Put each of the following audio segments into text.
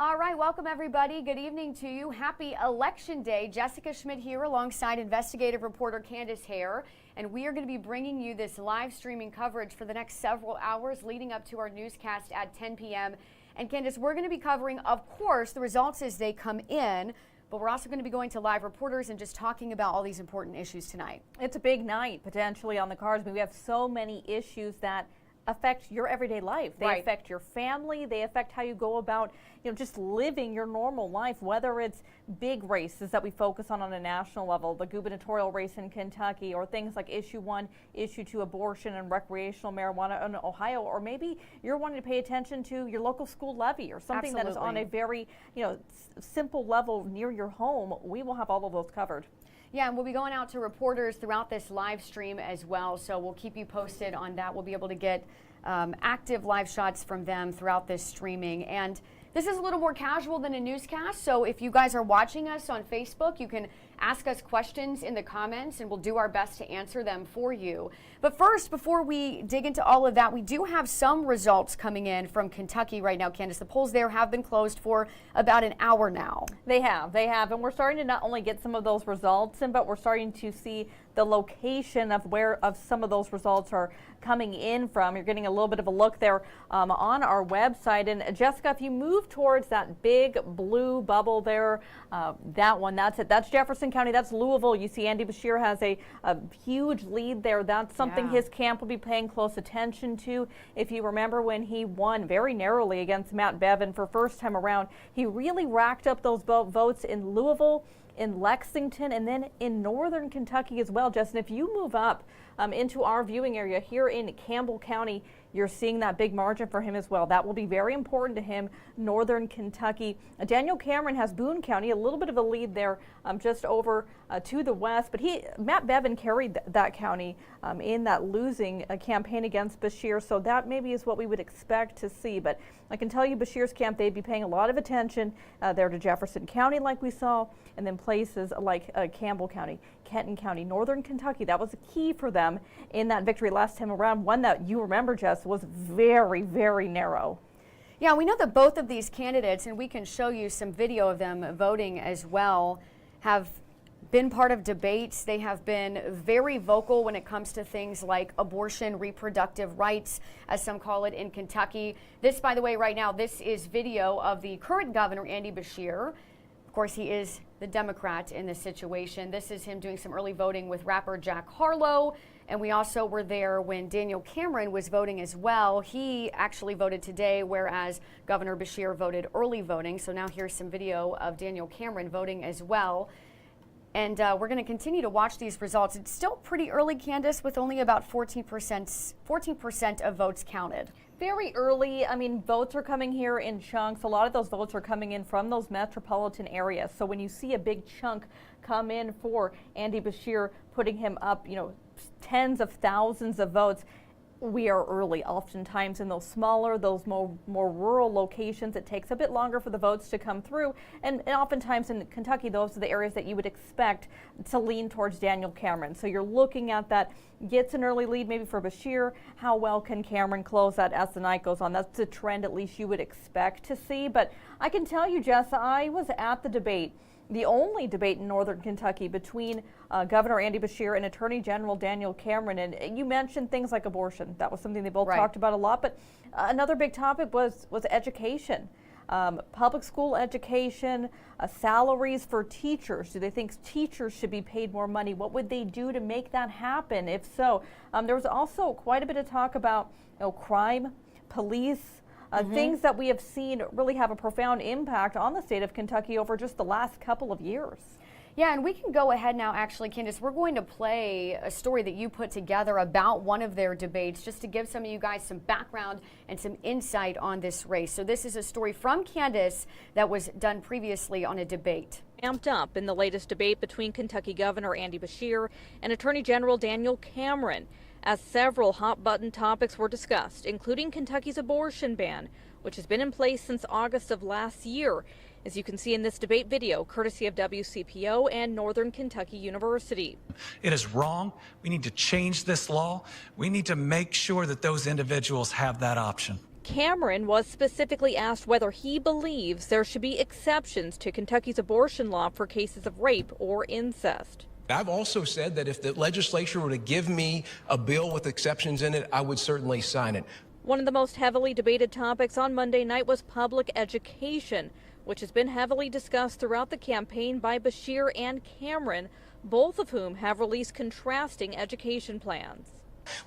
All right, welcome everybody. Good evening to you. Happy Election Day. Jessica Schmidt here alongside investigative reporter Candice Hare, and we are going to be bringing you this live streaming coverage for the next several hours leading up to our newscast at 10 p.m. And Candice, we're going to be covering, of course, the results as they come in, but we're also going to be going to live reporters and just talking about all these important issues tonight. It's a big night potentially on the cards. I mean, we have so many issues that affect your everyday life. They affect your family. They affect how you go about, just living your normal life, whether it's big races that we focus on a national level, the gubernatorial race in Kentucky, or things like issue 1, issue 2, abortion and recreational marijuana in Ohio, or maybe you're wanting to pay attention to your local school levy or something that is on a very, simple level near your home. We will have all of those covered. Yeah, and we'll be going out to reporters throughout this live stream as well, so we'll keep you posted on that. We'll be able to get active live shots from them throughout this streaming. And this is a little more casual than a newscast, so if you guys are watching us on Facebook, you can ask us questions in the comments and we'll do our best to answer them for you. But first, before we dig into all of that, we do have some results coming in from Kentucky right now. Candice, the polls there have been closed for about an hour now. They have, and we're starting to not only get some of those results in, but we're starting to see the location of where some of those results are coming in from. You're getting a little bit of a look there on our website. And Jessica, if you move towards that big blue bubble there, that one, that's it. That's Jefferson County, that's Louisville. You see Andy Beshear has a huge lead there. That's something his camp will be paying close attention to. If you remember when he won very narrowly against Matt Bevin for first time around, he really racked up those votes in Louisville, in Lexington, and then in northern Kentucky as well. Justin, if you move up into our viewing area here in Campbell County, you're seeing that big margin for him as well. That will be very important to him, northern Kentucky. Daniel Cameron has Boone County, a little bit of a lead there just over to the west, but Matt Bevin carried that county in that losing campaign against Beshear, so that maybe is what we would expect to see. But I can tell you Beshear's camp, they'd be paying a lot of attention there to Jefferson County like we saw, and then places like Campbell County, Kenton County, northern Kentucky. That was a key for them in that victory last time around, one that you remember, Jess, was very, very narrow. Yeah, we know that both of these candidates, and we can show you some video of them voting as well, have been part of debates. They have been very vocal when it comes to things like abortion, reproductive rights, as some call it in Kentucky. This, by the way, right now, this is video of the current governor, Andy Beshear. Of course, he is the Democrat in this situation. This is him doing some early voting with rapper Jack Harlow. And we also were there when Daniel Cameron was voting as well. He actually voted today, whereas Governor Beshear voted early voting. So now here's some video of Daniel Cameron voting as well. And we're going to continue to watch these results. It's still pretty early, Candice, with only about 14% of votes counted. Very early. I mean, votes are coming here in chunks. A lot of those votes are coming in from those metropolitan areas. So when you see a big chunk come in for Andy Beshear, putting him up, tens of thousands of votes, we are early. Oftentimes in those smaller, those more rural locations, it takes a bit longer for the votes to come through. And oftentimes in Kentucky, those are the areas that you would expect to lean towards Daniel Cameron. So you're looking at that, gets an early lead maybe for Beshear. How well can Cameron close that as the night goes on? That's the trend at least you would expect to see. But I can tell you, Jess, I was at the debate, the only debate in northern Kentucky between Governor Andy Beshear and Attorney General Daniel Cameron. And you mentioned things like abortion. That was something they both talked about a lot. But another big topic was education, public school education, salaries for teachers. Do they think teachers should be paid more money? What would they do to make that happen? If so, there was also quite a bit of talk about crime, police, things that we have seen really have a profound impact on the state of Kentucky over just the last couple of years. Yeah, and we can go ahead now, actually, Candice. We're going to play a story that you put together about one of their debates, just to give some of you guys some background and some insight on this race. So this is a story from Candice that was done previously on a debate. Amped up in the latest debate between Kentucky Governor Andy Beshear and Attorney General Daniel Cameron, as several hot-button topics were discussed, including Kentucky's abortion ban, which has been in place since August of last year, as you can see in this debate video, courtesy of WCPO and Northern Kentucky University. It is wrong. We need to change this law. We need to make sure that those individuals have that option. Cameron was specifically asked whether he believes there should be exceptions to Kentucky's abortion law for cases of rape or incest. I've also said that if the legislature were to give me a bill with exceptions in it, I would certainly sign it. One of the most heavily debated topics on Monday night was public education, which has been heavily discussed throughout the campaign by Beshear and Cameron, both of whom have released contrasting education plans.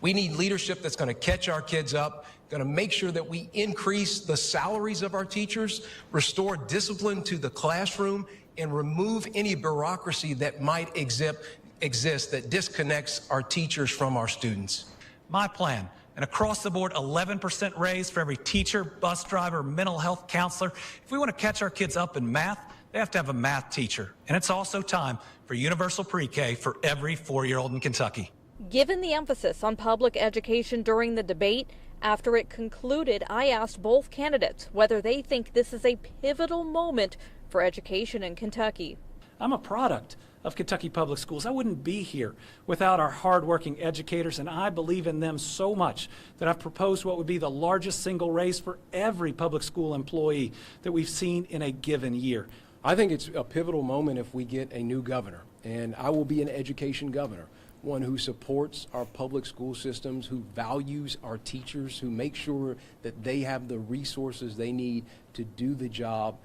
We need leadership that's going to catch our kids up, going to make sure that we increase the salaries of our teachers, restore discipline to the classroom, and remove any bureaucracy that might exist that disconnects our teachers from our students. My plan, an across-the-board 11% raise for every teacher, bus driver, mental health counselor. If we want to catch our kids up in math, they have to have a math teacher. And it's also time for universal pre-K for every 4-year-old in Kentucky. Given the emphasis on public education during the debate, after it concluded, I asked both candidates whether they think this is a pivotal moment for education in Kentucky. I'm a product of Kentucky Public Schools. I wouldn't be here without our hardworking educators, and I believe in them so much that I've proposed what would be the largest single raise for every public school employee that we've seen in a given year. I think it's a pivotal moment if we get a new governor, and I will be an education governor, one who supports our public school systems, who values our teachers, who makes sure that they have the resources they need to do the job.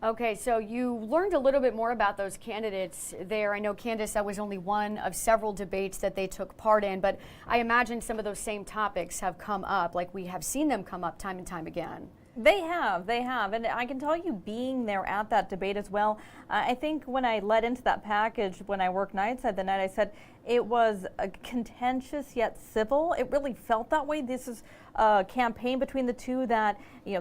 Okay, so you learned a little bit more about those candidates there. I know, Candice, that was only one of several debates that they took part in, but I imagine some of those same topics have come up, like we have seen them come up time and time again. They have, and I can tell you, being there at that debate as well, I think when I led into that package, when I worked nights at the night, I said it was a contentious yet civil. It really felt that way. This is a campaign between the two that,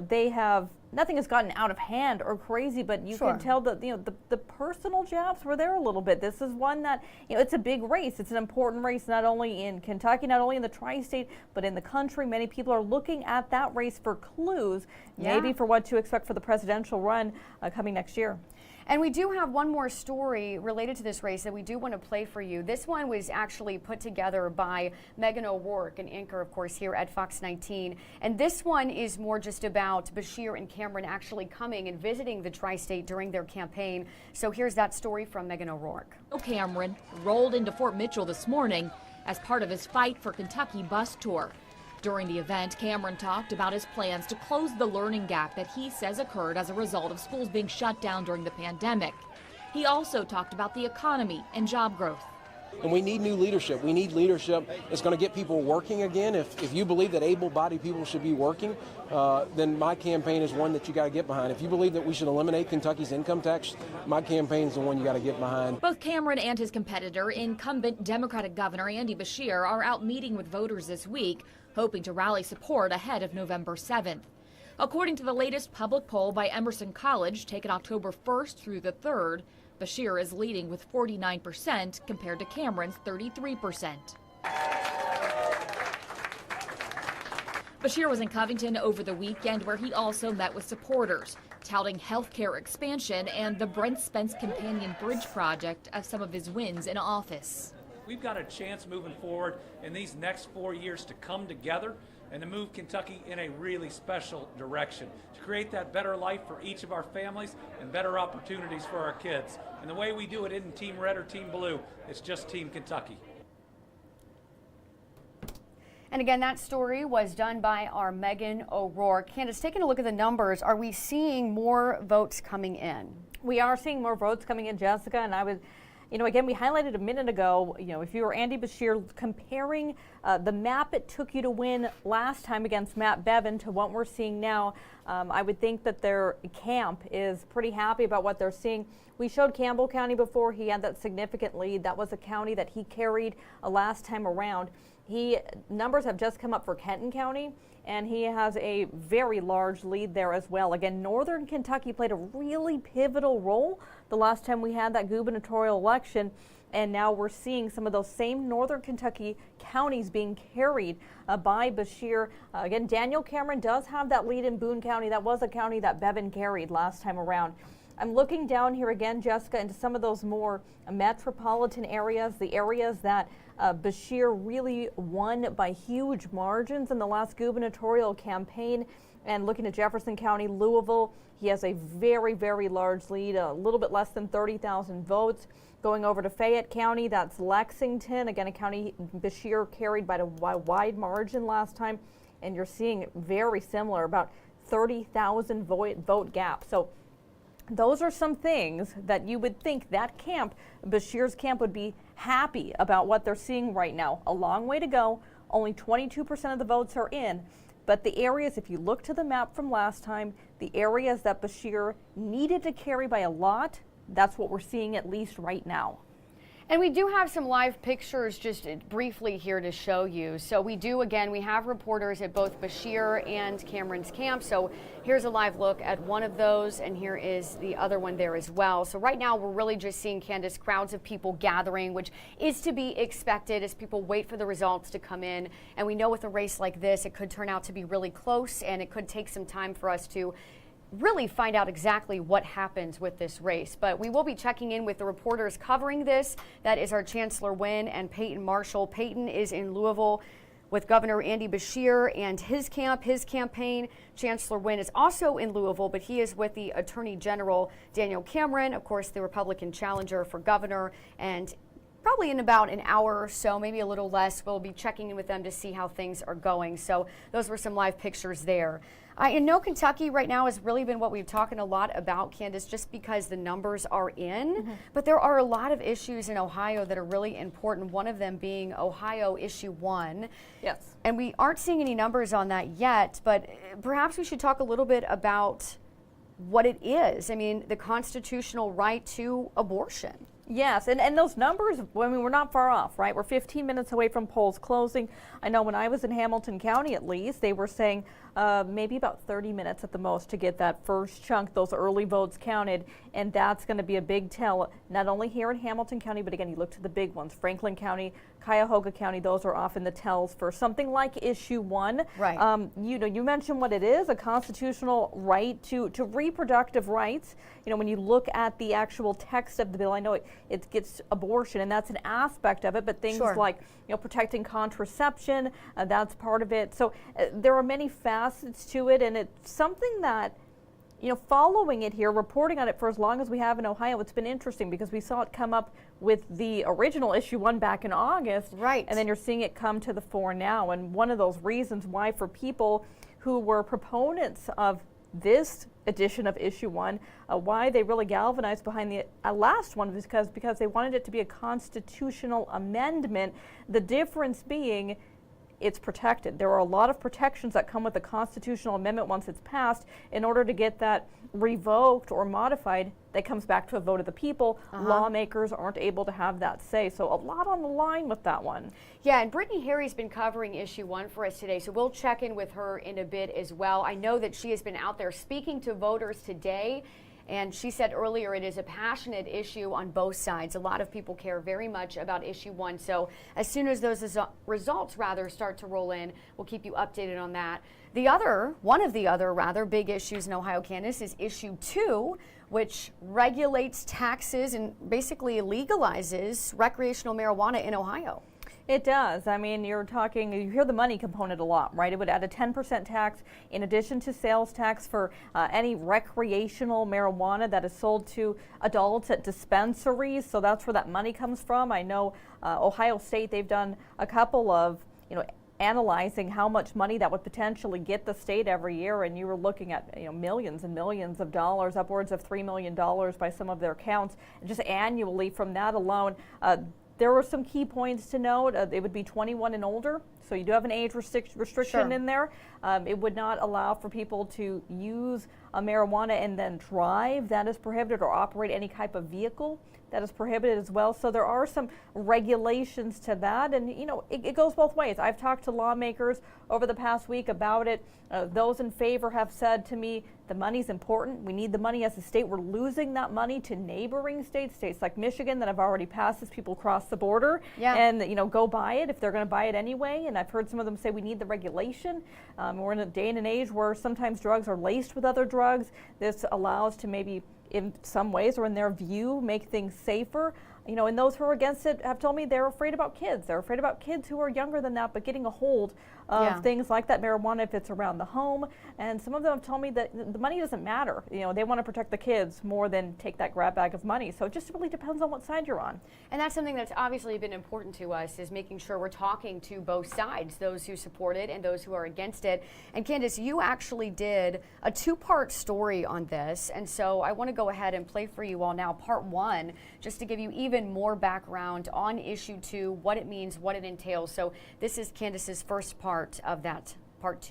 they have, nothing has gotten out of hand or crazy, but you can tell that, the personal jabs were there a little bit. This is one that, it's a big race. It's an important race, not only in Kentucky, not only in the tri-state, but in the country. Many people are looking at that race for clues, maybe for what to expect for the presidential run coming next year. And we do have one more story related to this race that we do want to play for you. This one was actually put together by Megan O'Rourke, an anchor, of course, here at Fox 19. And this one is more just about Beshear and Cameron actually coming and visiting the tri-state during their campaign. So here's that story from Megan O'Rourke. Cameron rolled into Fort Mitchell this morning as part of his Fight for Kentucky bus tour. During the event, Cameron talked about his plans to close the learning gap that he says occurred as a result of schools being shut down during the pandemic. He also talked about the economy and job growth. And we need new leadership. We need leadership that's going to get people working again. If you believe that able-bodied people should be working, then my campaign is one that you got to get behind. If you believe that we should eliminate Kentucky's income tax, my campaign is the one you got to get behind. Both Cameron and his competitor, incumbent Democratic Governor Andy Beshear, are out meeting with voters this week, hoping to rally support ahead of November 7th. According to the latest public poll by Emerson College, taken October 1st through the 3rd, Beshear is leading with 49% compared to Cameron's 33%. Beshear was in Covington over the weekend, where he also met with supporters, touting health care expansion and the Brent Spence Companion Bridge project as some of his wins in office. We've got a chance moving forward in these next 4 years to come together and to move Kentucky in a really special direction, to create that better life for each of our families and better opportunities for our kids. And the way we do it isn't Team Red or Team Blue, it's just Team Kentucky. And again, that story was done by our Megan O'Rourke. Candice, taking a look at the numbers, are we seeing more votes coming in? We are seeing more votes coming in, Jessica, and I would, again, we highlighted a minute ago, if you were Andy Beshear, comparing the map it took you to win last time against Matt Bevin to what we're seeing now, I would think that their camp is pretty happy about what they're seeing. We showed Campbell County before. He had that significant lead. That was a county that he carried last time around. Numbers have just come up for Kenton County, and he has a very large lead there as well. Again, Northern Kentucky played a really pivotal role the last time we had that gubernatorial election, and now we're seeing some of those same Northern Kentucky counties being carried by Beshear. Again, Daniel Cameron does have that lead in Boone County. That was a county that Bevin carried last time around. I'm looking down here again, Jessica, into some of those more metropolitan areas, the areas that Bashir really won by huge margins in the last gubernatorial campaign. And looking at Jefferson County, Louisville, he has a very, very large lead, a little bit less than 30,000 votes. Going over to Fayette County, that's Lexington, again, a county Bashir carried by a wide margin last time. And you're seeing very similar, about 30,000 vote gap. So those are some things that you would think that camp, Bashir's camp, would be happy about what they're seeing right now. A long way to go. Only 22% of the votes are in. But the areas, if you look to the map from last time, the areas that Bashir needed to carry by a lot, that's what we're seeing at least right now. And we do have some live pictures just briefly here to show you. So we have reporters at both Bashir and Cameron's camp. So here's a live look at one of those, and here is the other one there as well. So right now we're really just seeing, Candice, crowds of people gathering, which is to be expected as people wait for the results to come in. And we know with a race like this, it could turn out to be really close, and it could take some time for us to really find out exactly what happens with this race. But we will be checking in with the reporters covering this. That is our Chancellor Wynn and Peyton Marshall. Peyton is in Louisville with Governor Andy Bashir and his camp, his campaign. Chancellor Wynn is also in Louisville, but he is with the Attorney General Daniel Cameron, of course, the Republican challenger for governor. And probably in about an hour or so, maybe a little less, we'll be checking in with them to see how things are going. So those were some live pictures there. I know Kentucky right now has really been what we've talking a lot about, Candice, just because the numbers are in. But there are a lot of issues in Ohio that are really important, one of them being Ohio Issue 1. Yes. And we aren't seeing any numbers on that yet, but perhaps we should talk a little bit about what it is. I mean, the constitutional right to abortion. Yes, and those numbers, I mean, we're not far off, right? We're 15 minutes away from polls closing. I know when I was in Hamilton County, at least, they were saying maybe about 30 minutes at the most to get that first chunk, those early votes counted, and that's going to be a big tell, not only here in Hamilton County, but again, you look to the big ones, Franklin County, Cuyahoga County, those are often the tells for something like Issue 1. Right. You mentioned what it is, a constitutional right to reproductive rights. You know, when you look at the actual text of the bill, I know it gets abortion, and that's an aspect of it, but things like, you know, protecting contraception, that's part of it. So there are many facets to it, and it's something that, you know, following it here, reporting on it for as long as we have in Ohio, it's been interesting because we saw it come up with the original Issue 1 back in August. Right. And then you're seeing it come to the fore now. And one of those reasons why for people who were proponents of this edition of Issue 1, why they really galvanized behind the last one was because they wanted it to be a constitutional amendment. The difference being it's protected. There are a lot of protections that come with the constitutional amendment once it's passed. In order to get that revoked or modified, that comes back to a vote of the people. Lawmakers aren't able to have that say. So a lot on the line with that one. Yeah, and Brittany Hare's been covering Issue 1 for us today, so we'll check in with her in a bit as well. I know that she has been out there speaking to voters today, and she said earlier it is a passionate issue on both sides. A lot of people care very much about Issue 1. So as soon as those results start to roll in, we'll keep you updated on that. One of the other big issues in Ohio, Candice, is Issue 2, which regulates taxes and basically legalizes recreational marijuana in Ohio. It does. I mean, you hear the money component a lot, right? It would add a 10% tax in addition to sales tax for any recreational marijuana that is sold to adults at dispensaries. So that's where that money comes from. I know Ohio State, they've done a couple of, analyzing how much money that would potentially get the state every year, and you were looking at millions and millions of dollars, upwards of $3 million by some of their counts, just annually from that alone. There were some key points to note. It would be 21 and older, so you do have an age restriction in there. It would not allow for people to use marijuana and then drive. That is prohibited, or operate any type of vehicle. That is prohibited as well. So there are some regulations to that, and it goes both ways. I've talked to lawmakers over the past week about it. Those in favor have said to me, the money's important. We need the money as a state. We're losing that money to neighboring states like Michigan that have already passed this. People cross the border and go buy it if they're going to buy it anyway. And I've heard some of them say we need the regulation. We're in a day and an age where sometimes drugs are laced with other drugs. This allows to maybe, in some ways, or in their view, make things safer. You know, and those who are against it have told me they're afraid about kids. They're afraid about kids who are younger than that, but getting a hold of things like that marijuana if it's around the home. And some of them have told me that the money doesn't matter. You know, they want to protect the kids more than take that grab bag of money. So it just really depends on what side you're on. And that's something that's obviously been important to us, is making sure we're talking to both sides, those who support it and those who are against it. And Candice, you actually did a two-part story on this. And so I want to go ahead and play for you all now part one, just to give you even more background on issue 2, what it means, what it entails. So this is Candice's first part of that part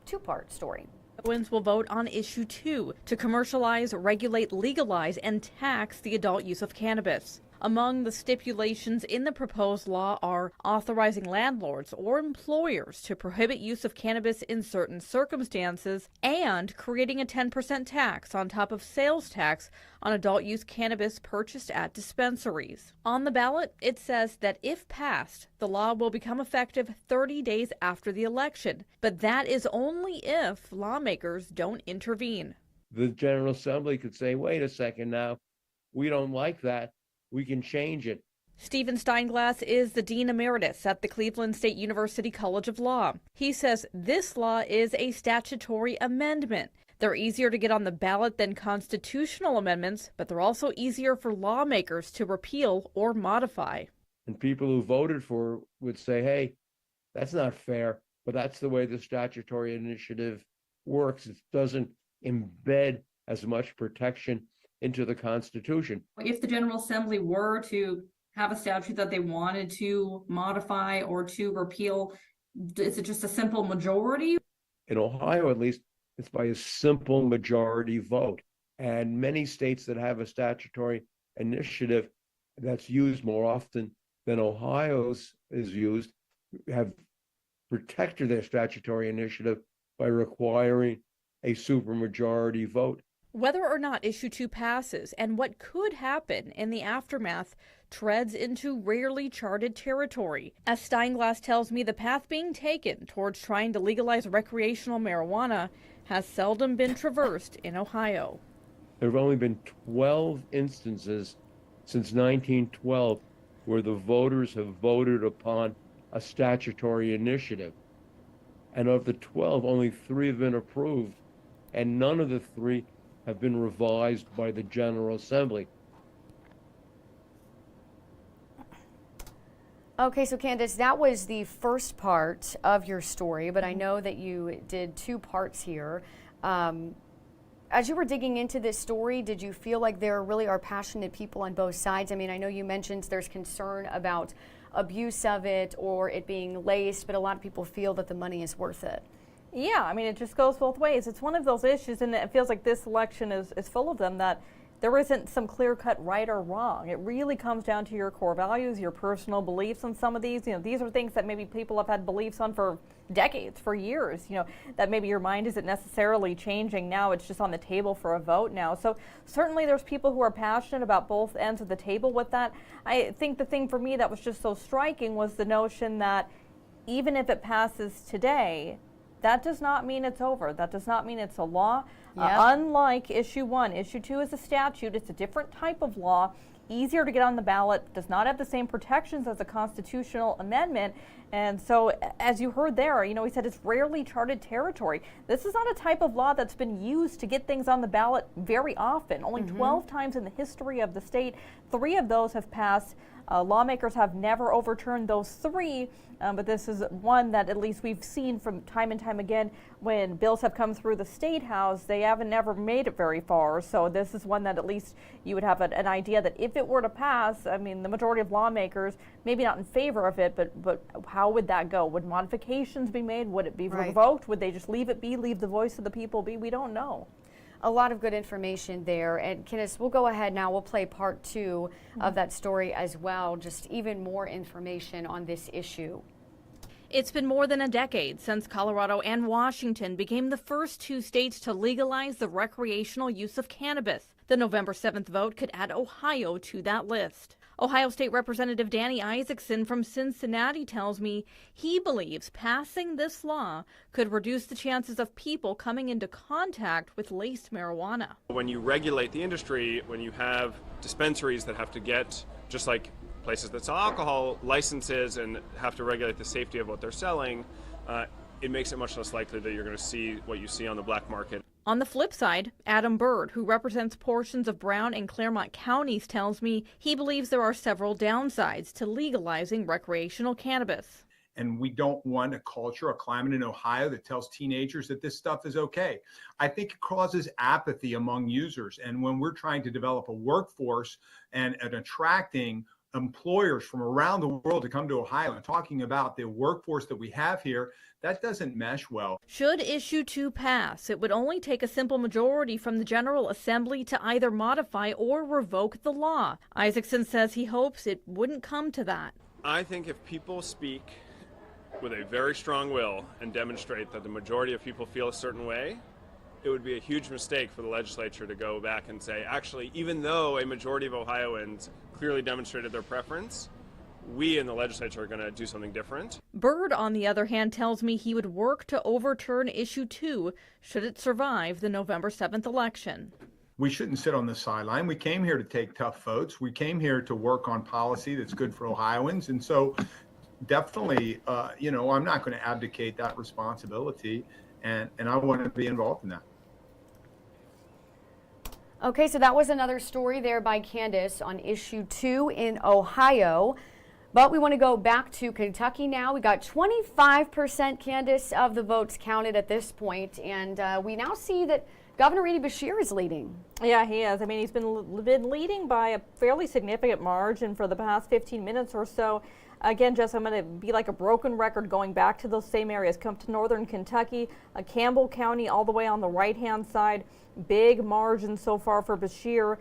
two-part story. Wins will vote on issue 2 to commercialize, regulate, legalize, and tax the adult use of cannabis. Among the stipulations in the proposed law are authorizing landlords or employers to prohibit use of cannabis in certain circumstances and creating a 10% tax on top of sales tax on adult use cannabis purchased at dispensaries. On the ballot, it says that if passed, the law will become effective 30 days after the election, but that is only if lawmakers don't intervene. The General Assembly could say, wait a second now, we don't like that. We can change it. Stephen Steinglass is the Dean Emeritus at the Cleveland State University College of Law. He says this law is a statutory amendment. They're easier to get on the ballot than constitutional amendments, but they're also easier for lawmakers to repeal or modify. And people who voted for it would say, hey, that's not fair, but that's the way the statutory initiative works. It doesn't embed as much protection into the Constitution. If the General Assembly were to have a statute that they wanted to modify or to repeal, is it just a simple majority? In Ohio, at least, it's by a simple majority vote. And many states that have a statutory initiative that's used more often than Ohio's is used have protected their statutory initiative by requiring a supermajority vote. Whether or not issue 2 passes and what could happen in the aftermath treads into rarely charted territory. As Steinglass tells me, the path being taken towards trying to legalize recreational marijuana has seldom been traversed in Ohio. There have only been 12 instances since 1912 where the voters have voted upon a statutory initiative. And of the 12, only 3 have been approved, and none of the 3 have been revised by the General Assembly. Okay, so Candice, that was the first part of your story, but I know that you did 2 parts here. As you were digging into this story, did you feel like there really are passionate people on both sides? I mean, I know you mentioned there's concern about abuse of it or it being laced, but a lot of people feel that the money is worth it. Yeah, I mean, it just goes both ways. It's one of those issues, and it feels like this election is full of them, that there isn't some clear-cut right or wrong. It really comes down to your core values, your personal beliefs on some of these. You know, these are things that maybe people have had beliefs on for decades, for years, you know, that maybe your mind isn't necessarily changing now. It's just on the table for a vote now. So certainly there's people who are passionate about both ends of the table with that. I think the thing for me that was just so striking was the notion that even if it passes today, that does not mean it's over. That does not mean it's a law. Yep. Unlike issue 1, issue 2 is a statute. It's a different type of law, easier to get on the ballot, does not have the same protections as a constitutional amendment. And so, as you heard there, you know, he said it's rarely charted territory. This is not a type of law that's been used to get things on the ballot very often. Only 12 times in the history of the state, 3 of those have passed. Lawmakers have never overturned those 3, but this is one that at least we've seen from time and time again when bills have come through the State House, they haven't never made it very far. So this is one that at least you would have an idea that if it were to pass, I mean, the majority of lawmakers, maybe not in favor of it, but how would that go? Would modifications be made? Would it be revoked? Would they just leave it be, leave the voice of the people be? We don't know. A lot of good information there. And Candice, we'll go ahead now. We'll play part 2 of that story as well. Just even more information on this issue. It's been more than a decade since Colorado and Washington became the first 2 states to legalize the recreational use of cannabis. The November 7th vote could add Ohio to that list. Ohio State Representative Danny Isaacson from Cincinnati tells me he believes passing this law could reduce the chances of people coming into contact with laced marijuana. When you regulate the industry, when you have dispensaries that have to get, just like places that sell alcohol, licenses and have to regulate the safety of what they're selling, it makes it much less likely that you're going to see what you see on the black market. On the flip side, Adam Bird, who represents portions of Brown and Claremont counties, tells me he believes there are several downsides to legalizing recreational cannabis. And we don't want a culture, a climate in Ohio that tells teenagers that this stuff is okay. I think it causes apathy among users. And when we're trying to develop a workforce and attracting employers from around the world to come to Ohio and talking about the workforce that we have here, that doesn't mesh well. Should Issue 2 pass, it would only take a simple majority from the General Assembly to either modify or revoke the law. Isaacson says he hopes it wouldn't come to that. I think if people speak with a very strong will and demonstrate that the majority of people feel a certain way, it would be a huge mistake for the legislature to go back and say, actually, even though a majority of Ohioans clearly demonstrated their preference, we in the legislature are going to do something different. Bird, on the other hand, tells me he would work to overturn Issue 2 should it survive the November 7th election. We shouldn't sit on the sideline. We came here to take tough votes. We came here to work on policy that's good for Ohioans. And so definitely, I'm not going to abdicate that responsibility, and I want to be involved in that. Okay, so that was another story there by Candice on Issue 2 in Ohio. But we want to go back to Kentucky now. We got 25%, Candice, of the votes counted at this point, and we now see that Governor Andy Beshear is leading. Yeah, he is. I mean, he's been leading by a fairly significant margin for the past 15 minutes or so. Again, Jess, I'm going to be like a broken record going back to those same areas. Come to northern Kentucky, Campbell County all the way on the right-hand side. Big margin so far for Beshear,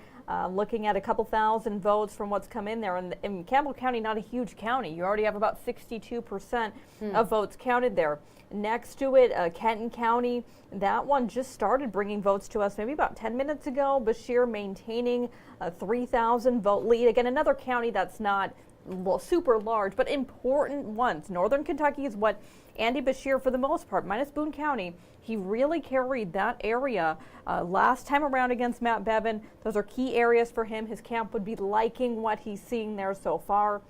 looking at a couple thousand votes from what's come in there. And in Campbell County, not a huge county. You already have about 62% of votes counted there. Next to it, Kenton County, that one just started bringing votes to us maybe about 10 minutes ago. Beshear maintaining a 3,000 vote lead. Again, another county that's not super large, but important ones. Northern Kentucky is what Andy Beshear, for the most part, minus Boone County, he really carried that area last time around against Matt Bevin. Those are key areas for him. His camp would be liking what he's seeing there so far.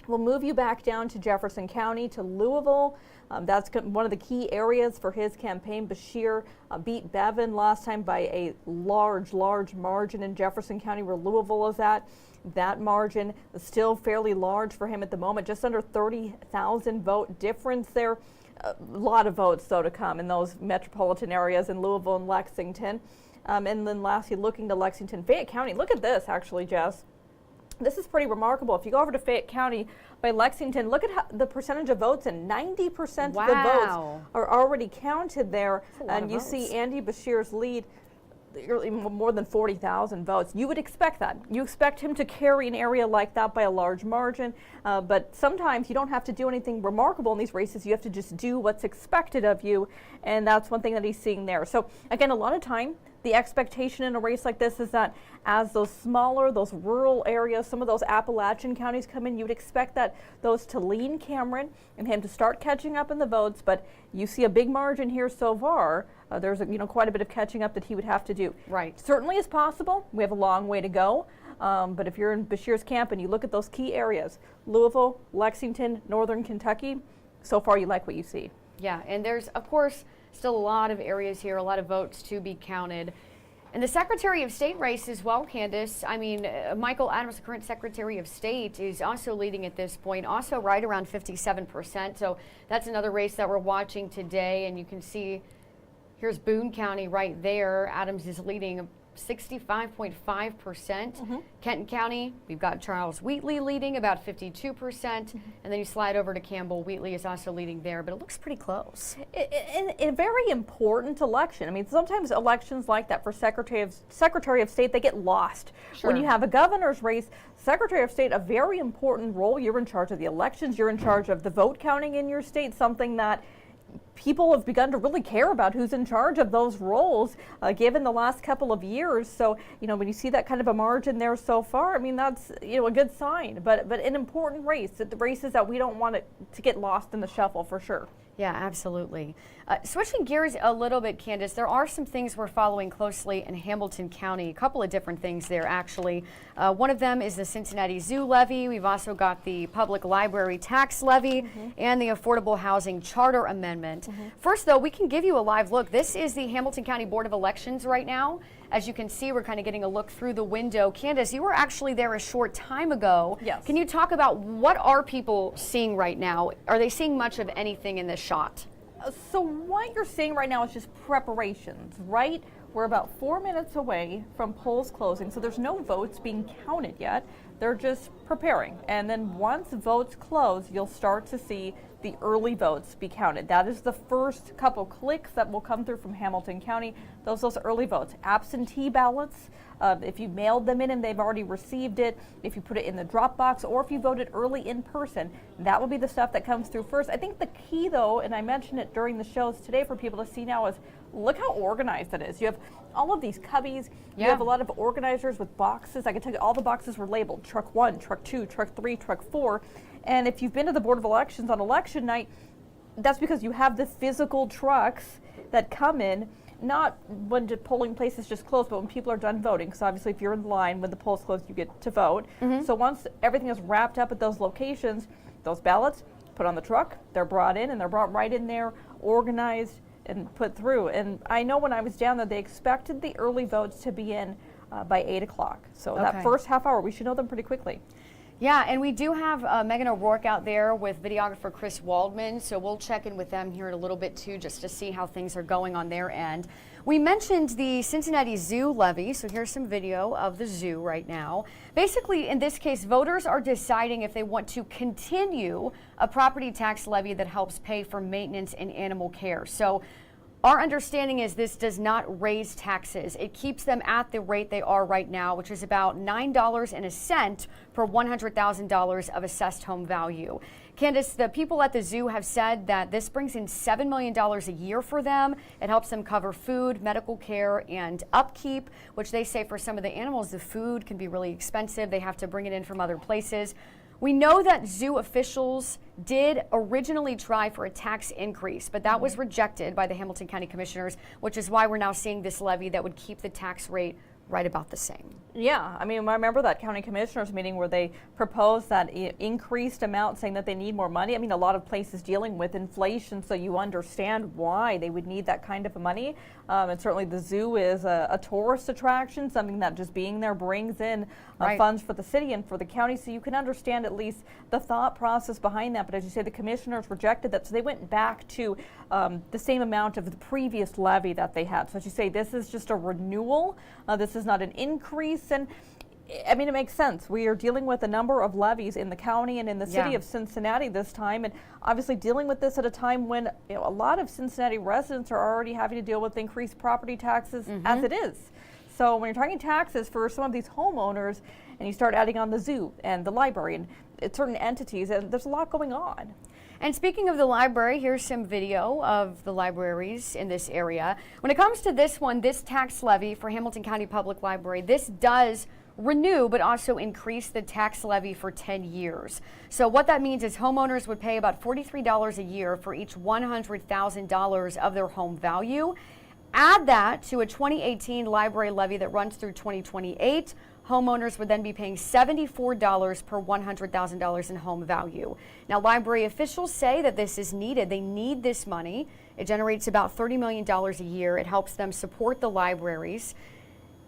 We'll move you back down to Jefferson County, to Louisville. That's one of the key areas for his campaign. Beshear beat Bevin last time by a large margin in Jefferson County, where Louisville is at. That margin is still fairly large for him at the moment, just under 30,000 vote difference there. A lot of votes, though, to come in those metropolitan areas in Louisville and Lexington. And then lastly, looking to Lexington, Fayette County. Look at this, actually, Jess. This is pretty remarkable. If you go over to Fayette County by Lexington, look at the percentage of votes, and 90% of the votes are already counted there. And you see Andy Beshear's lead, more than 40,000 votes. You would expect that. You expect him to carry an area like that by a large margin, but sometimes you don't have to do anything remarkable in these races. You have to just do what's expected of you, and that's one thing that he's seeing there. So again, a lot of time, the expectation in a race like this is that as those smaller, those rural areas, some of those Appalachian counties come in, you would expect that those to lean Cameron and him to start catching up in the votes, but you see a big margin here so far. There's quite a bit of catching up that he would have to do. Right. Certainly is possible. We have a long way to go. But if you're in Beshear's camp and you look at those key areas, Louisville, Lexington, northern Kentucky, so far you like what you see. Yeah, and there's, of course, still a lot of areas here, a lot of votes to be counted. And the Secretary of State race as well, Candice. I mean, Michael Adams, the current Secretary of State, is also leading at this point, also right around 57%. So that's another race that we're watching today. And you can see here's Boone County right there. Adams is leading 65.5%. Kenton County, we've got Charles Wheatley leading about 52%. And then you slide over to Campbell. Wheatley is also leading there, but it looks pretty close. In a very important election. I mean, sometimes elections like that for Secretary of State, they get lost. Sure. When you have a governor's race, Secretary of State, a very important role. You're in charge of the elections. You're in charge of the vote counting in your state, something that people have begun to really care about who's in charge of those roles, given the last couple of years. So, when you see that kind of a margin there so far, I mean, that's, a good sign, but an important race, the races that we don't want it to get lost in the shuffle for sure. Yeah, absolutely. Switching gears a little bit, Candice, there are some things we're following closely in Hamilton County, a couple of different things there actually. One of them is the Cincinnati Zoo levy. We've also got the public library tax levy and the affordable housing charter amendment. First though, we can give you a live look. This is the Hamilton County Board of Elections right now. As you can see, we're kind of getting a look through the window. Candice, you were actually there a short time ago. Yes. Can you talk about what are people seeing right now? Are they seeing much of anything in this shot? So what you're seeing right now is just preparations, right? We're about 4 minutes away from polls closing, so there's no votes being counted yet. They're just preparing. And then once votes close, you'll start to see the early votes be counted. That is the first couple clicks that will come through from Hamilton County. Those early votes. Absentee ballots, if you mailed them in and they've already received it, if you put it in the drop box, or if you voted early in person, that will be the stuff that comes through first. I think the key though, and I mentioned it during the shows today for people to see now, is look how organized it is. You have all of these cubbies. You have a lot of organizers with boxes. I can tell you all the boxes were labeled truck 1, truck 2, truck 3, truck 4. And if you've been to the Board of Elections on election night, that's because you have the physical trucks that come in, not when the polling places just close, but when people are done voting. So obviously if you're in line when the polls close, you get to vote. So once everything is wrapped up at those locations, those ballots put on the truck, they're brought in, and they're brought right in there, organized and put through. And I know when I was down there, they expected the early votes to be in by 8 o'clock. So that first half hour, we should know them pretty quickly. Yeah, and we do have Megan O'Rourke out there with videographer Chris Waldman, so we'll check in with them here in a little bit too, just to see how things are going on their end. We mentioned the Cincinnati Zoo levy, so here's some video of the zoo right now. Basically, in this case, voters are deciding if they want to continue a property tax levy that helps pay for maintenance and animal care. So our understanding is this does not raise taxes. It keeps them at the rate they are right now, which is about $9.01 per $100,000 of assessed home value. Candice, the people at the zoo have said that this brings in $7 million a year for them. It helps them cover food, medical care, and upkeep, which they say for some of the animals, the food can be really expensive. They have to bring it in from other places. We know that zoo officials did originally try for a tax increase, but that was rejected by the Hamilton County Commissioners, which is why we're now seeing this levy that would keep the tax rate right about the same. Yeah, I mean, I remember that county commissioners meeting where they proposed that increased amount, saying that they need more money. I mean, a lot of places dealing with inflation, so you understand why they would need that kind of money. And certainly the zoo is a tourist attraction, something that just being there brings in funds for the city and for the county, so you can understand at least the thought process behind that. But as you say, the commissioners rejected that, so they went back to the same amount of the previous levy that they had. So as you say, this is just a renewal. This is not an increase. And I mean, it makes sense. We are dealing with a number of levies in the county and in the city of Cincinnati this time, and obviously dealing with this at a time when a lot of Cincinnati residents are already having to deal with increased property taxes as it is. So when you're talking taxes for some of these homeowners, and you start adding on the zoo and the library and certain entities, and there's a lot going on. And speaking of the library, here's some video of the libraries in this area. When it comes to this one, this tax levy for Hamilton County Public Library, this does renew but also increase the tax levy for 10 years. So what that means is homeowners would pay about $43 a year for each $100,000 of their home value. Add that to a 2018 library levy that runs through 2028. Homeowners would then be paying $74 per $100,000 in home value. Now, library officials say that this is needed. They need this money. It generates about $30 million a year. It helps them support the libraries.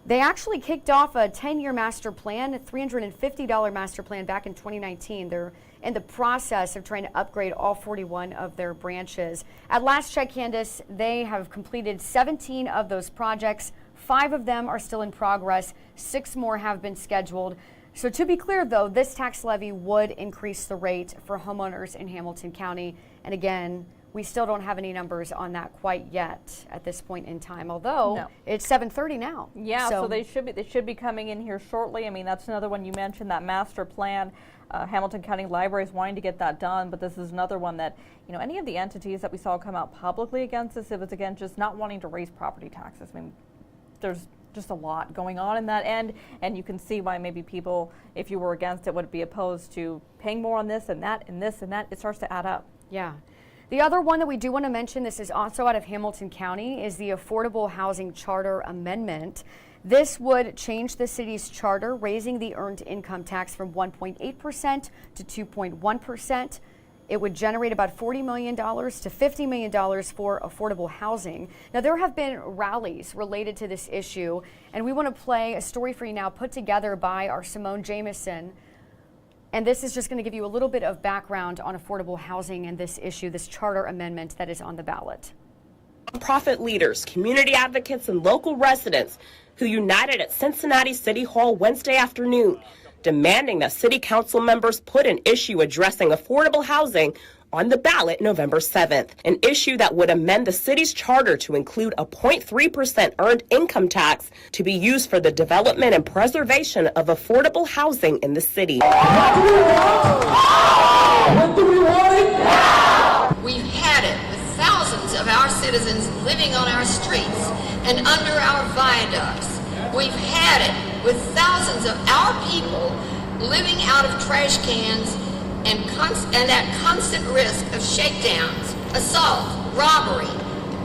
They actually kicked off a 10-year master plan, a $350 master plan back in 2019. They're in the process of trying to upgrade all 41 of their branches. At last check, Candice, they have completed 17 of those projects. 5 of them are still in progress. 6 more have been scheduled. So to be clear, though, this tax levy would increase the rate for homeowners in Hamilton County. And again, we still don't have any numbers on that quite yet at this point in time, although No. it's 7:30 now. Yeah, so they should be coming in here shortly. I mean, that's another one you mentioned, that master plan. Hamilton County Library is wanting to get that done, but this is another one that, you know, any of the entities that we saw come out publicly against this, it was again just not wanting to raise property taxes. I mean, there's just a lot going on in that end, and you can see why maybe people, if you were against it, would be opposed to paying more on this and that and this and that. It starts to add up. Yeah. The other one that we do want to mention, this is also out of Hamilton County, is the Affordable Housing Charter Amendment. This would change the city's charter, raising the earned income tax from 1.8% to 2.1%. It would generate about $40 million to $50 million for affordable housing. Now, there have been rallies related to this issue, and we want to play a story for you now put together by our Simone Jameson. And this is just going to give you a little bit of background on affordable housing and this issue, this charter amendment that is on the ballot. Nonprofit leaders, community advocates, and local residents who united at Cincinnati City Hall Wednesday afternoon, demanding that city council members put an issue addressing affordable housing on the ballot November 7th, an issue that would amend the city's charter to include a 0.3% earned income tax to be used for the development and preservation of affordable housing in the city. What do we want? What do we want? We've had it with thousands of our citizens living on our streets and under our viaducts. We've had it with thousands of our people living out of trash cans and at constant risk of shakedowns, assault, robbery,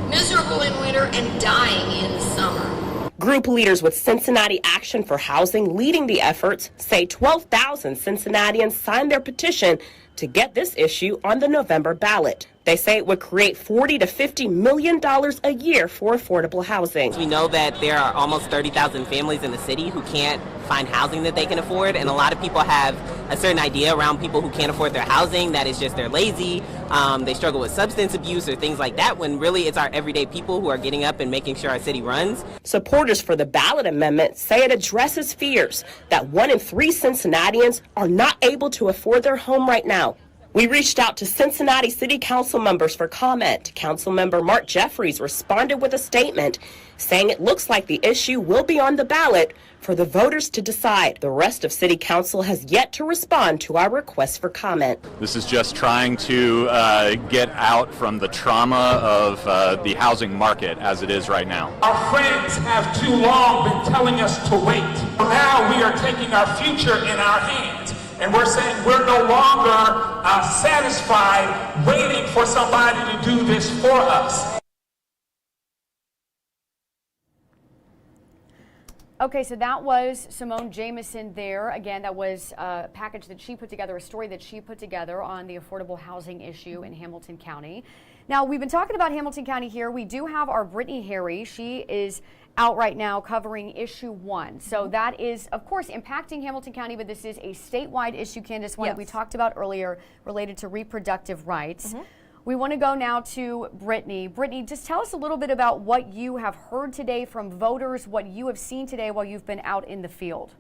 miserable in winter and dying in summer. Group leaders with Cincinnati Action for Housing leading the efforts say 12,000 Cincinnatians signed their petition to get this issue on the November ballot. They say it would create $40 to $50 million a year for affordable housing. We know that there are almost 30,000 families in the city who can't find housing that they can afford, and a lot of people have a certain idea around people who can't afford their housing, that is just they're lazy, they struggle with substance abuse or things like that, when really it's our everyday people who are getting up and making sure our city runs. Supporters for the ballot amendment say it addresses fears that 1 in 3 Cincinnatians are not able to afford their home right now. We reached out to Cincinnati City Council members for comment. Councilmember Mark Jeffries responded with a statement saying it looks like the issue will be on the ballot for the voters to decide. The rest of City Council has yet to respond to our request for comment. This is just trying to get out from the trauma of the housing market as it is right now. Our friends have too long been telling us to wait. Now we are taking our future in our hands. And we're saying we're no longer satisfied waiting for somebody to do this for us. Okay, so that was Simone Jameson there. Again, that was a package that she put together, a story that she put together on the affordable housing issue in Hamilton County. Now, we've been talking about Hamilton County here. We do have our Brittany Hare. She is out right now covering issue 1. So that is, of course, impacting Hamilton County, but this is a statewide issue, Candice, one that we talked about earlier related to reproductive rights. We want to go now to Brittany. Brittany, just tell us a little bit about what you have heard today from voters, what you have seen today while you've been out in the field.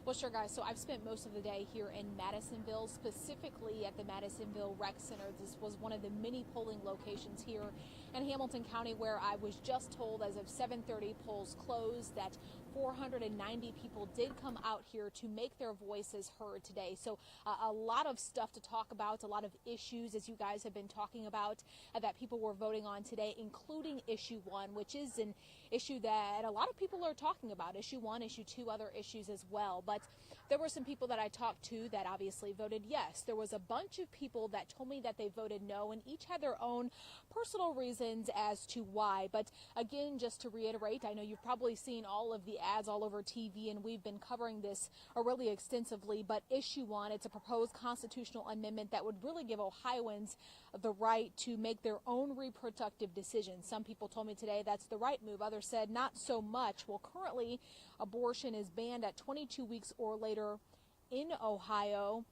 Well, sure, guys. So I've spent most of the day here in Madisonville, specifically at the Madisonville Rec Center. This was one of the many polling locations here in Hamilton County, where I was just told as of 7:30 polls closed that 490 people did come out here to make their voices heard today. So a lot of stuff to talk about, a lot of issues, as you guys have been talking about, that people were voting on today, including issue 1, which is an issue that a lot of people are talking about. Issue 1, issue 2, other issues as well. But there were some people that I talked to that obviously voted yes. There was a bunch of people that told me that they voted no, and each had their own personal reasons as to why. But again, just to reiterate, I know you've probably seen all of the ads all over TV, and we've been covering this really extensively. But issue 1, it's a proposed constitutional amendment that would really give Ohioans the right to make their own reproductive decisions. Some people told me today that's the right move. Others said not so much. Well, currently, abortion is banned at 22 weeks or later in Ohio,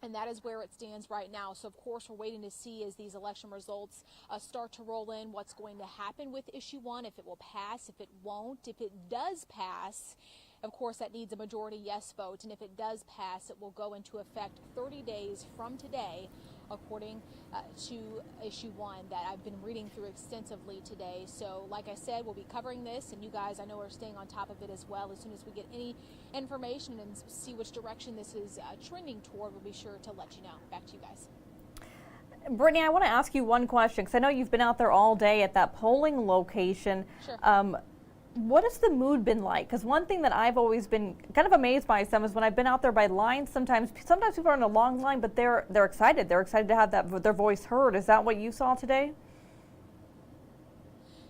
and that is where it stands right now. So, of course, we're waiting to see as these election results start to roll in what's going to happen with issue 1, if it will pass, if it won't. If it does pass, of course, that needs a majority yes vote, and if it does pass, it will go into effect 30 days from today according to issue 1 that I've been reading through extensively today. So like I said, we'll be covering this, and you guys I know are staying on top of it as well. As soon as we get any information and see which direction this is trending toward, we'll be sure to let you know. Back to you guys. Brittany, I want to ask you one question, because I know you've been out there all day at that polling location. Sure. What has the mood been like? Because one thing that I've always been kind of amazed by some is when I've been out there by lines, sometimes people are in a long line, but they're excited. They're excited to have their voice heard. Is that what you saw today?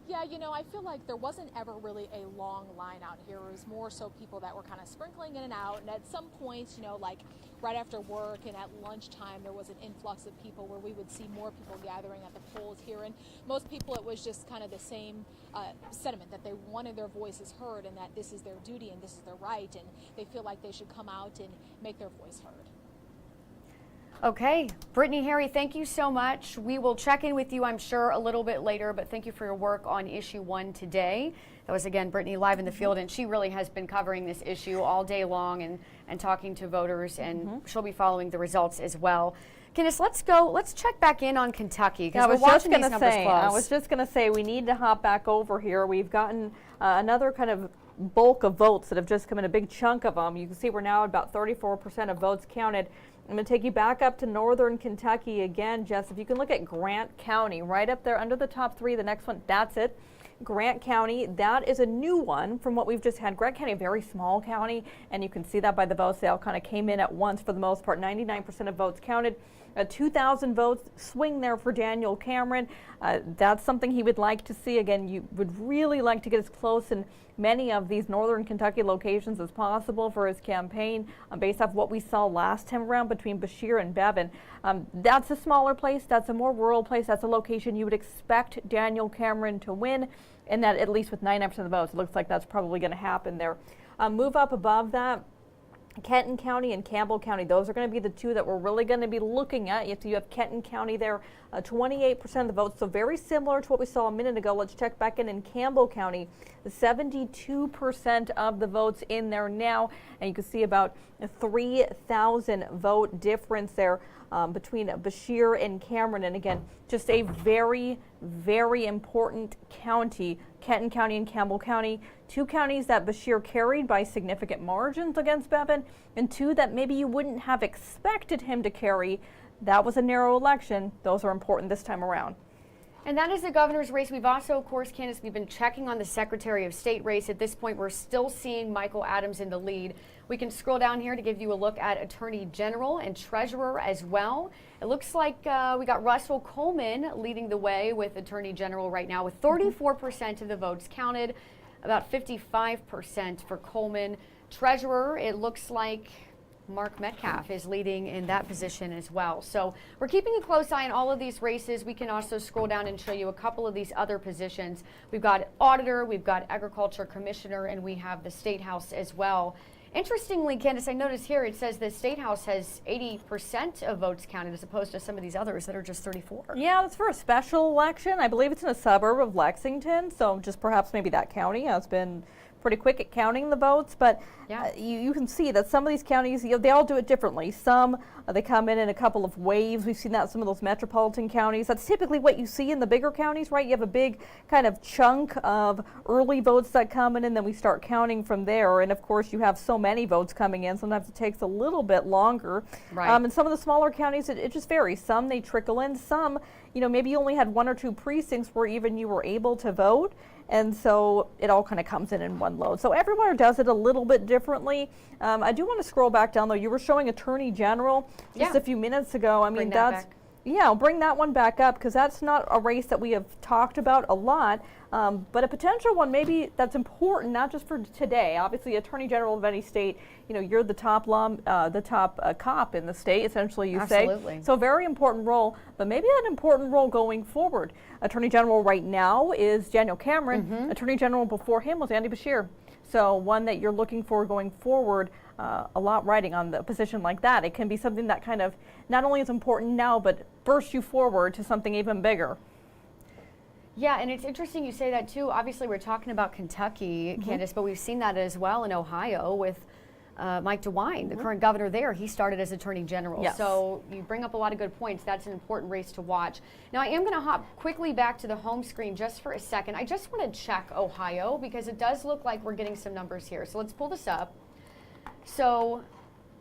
Yeah, you know, I feel like there wasn't ever really a long line out here. It was more so people that were kind of sprinkling in and out. And at some points, you know, like right after work and at lunchtime, there was an influx of people where we would see more people gathering at the polls here. And most people, it was just kind of the same sentiment that they wanted their voices heard and that this is their duty and this is their right. And they feel like they should come out and make their voice heard. Okay, Brittany, Hare, thank you so much. We will check in with you, I'm sure, a little bit later, but thank you for your work on issue 1 today. That was, again, Brittany live in the field, and she really has been covering this issue all day long and talking to voters, and she'll be following the results as well. Candice, let's check back in on Kentucky, because we're watching these numbers close. I was just going to say, we need to hop back over here. We've gotten another kind of bulk of votes that have just come in, a big chunk of them. You can see we're now at about 34% of votes counted. I'm going to take you back up to northern Kentucky again, Jess. If you can look at Grant County, right up there under the top 3, the next one, that's it. Grant County, that is a new one from what we've just had. Grant County, a very small county, and you can see that by the votes. They all kind of came in at once for the most part. 99% of votes counted. 2,000 votes swing there for Daniel Cameron. That's something he would like to see. Again, you would really like to get as close in many of these northern Kentucky locations as possible for his campaign based off what we saw last time around between Bashir and Bevin. That's a smaller place. That's a more rural place. That's a location you would expect Daniel Cameron to win, and that at least with 99% of the votes, it looks like that's probably going to happen there. Move up above that. Kenton County and Campbell County, those are going to be the two that we're really going to be looking at. If you have Kenton County there, 28% of the votes, so very similar to what we saw a minute ago. Let's check back in Campbell County, 72% of the votes in there now, and you can see about a 3,000 vote difference there between Bashir and Cameron. And again, just a very, very important county, Kenton County and Campbell County, two counties that Bashir carried by significant margins against Bevin, and two that maybe you wouldn't have expected him to carry. That was a narrow election. Those are important this time around. And that is the governor's race. We've also, of course, Candice, we've been checking on the Secretary of State race. At this point, we're still seeing Michael Adams in the lead. We can scroll down here to give you a look at Attorney General and Treasurer as well. It looks like we got Russell Coleman leading the way with Attorney General right now with 34% of the votes counted, about 55% for Coleman. Treasurer, it looks like Mark Metcalf is leading in that position as well. So we're keeping a close eye on all of these races. We can also scroll down and show you a couple of these other positions. We've got Auditor, we've got Agriculture Commissioner, and we have the State House as well. Interestingly, Candice, I noticed here it says the State House has 80% of votes counted as opposed to some of these others that are just 34. Yeah, that's for a special election. I believe it's in a suburb of Lexington, so just perhaps maybe that county has been pretty quick at counting the votes, but yeah. You can see that some of these counties, they all do it differently. Some, they come in a couple of waves. We've seen that in some of those metropolitan counties. That's typically what you see in the bigger counties, right? You have a big kind of chunk of early votes that come in, and then we start counting from there. And of course, you have so many votes coming in, sometimes it takes a little bit longer. Right. In some of the smaller counties, it just varies. Some, they trickle in. Some, maybe you only had 1 or 2 precincts where even you were able to vote. And so it all kind of comes in one load. So everywhere does it a little bit differently. I do want to scroll back down, though. You were showing Attorney General just a few minutes ago. I mean, that's, I'll bring that one back up because that's not a race that we have talked about a lot. But a potential one maybe that's important, not just for today. Obviously, Attorney General of any state, you're the top cop in the state, essentially, you Absolutely. say. So very important role, but maybe an important role going forward. Attorney General right now is Daniel Cameron. Attorney General before him was Andy Bashir. So one that you're looking for going forward, a lot riding on the position like that. It can be something that kind of not only is important now, but bursts you forward to something even bigger. Yeah, and it's interesting you say that too. Obviously, we're talking about Kentucky, Candice, but we've seen that as well in Ohio with Mike DeWine, the current governor there, he started as Attorney General. Yes. So you bring up a lot of good points. That's an important race to watch. Now I am going to hop quickly back to the home screen just for a second. I just want to check Ohio because it does look like we're getting some numbers here. So let's pull this up. So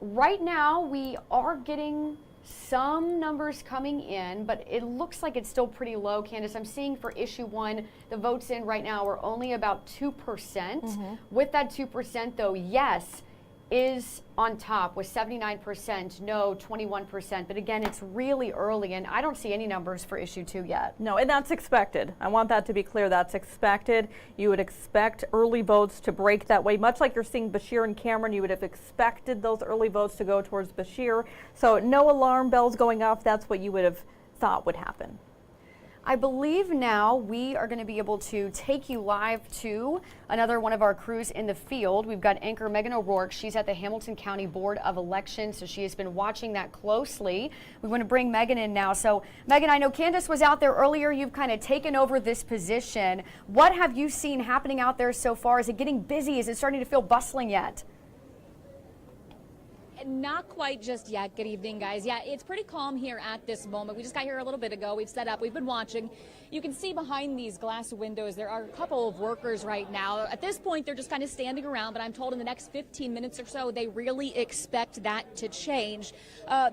right now we are getting some numbers coming in, but it looks like it's still pretty low. Candice, I'm seeing for issue 1, the votes in right now are only about 2%. With that 2% though, yes is on top with 79%, no 21%. But again, it's really early and I don't see any numbers for issue 2 yet. No, and that's expected. I want that to be clear. That's expected. You would expect early votes to break that way. Much like you're seeing Beshear and Cameron, you would have expected those early votes to go towards Beshear. So no alarm bells going off. That's what you would have thought would happen. I believe now we are going to be able to take you live to another one of our crews in the field. We've got anchor Megan O'Rourke. She's at the Hamilton County Board of Elections, so she has been watching that closely. We want to bring Megan in now. So, Megan, I know Candice was out there earlier. You've kind of taken over this position. What have you seen happening out there so far? Is it getting busy? Is it starting to feel bustling yet? Not quite just yet. Good evening, guys. Yeah, it's pretty calm here at this moment. We just got here a little bit ago. We've set up. We've been watching. You can see behind these glass windows there are a couple of workers right now. At this point, they're just kind of standing around, but I'm told in the next 15 minutes or so, they really expect that to change.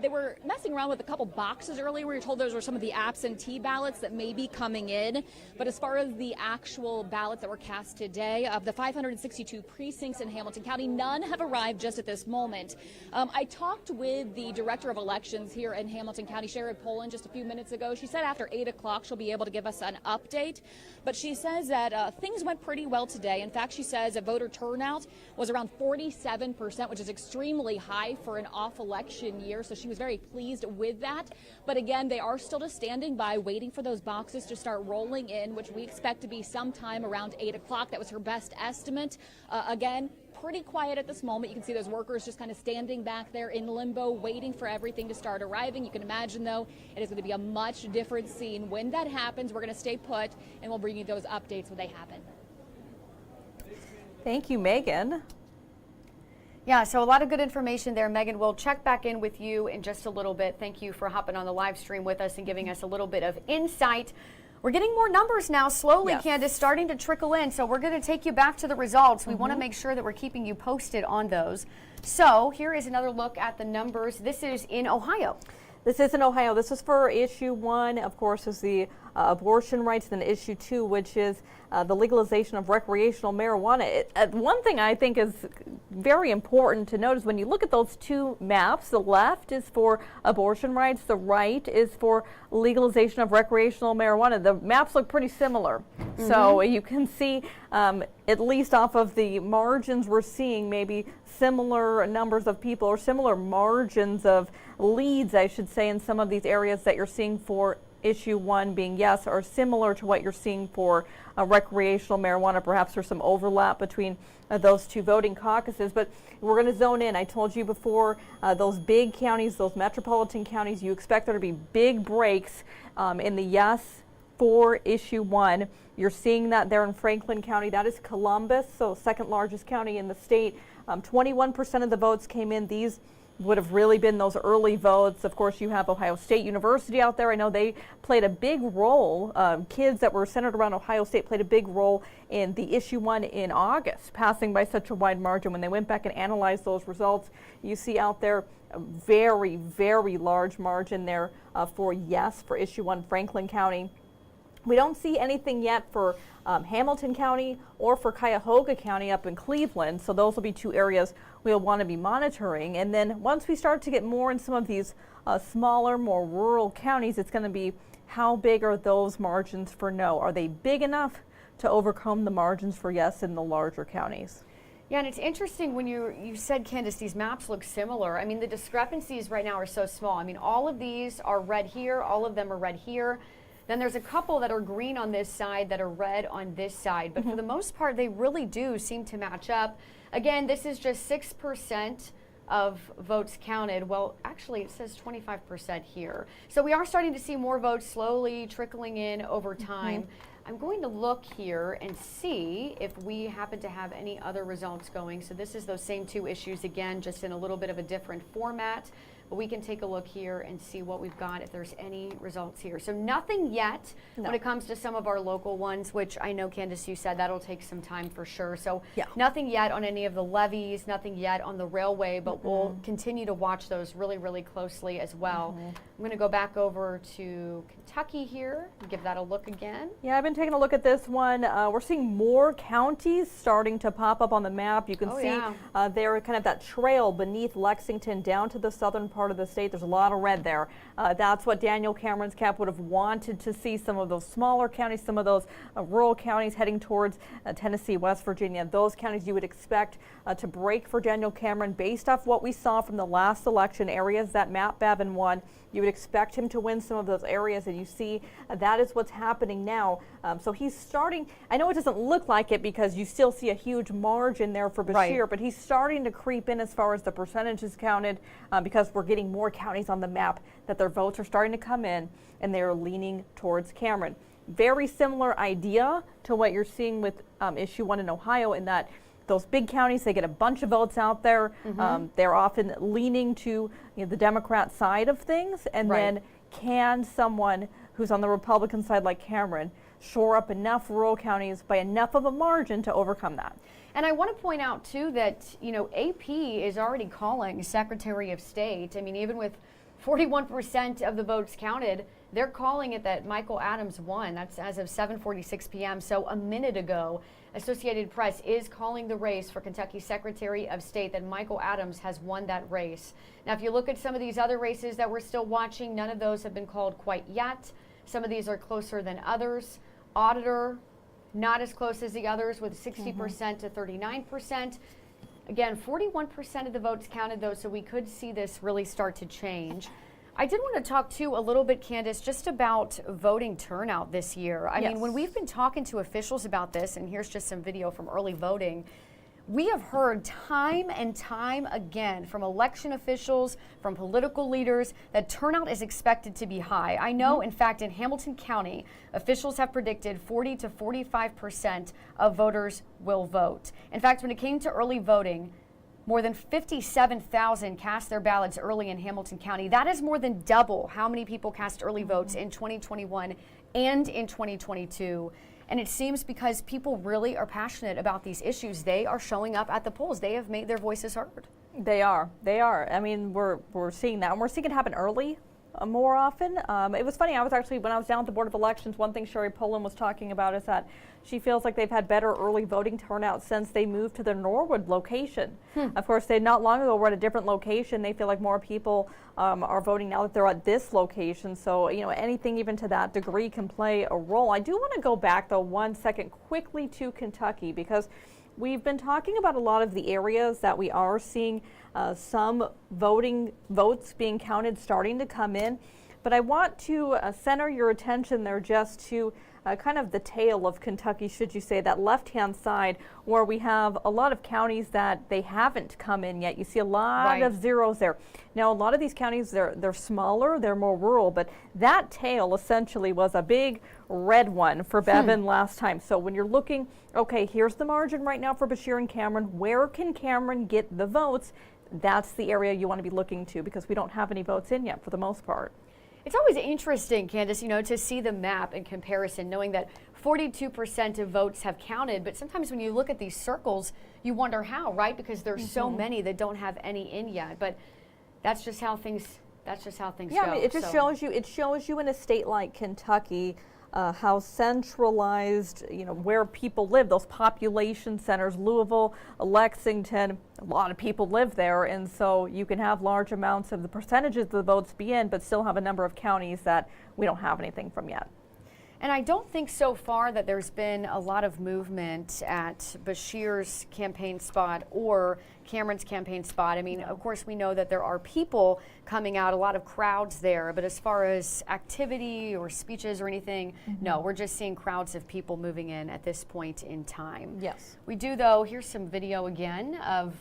They were messing around with a couple boxes earlier. We were told those were some of the absentee ballots that may be coming in. But as far as the actual ballots that were cast today, of the 562 precincts in Hamilton County, none have arrived just at this moment. I talked with the director of elections here in Hamilton County, Sherry Poland, just a few minutes ago. She said after 8 o'clock she'll be able to give us an update. But she says that things went pretty well today. In fact, she says a voter turnout was around 47%, which is extremely high for an off-election year. So she was very pleased with that. But again, they are still just standing by, waiting for those boxes to start rolling in, which we expect to be sometime around 8 o'clock. That was her best estimate. Again, pretty quiet at this moment. You can see those workers just kind of standing back there in limbo, waiting for everything to start arriving. You can imagine, though, it is going to be a much different scene. When that happens, we're going to stay put, and we'll bring you those updates when they happen. Thank you, Megan. Yeah, so a lot of good information there, Megan. We'll check back in with you in just a little bit. Thank you for hopping on the live stream with us and giving us a little bit of insight. We're getting more numbers now, slowly, Yes. Candice, starting to trickle in. So we're going to take you back to the results. We want to make sure that we're keeping you posted on those. So here is another look at the numbers. This is in Ohio. This is in Ohio. This is for issue 1, of course, is the abortion rights, and then issue 2, which is the legalization of recreational marijuana. One thing I think is very important to note is when you look at those two maps, the left is for abortion rights, the right is for legalization of recreational marijuana. The maps look pretty similar. So you can see, at least off of the margins we're seeing, maybe similar numbers of people or similar margins of leads, I should say, in some of these areas that you're seeing for issue 1 being yes, are similar to what you're seeing for recreational marijuana. Perhaps there's some overlap between those two voting caucuses, but we're going to zone in. I told you before, those big counties, those metropolitan counties, you expect there to be big breaks in the yes for issue 1. You're seeing that there in Franklin County. That is Columbus, so second largest county in the state. 21% of the votes came in. These would have really been those early votes. Of course, you have Ohio State University out there. I know they played a big role. Kids that were centered around Ohio State played a big role in the issue 1 in August, passing by such a wide margin. When they went back and analyzed those results, you see out there a very, very large margin there for yes for issue 1, Franklin County. We don't see anything yet for Hamilton County or for Cuyahoga County up in Cleveland, so those will be two areas we'll want to be monitoring. And then once we start to get more in some of these smaller, more rural counties, it's going to be how big are those margins for no? Are they big enough to overcome the margins for yes in the larger counties? Yeah, and it's interesting when you said, Candice, these maps look similar. I mean, the discrepancies right now are so small. I mean, all of these are red here, all of them are red here. Then there's a couple that are green on this side that are red on this side. But for the most part, they really do seem to match up. Again, this is just 6% of votes counted. Well, actually, it says 25% here. So we are starting to see more votes slowly trickling in over time. I'm going to look here and see if we happen to have any other results going. So this is those same 2 issues again, just in a little bit of a different format. But we can take a look here and see what we've got, if there's any results here. So nothing yet when it comes to some of our local ones, which I know, Candice, you said that'll take some time for sure. So nothing yet on any of the levies, nothing yet on the railway, but we'll continue to watch those really, really closely as well. I'm going to go back over to Kentucky here and give that a look again. Yeah, I've been taking a look at this one. We're seeing more counties starting to pop up on the map. You can see there kind of that trail beneath Lexington down to the southern part of the state. There's a lot of red there. That's what Daniel Cameron's cap would have wanted to see, some of those smaller counties, some of those rural counties heading towards Tennessee, West Virginia. Those counties you would expect to break for Daniel Cameron based off what we saw from the last election, areas that Matt Bevin won. You would expect him to win some of those areas, and you see that is what's happening now. So he's starting, I know it doesn't look like it because you still see a huge margin there for Bashir, but he's starting to creep in as far as the percentages counted because we're getting more counties on the map that their votes are starting to come in, and they're leaning towards Cameron. Very similar idea to what you're seeing with issue 1 in Ohio, in that those big counties, they get a bunch of votes out there. They're often leaning to the Democrat side of things. And then can someone who's on the Republican side like Cameron shore up enough rural counties by enough of a margin to overcome that? And I want to point out, too, that, AP is already calling Secretary of State. I mean, even with 41% of the votes counted, they're calling it that Michael Adams won. That's as of 7:46 p.m. So a minute ago, Associated Press is calling the race for Kentucky Secretary of State, that Michael Adams has won that race. Now, if you look at some of these other races that we're still watching, none of those have been called quite yet. Some of these are closer than others. Auditor, not as close as the others, with 60% to 39%. Again, 41% of the votes counted, though, so we could see this really start to change. I did want to talk, too, a little bit, Candice, just about voting turnout this year. I mean, when we've been talking to officials about this, and here's just some video from early voting, we have heard time and time again from election officials, from political leaders, that turnout is expected to be high. I know, in fact, in Hamilton County, officials have predicted 40 to 45% of voters will vote. In fact, when it came to early voting, more than 57,000 cast their ballots early in Hamilton County. That is more than double how many people cast early votes in 2021 and in 2022. And it seems because people really are passionate about these issues, they are showing up at the polls. They have made their voices heard. They are. I mean, we're seeing that, and we're seeing it happen early. More often. It was funny, when I was down at the Board of Elections, one thing Sherry Poland was talking about is that she feels like they've had better early voting turnout since they moved to the Norwood location. Of course, they not long ago were at a different location. They feel like more people are voting now that they're at this location. So, anything even to that degree can play a role. I do want to go back, though, 1 second quickly to Kentucky, because we've been talking about a lot of the areas that we are seeing some votes being counted starting to come in. But I want to center your attention there just to kind of the tail of Kentucky, should you say, that left-hand side where we have a lot of counties that they haven't come in yet. You see a lot of zeros there. Now, a lot of these counties, they're smaller, they're more rural, but that tail essentially was a big red one for Bevin last time. So when you're looking, okay, here's the margin right now for Bashir and Cameron. Where can Cameron get the votes? That's the area you want to be looking to, because we don't have any votes in yet for the most part. It's always interesting, Candice, to see the map in comparison, knowing that 42% of votes have counted. But sometimes when you look at these circles, you wonder how, right? Because there's so many that don't have any in yet. But that's just how things. go. Yeah, I mean, it just shows you. It shows you in a state like Kentucky how centralized, where people live, those population centers, Louisville, Lexington, a lot of people live there, and so you can have large amounts of the percentages of the votes be in, but still have a number of counties that we don't have anything from yet. And I don't think so far that there's been a lot of movement at Bashir's campaign spot or Cameron's campaign spot. I mean, of course, we know that there are people coming out, a lot of crowds there, but as far as activity or speeches or anything, no, we're just seeing crowds of people moving in at this point in time. Yes. We do, though, here's some video again of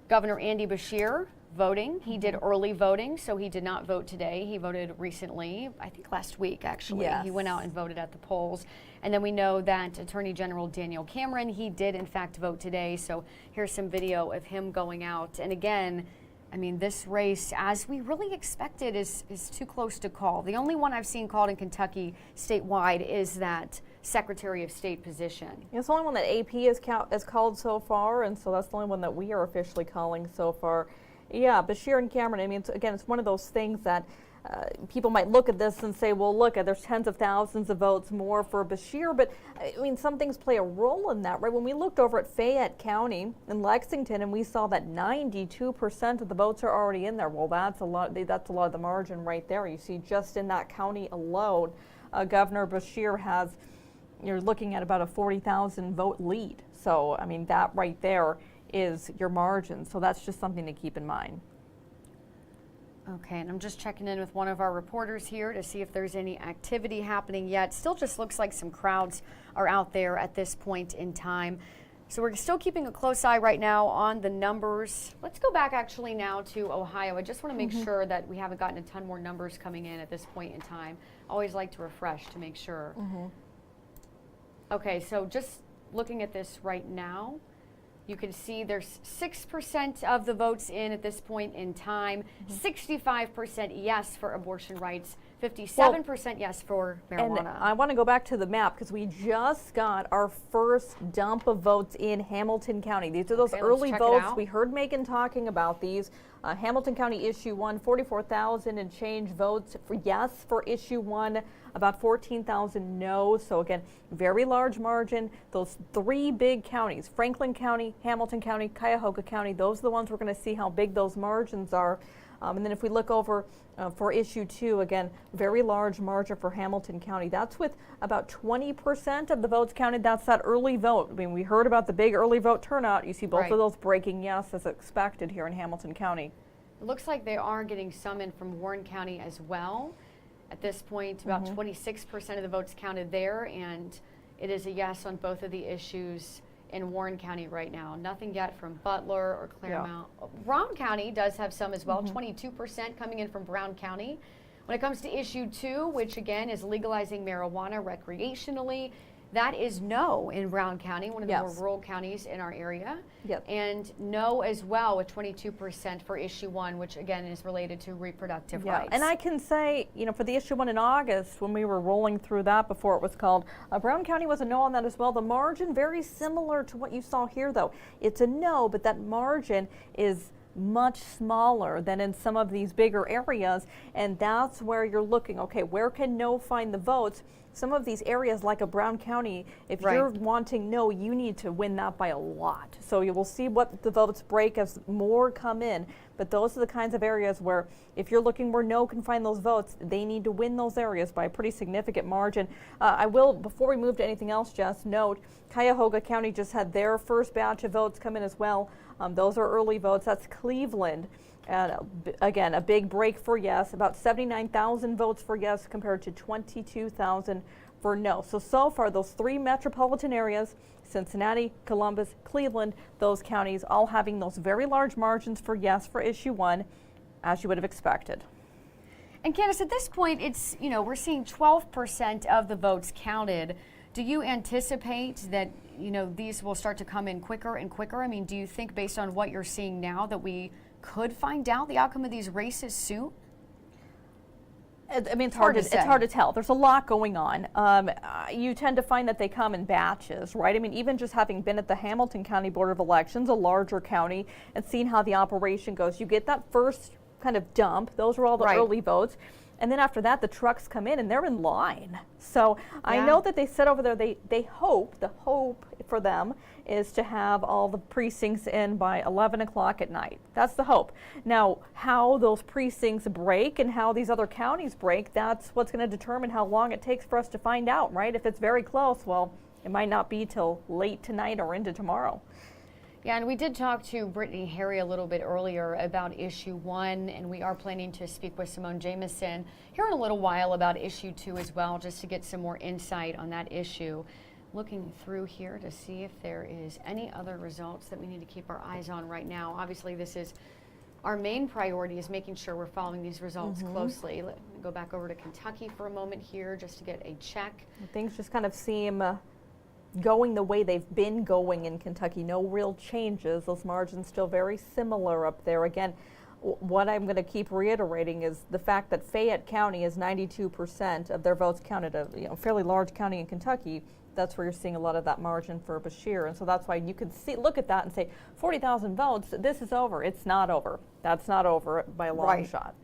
Governor Andy Bashir voting. He did early voting, so he did not vote today. He voted recently, I think last week actually. Yes. He went out and voted at the polls. And then we know that Attorney General Daniel Cameron, he did in fact vote today. So here's some video of him going out. And again, I mean, this race, as we really expected, is too close to call. The only one I've seen called in Kentucky statewide is that Secretary of State position. It's the only one that AP has called so far, and so that's the only one that we are officially calling so far. Yeah, Bashir and Cameron, I mean, it's one of those things that people might look at this and say, well, look, there's tens of thousands of votes more for Bashir, but I mean, some things play a role in that, right? When we looked over at Fayette County in Lexington and we saw that 92% of the votes are already in there, well, that's a lot of the margin right there. You see, just in that county alone, Governor Bashir has, you're looking at about a 40,000 vote lead. So, I mean, that right there is your margin. So that's just something to keep in mind. Okay, and I'm just checking in with one of our reporters here to see if there's any activity happening yet. Still just looks like some crowds are out there at this point in time. So we're still keeping a close eye right now on the numbers. Let's go back actually now to Ohio. I just want to make sure that we haven't gotten a ton more numbers coming in at this point in time. Always like to refresh to make sure. Okay, so just looking at this right now, you can see there's 6% of the votes in at this point in time, 65% yes for abortion rights, 57% yes for marijuana. And I want to go back to the map because we just got our first dump of votes in Hamilton County. These are those early votes. We heard Megan talking about these. Hamilton County issue 1, 44,000 and change votes for yes for issue 1, about 14,000 no. So again, very large margin. Those three big counties, Franklin County, Hamilton County, Cuyahoga County, those are the ones we're going to see how big those margins are. And then if we look over for issue 2, again, very large margin for Hamilton County. That's with about 20% of the votes counted. That's that early vote. I mean, we heard about the big early vote turnout. You see both of those breaking yes as expected here in Hamilton County. It looks like they are getting some in from Warren County as well. At this point, about 26% of the votes counted there, and it is a yes on both of the issues in Warren County right now. Nothing yet from Butler or Claremont. Brown County does have some as well, 22% coming in from Brown County. When it comes to issue 2, which again is legalizing marijuana recreationally, that is no in Brown County, one of the more rural counties in our area. And no as well with 22% for issue 1, which again is related to reproductive rights. And I can say, you know, for the issue 1 in August, when we were rolling through that before it was called, Brown County was a no on that as well. The margin very similar to what you saw here, though. It's a no, but that margin is much smaller than in some of these bigger areas, and that's where you're looking, okay, where can no find the votes? Some of these areas like a Brown County, if you're wanting no, you need to win that by a lot. So you will see what the votes break as more come in, but those are the kinds of areas where if you're looking where no can find those votes, they need to win those areas by a pretty significant margin. I will, before we move to anything else, just note, Cuyahoga County just had their first batch of votes come in as well. Those are early votes. That's Cleveland. And again, a big break for yes, about 79,000 votes for yes compared to 22,000 for no. So far, those three metropolitan areas, Cincinnati, Columbus, Cleveland, those counties all having those very large margins for yes for issue 1, as you would have expected. And Candice, at this point, it's, you know, we're seeing 12% of the votes counted. Do you anticipate that, you know, these will start to come in quicker and quicker? I mean, do you think based on what you're seeing now that we could find out the outcome of these races soon? I mean, it's hard to tell. There's a lot going on. You tend to find that they come in batches, right? I mean, even just having been at the Hamilton County Board of Elections, a larger county, and seeing how the operation goes, you get that first kind of dump. Those are all the early votes. And then after that, the trucks come in and they're in line. So I know that they sit over there, they hope, the hope for them is to have all the precincts in by 11 o'clock at night. That's the hope. Now, how those precincts break and how these other counties break, that's what's going to determine how long it takes for us to find out, right? If it's very close, well, it might not be till late tonight or into tomorrow. Yeah, and we did talk to Brittany Hare a little bit earlier about issue 1, and we are planning to speak with Simone Jamison here in a little while about issue 2 as well, just to get some more insight on that issue. Looking through here to see if there is any other results that we need to keep our eyes on right now. Obviously, this is our main priority is making sure we're following these results closely. Let me go back over to Kentucky for a moment here just to get a check. Things just kind of seem going the way they've been going in Kentucky. No real changes. Those margins still very similar up there. Again, what I'm going to keep reiterating is the fact that Fayette County is 92% of their votes counted, a fairly large county in Kentucky. That's where you're seeing a lot of that margin for Beshear. And so that's why you can look at that and say 40,000 votes, this is over. It's not over. That's not over by a long shot.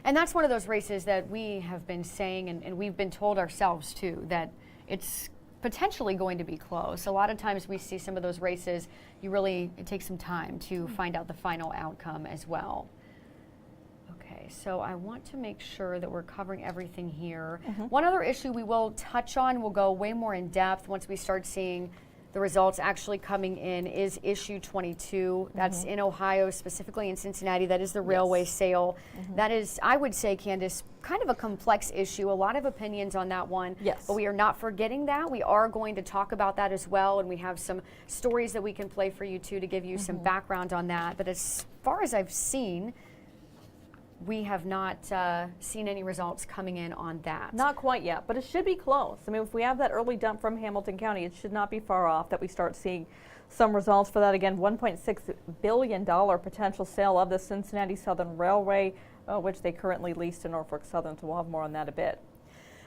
And that's one of those races that we have been saying, and we've been told ourselves too, that it's potentially going to be close. A lot of times we see some of those races, it takes some time to find out the final outcome as well. Okay, so I want to make sure that we're covering everything here. One other issue we will touch on, we'll go way more in depth once we start seeing the results actually coming in, is issue 22. That's in Ohio, specifically in Cincinnati. That is the railway sale. That is, I would say, Candice, kind of a complex issue. A lot of opinions on that one. Yes. But we are not forgetting that. We are going to talk about that as well, and we have some stories that we can play for you too to give you some background on that. But as far as I've seen, we have not seen any results coming in on that. Not quite yet, but it should be close. I mean, if we have that early dump from Hamilton County, it should not be far off that we start seeing some results for that. Again, $1.6 billion potential sale of the Cincinnati Southern Railway, which they currently lease to Norfolk Southern, so we'll have more on that a bit.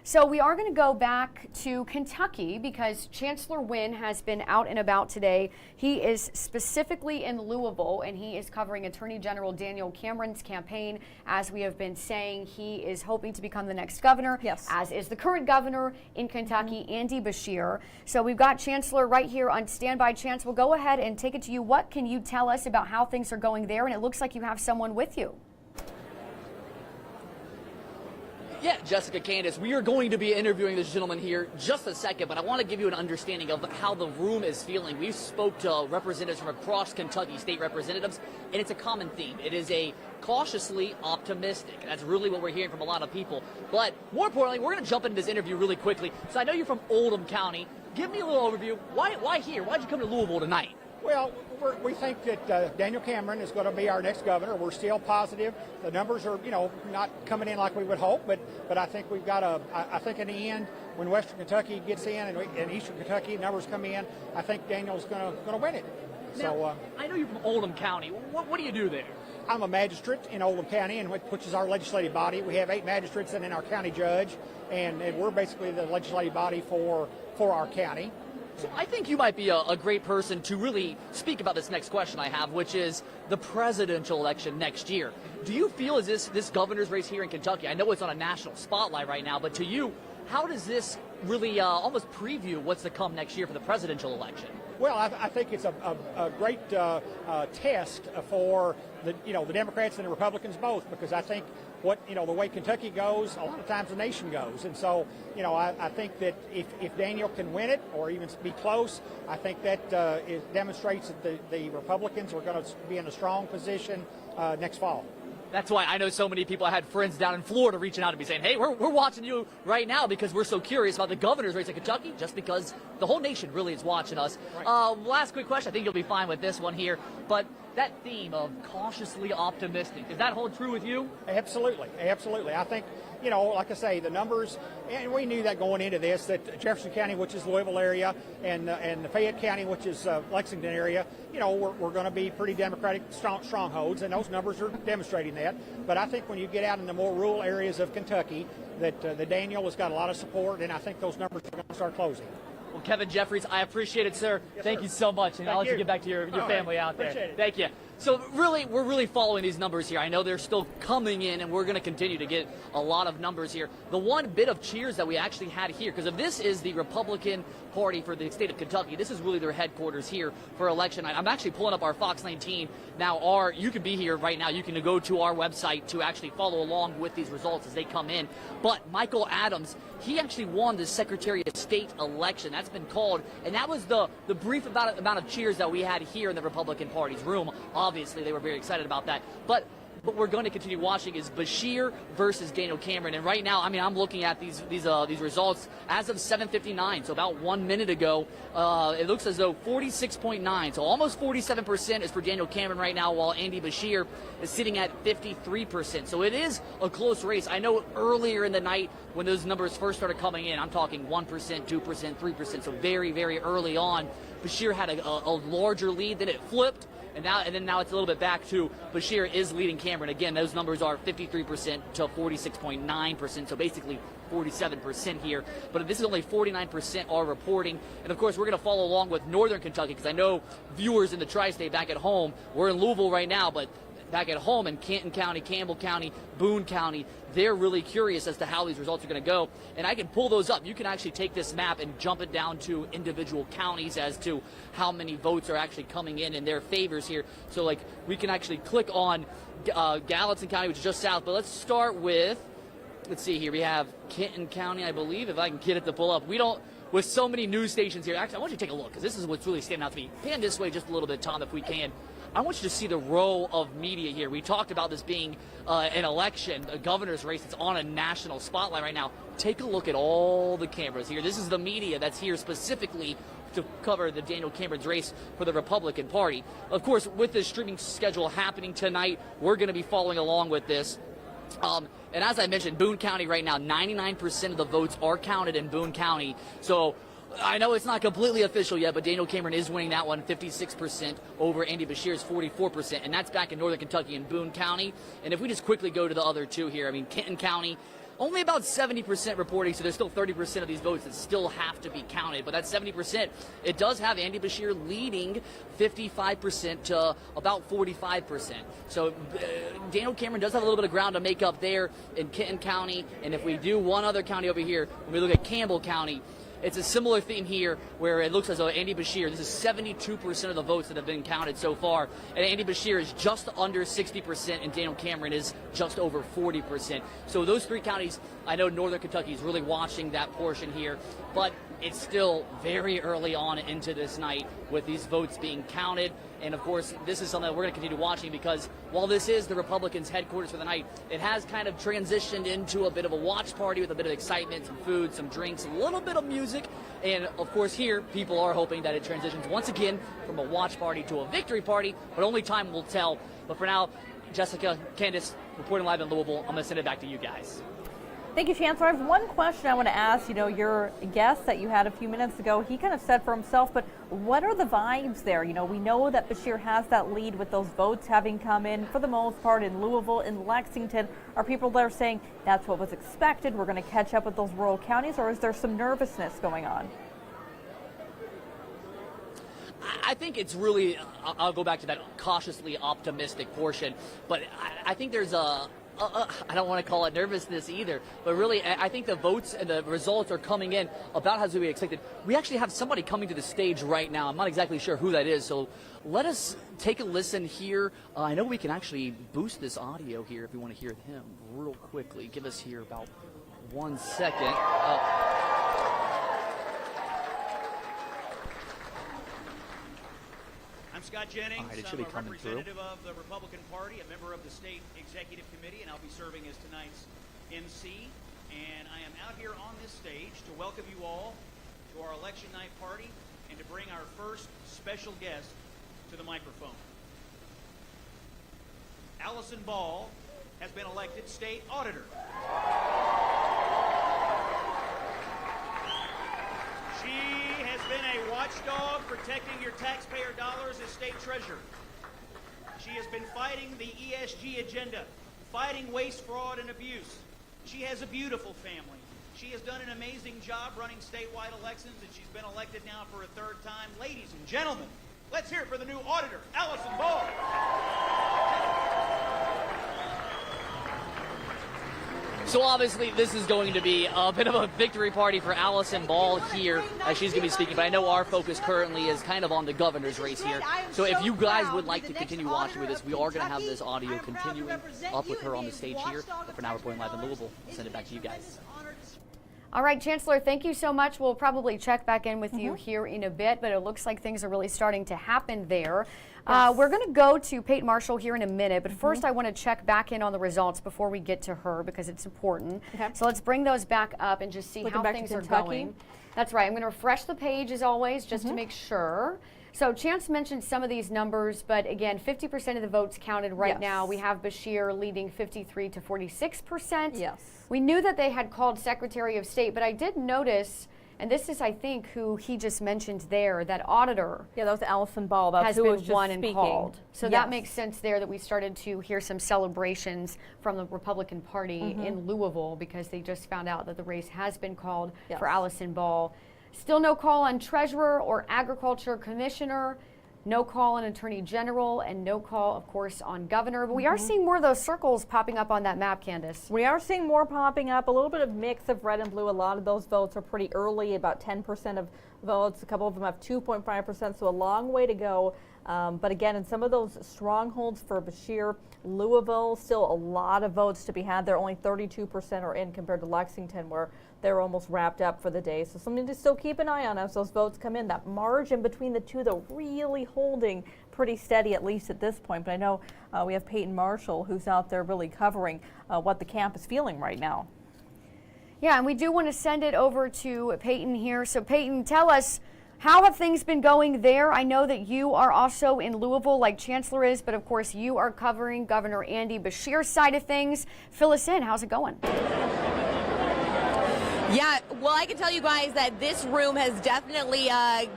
So we are going to go back to Kentucky because Chancellor Wynne has been out and about today. He is specifically in Louisville, and he is covering Attorney General Daniel Cameron's campaign. As we have been saying, he is hoping to become the next governor, as is the current governor in Kentucky, Andy Beshear. So we've got Chancellor right here on standby. Chance, we'll go ahead and take it to you. What can you tell us about how things are going there? And it looks like you have someone with you. Yeah, Jessica, Candice, we are going to be interviewing this gentleman here just a second, but I want to give you an understanding of how the room is feeling. We spoke to representatives from across Kentucky, state representatives, and it's a common theme. It is a cautiously optimistic. That's really what we're hearing from a lot of people. But more importantly, we're going to jump into this interview really quickly. So I know you're from Oldham County. Give me a little overview. Why here? Why'd you come to Louisville tonight? Well, we think that Daniel Cameron is going to be our next governor. We're still positive. The numbers are, not coming in like we would hope, but I think we've got I think in the end, when Western Kentucky gets in and Eastern Kentucky numbers come in, I think Daniel's going to win it. Now, I know you're from Oldham County. What do you do there? I'm a magistrate in Oldham County, which is our legislative body. We have 8 magistrates and then our county judge, and we're basically the legislative body for our county. So I think you might be a great person to really speak about this next question I have, which is the presidential election next year. Do you feel as this governor's race here in Kentucky, I know it's on a national spotlight right now, but to you, how does this really almost preview what's to come next year for the presidential election? Well, I think it's a great test for the Democrats and the Republicans both, because I think the way Kentucky goes, a lot of times the nation goes. And so, I think that if Daniel can win it or even be close, I think that it demonstrates that the Republicans are going to be in a strong position next fall. That's why I know so many people. I had friends down in Florida reaching out to me saying, hey, we're watching you right now because we're so curious about the governor's race in Kentucky, just because the whole nation really is watching us. Right. Last quick question. I think you'll be fine with this one here. But that theme of cautiously optimistic, does that hold true with you? Absolutely. Absolutely. I think, like I say, the numbers, and we knew that going into this, that Jefferson County, which is Louisville area, and the Fayette County, which is Lexington area, we're going to be pretty Democratic strongholds, and those numbers are demonstrating that. But I think when you get out in the more rural areas of Kentucky, that the Daniel has got a lot of support, and I think those numbers are going to start closing. Well, Kevin Jeffries, I appreciate it, sir. Yes, Thank you so much, and I'll let you get back to your family out there. Appreciate it. Thank you. So really, we're really following these numbers here. I know they're still coming in, and we're going to continue to get a lot of numbers here. The one bit of cheers that we actually had here, because if this is the Republican Party for the state of Kentucky, this is really their headquarters here for election night. I'm actually pulling up our Fox 19 now. You can be here right now. You can go to our website to actually follow along with these results as they come in. But Michael Adams, he actually won the Secretary of State election. That's been called, and that was the brief amount of cheers that we had here in the Republican Party's room. Obviously, they were very excited about that. But what we're going to continue watching is Beshear versus Daniel Cameron. And right now, I mean, I'm looking at these results as of 7:59, so about 1 minute ago. It looks as though 46.9, so almost 47% is for Daniel Cameron right now, while Andy Beshear is sitting at 53%. So it is a close race. I know earlier in the night when those numbers first started coming in, I'm talking 1%, 2%, 3%, so very, very early on, Beshear had a larger lead, then it flipped. And then now it's a little bit back to Beshear is leading Cameron. Again, those numbers are 53% to 46.9%, so basically 47% here. But this is only 49% are reporting. And, of course, we're going to follow along with Northern Kentucky because I know viewers in the tri-state back at home, we're in Louisville right now, but back at home in Canton County, Campbell County, Boone County, they're really curious as to how these results are going to go. And I can pull those up. You can actually take this map and jump it down to individual counties as to how many votes are actually coming in their favors here. So, like, we can actually click on Gallatin County, which is just south. But let's start with, let's see here. We have Canton County, I believe, if I can get it to pull up. We don't, with so many news stations here. Actually, I want you to take a look because this is what's really standing out to me. Pan this way just a little bit, Tom, if we can. I want you to see the row of media here. We talked about this being an election, a governor's race that's on a national spotlight right now. Take a look at all the cameras here. This is the media that's here specifically to cover the Daniel Cameron's race for the Republican Party. Of course, with this streaming schedule happening tonight, we're going to be following along with this. And as I mentioned, Boone County right now, 99% of the votes are counted in Boone County. So I know it's not completely official yet, but Daniel Cameron is winning that one, 56% over Andy Beshear's 44%, and that's back in Northern Kentucky in Boone County. And if we just quickly go to the other two here, I mean, Canton County, only about 70% reporting, so there's still 30% of these votes that still have to be counted. But that 70%, it does have Andy Beshear leading 55% to about 45%. So Daniel Cameron does have a little bit of ground to make up there in Canton County. And if we do one other county over here, when we look at Campbell County, it's a similar theme here where it looks as though Andy Beshear, this is 72% of the votes that have been counted so far, and Andy Beshear is just under 60% and Daniel Cameron is just over 40%. So those three counties, I know Northern Kentucky is really watching that portion here, but it's still very early on into this night with these votes being counted. And, of course, this is something that we're going to continue watching because while this is the Republicans' headquarters for the night, it has kind of transitioned into a bit of a watch party with a bit of excitement, some food, some drinks, a little bit of music. And, of course, here, people are hoping that it transitions once again from a watch party to a victory party, but only time will tell. But for now, Jessica, Candice, reporting live in Louisville, I'm going to send it back to you guys. Thank you, Chancellor. I have one question I want to ask. You know, your guest that you had a few minutes ago, he kind of said for himself, but what are the vibes there? You know, we know that Beshear has that lead with those votes having come in for the most part in Louisville, in Lexington. Are people there saying that's what was expected, we're going to catch up with those rural counties, or is there some nervousness going on? I think it's really, I'll go back to that cautiously optimistic portion, but I think there's I don't want to call it nervousness either, but really I think the votes and the results are coming in about as we expected. We actually have somebody coming to the stage right now. I'm not exactly sure who that is, so let us take a listen here. I know we can actually boost this audio here if you want to hear him real quickly. Give us here about 1 second. I'm Scott Jennings. All right, I'm a representative of the Republican Party, a member of the State Executive Committee, and I'll be serving as tonight's MC. And I am out here on this stage to welcome you all to our election night party and to bring our first special guest to the microphone. Allison Ball has been elected state auditor. She has been a watchdog protecting your taxpayer dollars as state treasurer. She has been fighting the ESG agenda, fighting waste, fraud, and abuse. She has a beautiful family. She has done an amazing job running statewide elections, and she's been elected now for a third time. Ladies and gentlemen, let's hear it for the new auditor, Allison Ball. So obviously this is going to be a bit of a victory party for Allison Ball here as she's going to be speaking, but I know our focus currently is kind of on the governor's race here. So if you guys would like to continue watching with us, we are going to have this audio continuing up with her on the stage here. But for now, reporting live in Louisville, I'll send it back to you guys. All right, Chancellor, thank you so much. We'll probably check back in with you here in a bit, but it looks like things are really starting to happen there. We're going to go to Peyton Marshall here in a minute, but first I want to check back in on the results before we get to her because it's important. So let's bring those back up and just see how things are going. That's right. I'm going to refresh the page as always just to make sure. So Chance mentioned some of these numbers, but again, 50% of the votes counted right now. We have Beshear leading 53 to 46%. Yes. We knew that they had called Secretary of State, but I did notice, and this is, I think, who he just mentioned there, that auditor. Yeah, that was Allison Ball. That's has who been was just won and speaking. called. So that makes sense there that we started to hear some celebrations from the Republican Party in Louisville because they just found out that the race has been called for Allison Ball. Still no call on Treasurer or Agriculture Commissioner, no call on Attorney General, and no call, of course, on Governor. But we are seeing more of those circles popping up on that map, Candice. We are seeing more popping up, a little bit of mix of red and blue. A lot of those votes are pretty early, about 10% of votes. A couple of them have 2.5%, so a long way to go. But again, in some of those strongholds for Beshear, Louisville, still a lot of votes to be had. They're only 32% are in compared to Lexington, where they're almost wrapped up for the day. So something to still keep an eye on as those votes come in. That margin between the two, though, really holding pretty steady, at least at this point. But I know we have Peyton Marshall, who's out there really covering what the camp is feeling right now. Yeah, and we do want to send it over to Peyton here. So Peyton, tell us, how have things been going there? I know that you are also in Louisville like Chancellor is, but of course you are covering Governor Andy Beshear's side of things. Fill us in. How's it going? Yeah, well, I can tell you guys that this room has definitely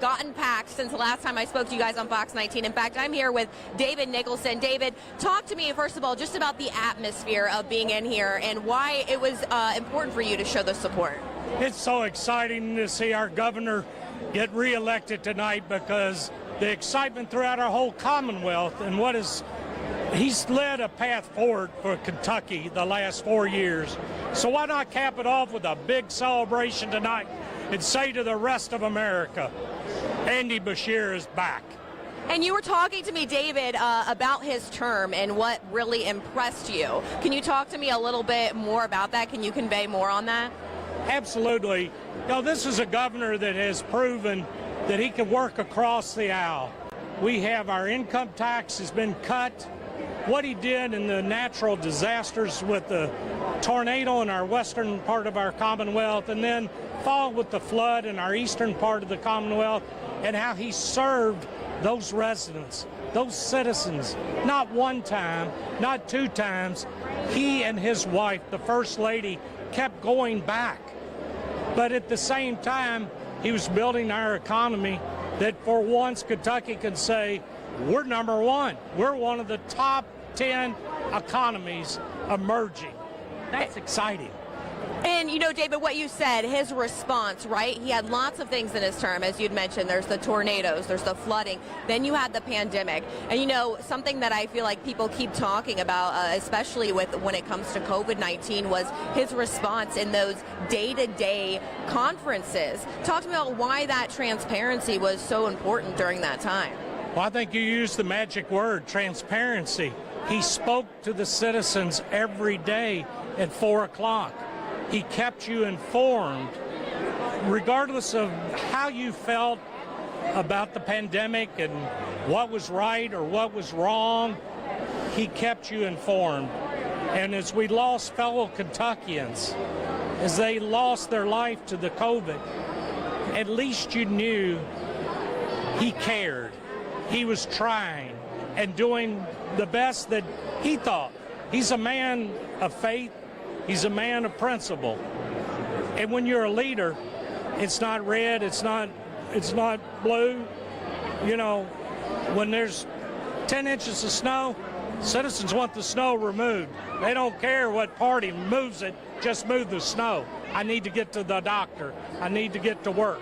gotten packed since the last time I spoke to you guys on Fox 19. In fact, I'm here with David Nicholson. David, talk to me, first of all, just about the atmosphere of being in here and why it was important for you to show the support. It's so exciting to see our governor get reelected tonight because the excitement throughout our whole Commonwealth and he's led a path forward for Kentucky the last 4 years. So why not cap it off with a big celebration tonight and say to the rest of America, Andy Beshear is back. And you were talking to me, David, about his term and what really impressed you. Can you talk to me a little bit more about that? Can you convey more on that? Absolutely. You know, this is a governor that has proven that he can work across the aisle. We have our income tax has been cut. What he did in the natural disasters with the tornado in our western part of our Commonwealth and then followed with the flood in our eastern part of the Commonwealth and how he served those residents, those citizens, not one time, not two times. He and his wife, the First Lady, kept going back. But at the same time, he was building our economy that for once Kentucky can say, we're number one. We're one of the top 10 economies emerging. That's exciting. And, you know, David, what you said, his response, right? He had lots of things in his term, as you'd mentioned. There's the tornadoes, there's the flooding, then you had the pandemic. And, you know, something that I feel like people keep talking about, especially when it comes to COVID-19, was his response in those day-to-day conferences. Talk to me about why that transparency was so important during that time. Well, I think you used the magic word, transparency. He spoke to the citizens every day at 4 o'clock. He kept you informed, regardless of how you felt about the pandemic and what was right or what was wrong. He kept you informed. And as we lost fellow Kentuckians, as they lost their life to the COVID, at least you knew he cared. He was trying and doing the best that he thought. He's a man of faith. He's a man of principle. And when you're a leader, it's not red, it's not blue. You know, when there's 10 inches of snow, citizens want the snow removed. They don't care what party moves it, just move the snow. I need to get to the doctor. I need to get to work.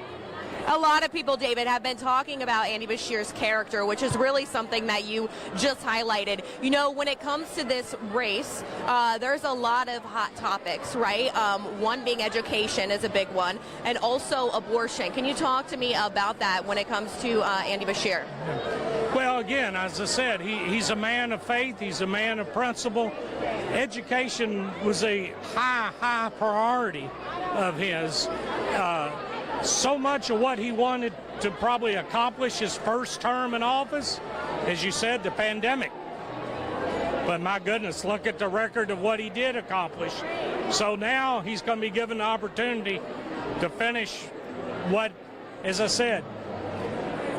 A lot of people, David, have been talking about Andy Beshear's character, which is really something that you just highlighted. You know, when it comes to this race, there's a lot of hot topics, right? One being education is a big one, and also abortion. Can you talk to me about that when it comes to Andy Beshear? Well, again, as I said, he's a man of faith. He's a man of principle. Education was a high priority of his, so much of what he wanted to probably accomplish his first term in office, as you said, the pandemic. But my goodness, look at the record of what he did accomplish. So now he's going to be given the opportunity to finish what, as I said,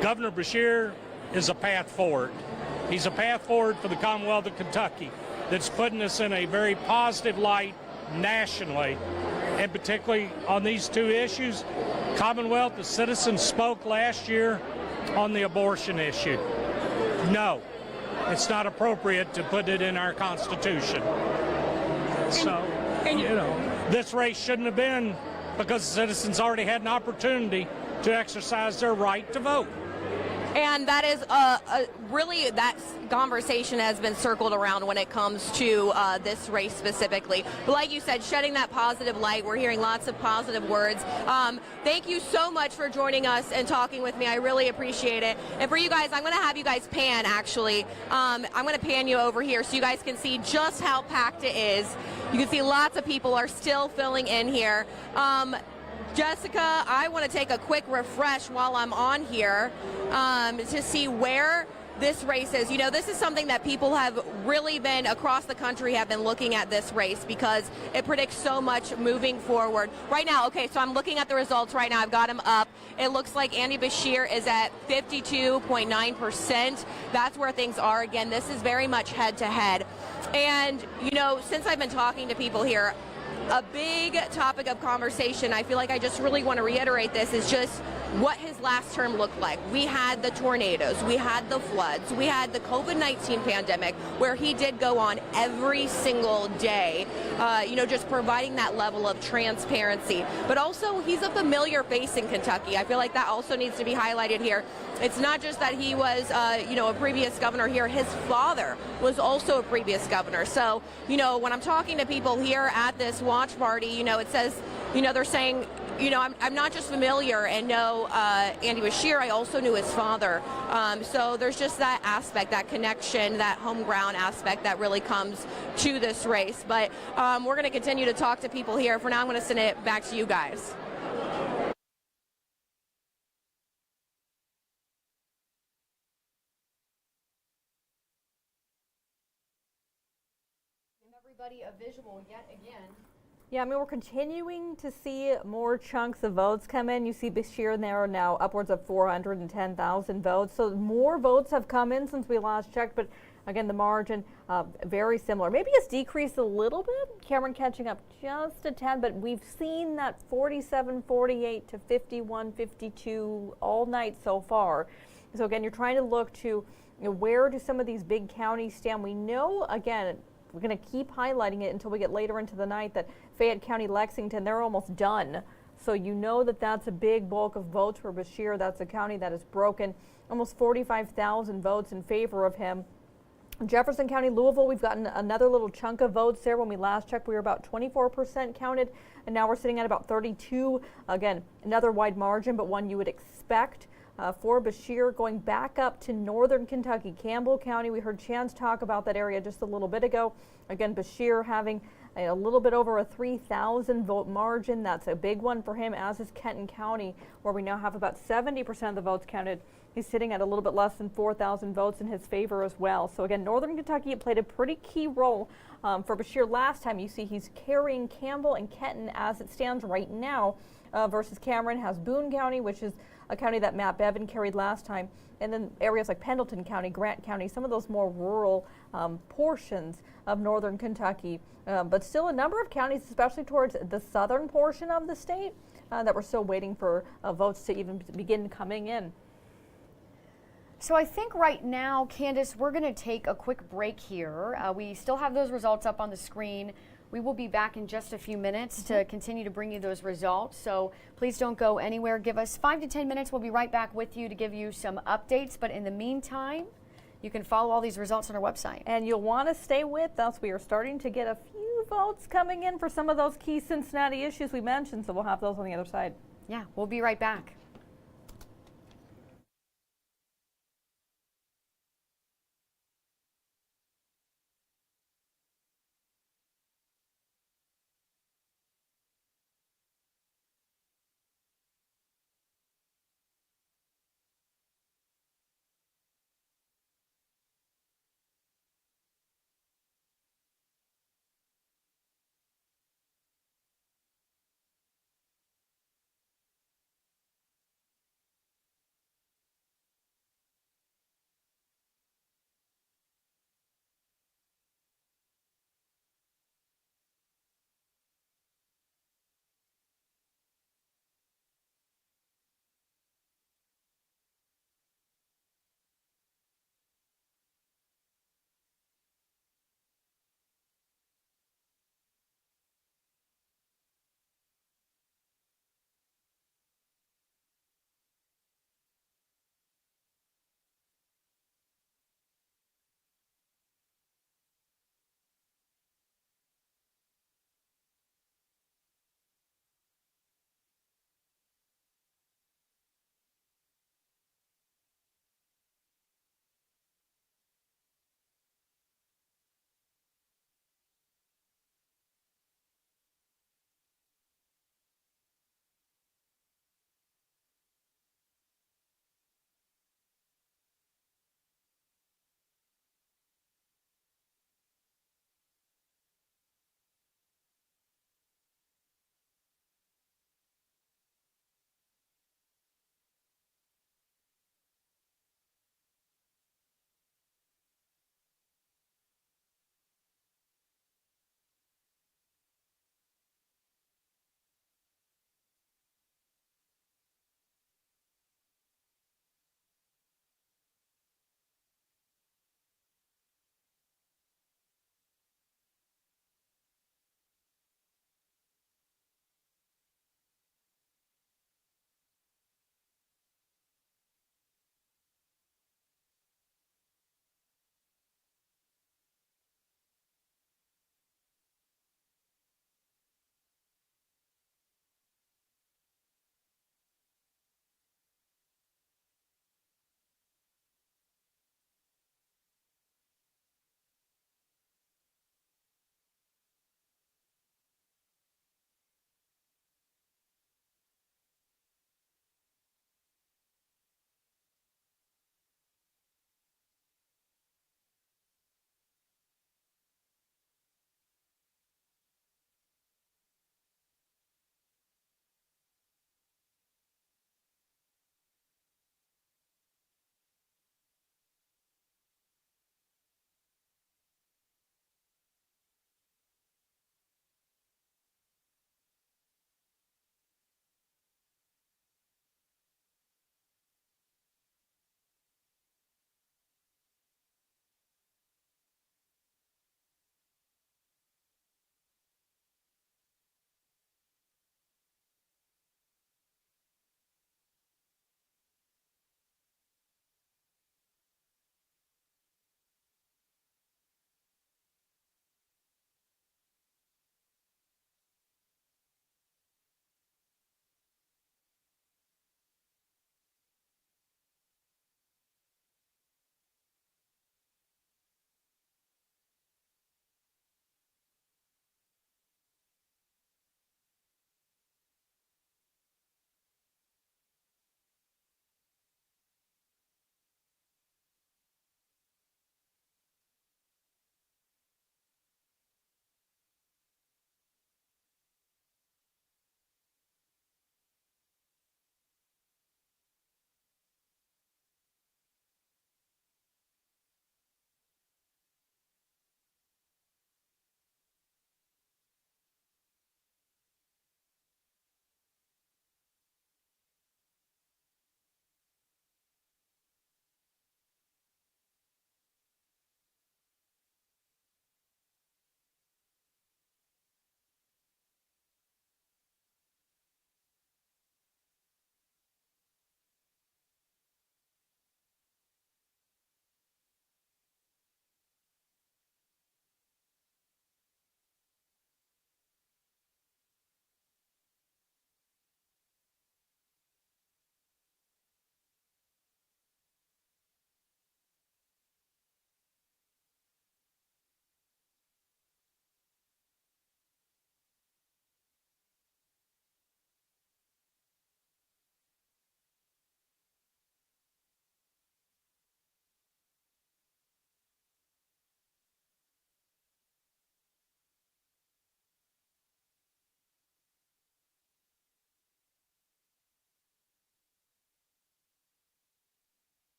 Governor Beshear is a path forward. He's a path forward for the Commonwealth of Kentucky that's putting us in a very positive light nationally, and particularly on these two issues. Commonwealth, the citizens spoke last year on the abortion issue. No, it's not appropriate to put it in our Constitution. So, this race shouldn't have been, because the citizens already had an opportunity to exercise their right to vote. And that is really, that conversation has been circled around when it comes to this race specifically. But like you said, shedding that positive light, we're hearing lots of positive words. Thank you so much for joining us and talking with me. I really appreciate it. And for you guys, I'm going to have you guys pan, actually. I'm going to pan you over here so you guys can see just how packed it is. You can see lots of people are still filling in here. Jessica, I want to take a quick refresh while I'm on here to see where this race is. You know, this is something that people have really been, across the country, have been looking at this race because it predicts so much moving forward. Right now, okay, so I'm looking at the results right now. I've got them up. It looks like Andy Beshear is at 52.9%. That's where things are. Again, this is very much head-to-head. And, you know, since I've been talking to people here, a big topic of conversation, I feel like I just really want to reiterate this, is just what his last term looked like. We had the tornadoes, we had the floods, we had the COVID-19 pandemic, where he did go on every single day, just providing that level of transparency. But also, he's a familiar face in Kentucky. I feel like that also needs to be highlighted here. It's not just that he was, a previous governor here. His father was also a previous governor. So, when I'm talking to people here at this watch party, it says, they're saying, I'm not just familiar and know Andy Beshear, I also knew his father. So there's just that aspect, that connection, that home ground aspect that really comes to this race. But we're going to continue to talk to people here. For now, I'm going to send it back to you guys. Everybody a visual yet again. Yeah, I mean, we're continuing to see more chunks of votes come in. You see Beshear there now upwards of 410,000 votes. So more votes have come in since we last checked, but again, the margin very similar. Maybe it's decreased a little bit. Cameron catching up just a tad, but we've seen that 47, 48 to 51, 52 all night so far. So again, you're trying to look to where do some of these big counties stand. We know, again, we're going to keep highlighting it until we get later into the night, that Fayette County, Lexington, they're almost done. So that's a big bulk of votes for Beshear. That's a county that has broken almost 45,000 votes in favor of him. Jefferson County, Louisville, we've gotten another little chunk of votes there. When we last checked, we were about 24% counted, and now we're sitting at about 32. Again, another wide margin, but one you would expect. For Beshear, going back up to northern Kentucky, Campbell County. We heard Chance talk about that area just a little bit ago. Again, Beshear having a little bit over a 3,000 vote margin. That's a big one for him, as is Kenton County, where we now have about 70% of the votes counted. He's sitting at a little bit less than 4,000 votes in his favor as well. So again, northern Kentucky played a pretty key role for Beshear last time. You see he's carrying Campbell and Kenton as it stands right now, versus Cameron has Boone County, which is a county that Matt Bevin carried last time, and then areas like Pendleton County, Grant County, some of those more rural portions of northern Kentucky. But still a number of counties, especially towards the southern portion of the state, that we're still waiting for votes to even begin coming in. So I think right now, Candice, we're going to take a quick break here. We still have those results up on the screen. We will be back in just a few minutes to continue to bring you those results. So please don't go anywhere. Give us 5 to 10 minutes. We'll be right back with you to give you some updates. But in the meantime, you can follow all these results on our website. And you'll want to stay with us. We are starting to get a few votes coming in for some of those key Cincinnati issues we mentioned. So we'll have those on the other side. Yeah, we'll be right back.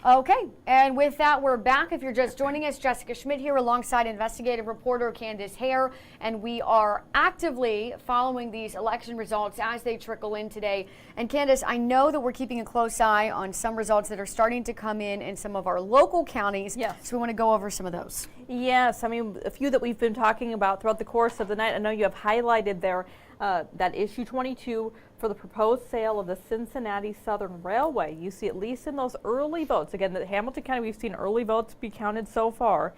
Okay, and with that, we're back. If you're just joining us, Jessica Schmidt here alongside investigative reporter Candice Hare, and we are actively following these election results as they trickle in today. And Candice, I know that we're keeping a close eye on some results that are starting to come in some of our local counties. Yes. So we want to go over some of those. Yes, I mean, a few that we've been talking about throughout the course of the night. I know you have highlighted there that issue 22 for the proposed sale of the Cincinnati Southern Railway. You see, at least in those early votes, again, the Hamilton County, we've seen early votes be counted so far,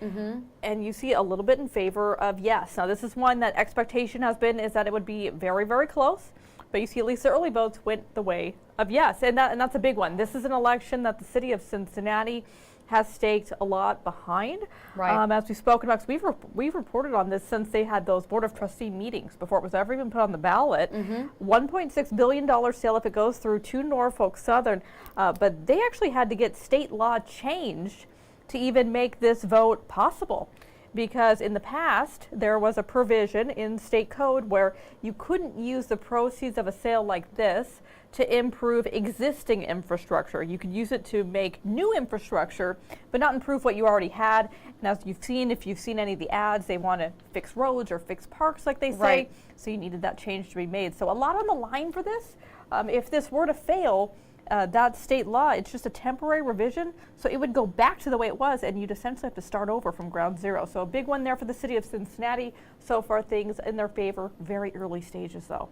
and you see a little bit in favor of yes. Now, this is one that expectation has been is that it would be very, very close, but you see at least the early votes went the way of yes, and that's a big one. This is an election that the city of Cincinnati has staked a lot behind. Right. As we've spoken about, we've reported on this since they had those Board of Trustee meetings before it was ever even put on the ballot. $1.6 billion sale if it goes through to Norfolk Southern, but they actually had to get state law changed to even make this vote possible. Because in the past, there was a provision in state code where you couldn't use the proceeds of a sale like this to improve existing infrastructure. You could use it to make new infrastructure, but not improve what you already had. And as you've seen, if you've seen any of the ads, they want to fix roads or fix parks, like they say. Right. So you needed that change to be made. So a lot on the line for this. If this were to fail, that state law, it's just a temporary revision, so it would go back to the way it was, and you'd essentially have to start over from ground zero. So a big one there for the city of Cincinnati. So far, things in their favor, very early stages, though.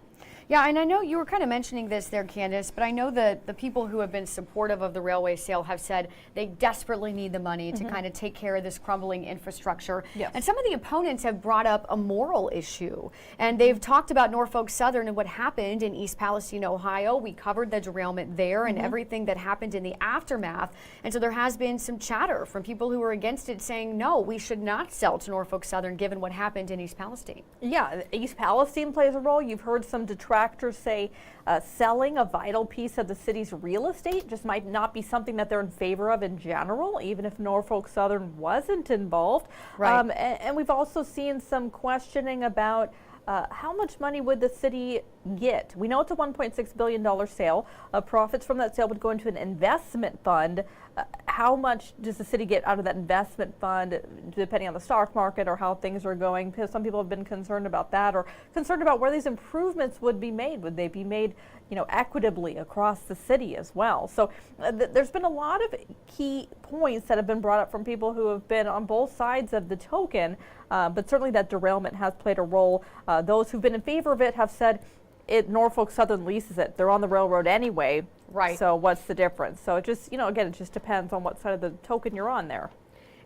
Yeah, and I know you were kind of mentioning this there, Candice, but I know that the people who have been supportive of the railway sale have said they desperately need the money to kind of take care of this crumbling infrastructure. Yes. And some of the opponents have brought up a moral issue, and they've talked about Norfolk Southern and what happened in East Palestine, Ohio. We covered the derailment there and everything that happened in the aftermath. And so there has been some chatter from people who are against it saying, no, we should not sell to Norfolk Southern given what happened in East Palestine. Yeah, East Palestine plays a role. You've heard some detractors say selling a vital piece of the city's real estate just might not be something that they're in favor of in general, even if Norfolk Southern wasn't involved. Right. And we've also seen some questioning about how much money would the city get? We know it's a $1.6 billion sale. Profits from that sale would go into an investment fund. How much does the city get out of that investment fund, depending on the stock market or how things are going? Because some people have been concerned about that, or concerned about where these improvements would be made. Would they be made, equitably across the city as well? So there's been a lot of key points that have been brought up from people who have been on both sides of the token, but certainly that derailment has played a role. Those who've been in favor of it have said Norfolk Southern leases it. They're on the railroad anyway. Right. So what's the difference? So it just, again, it just depends on what side of the token you're on there.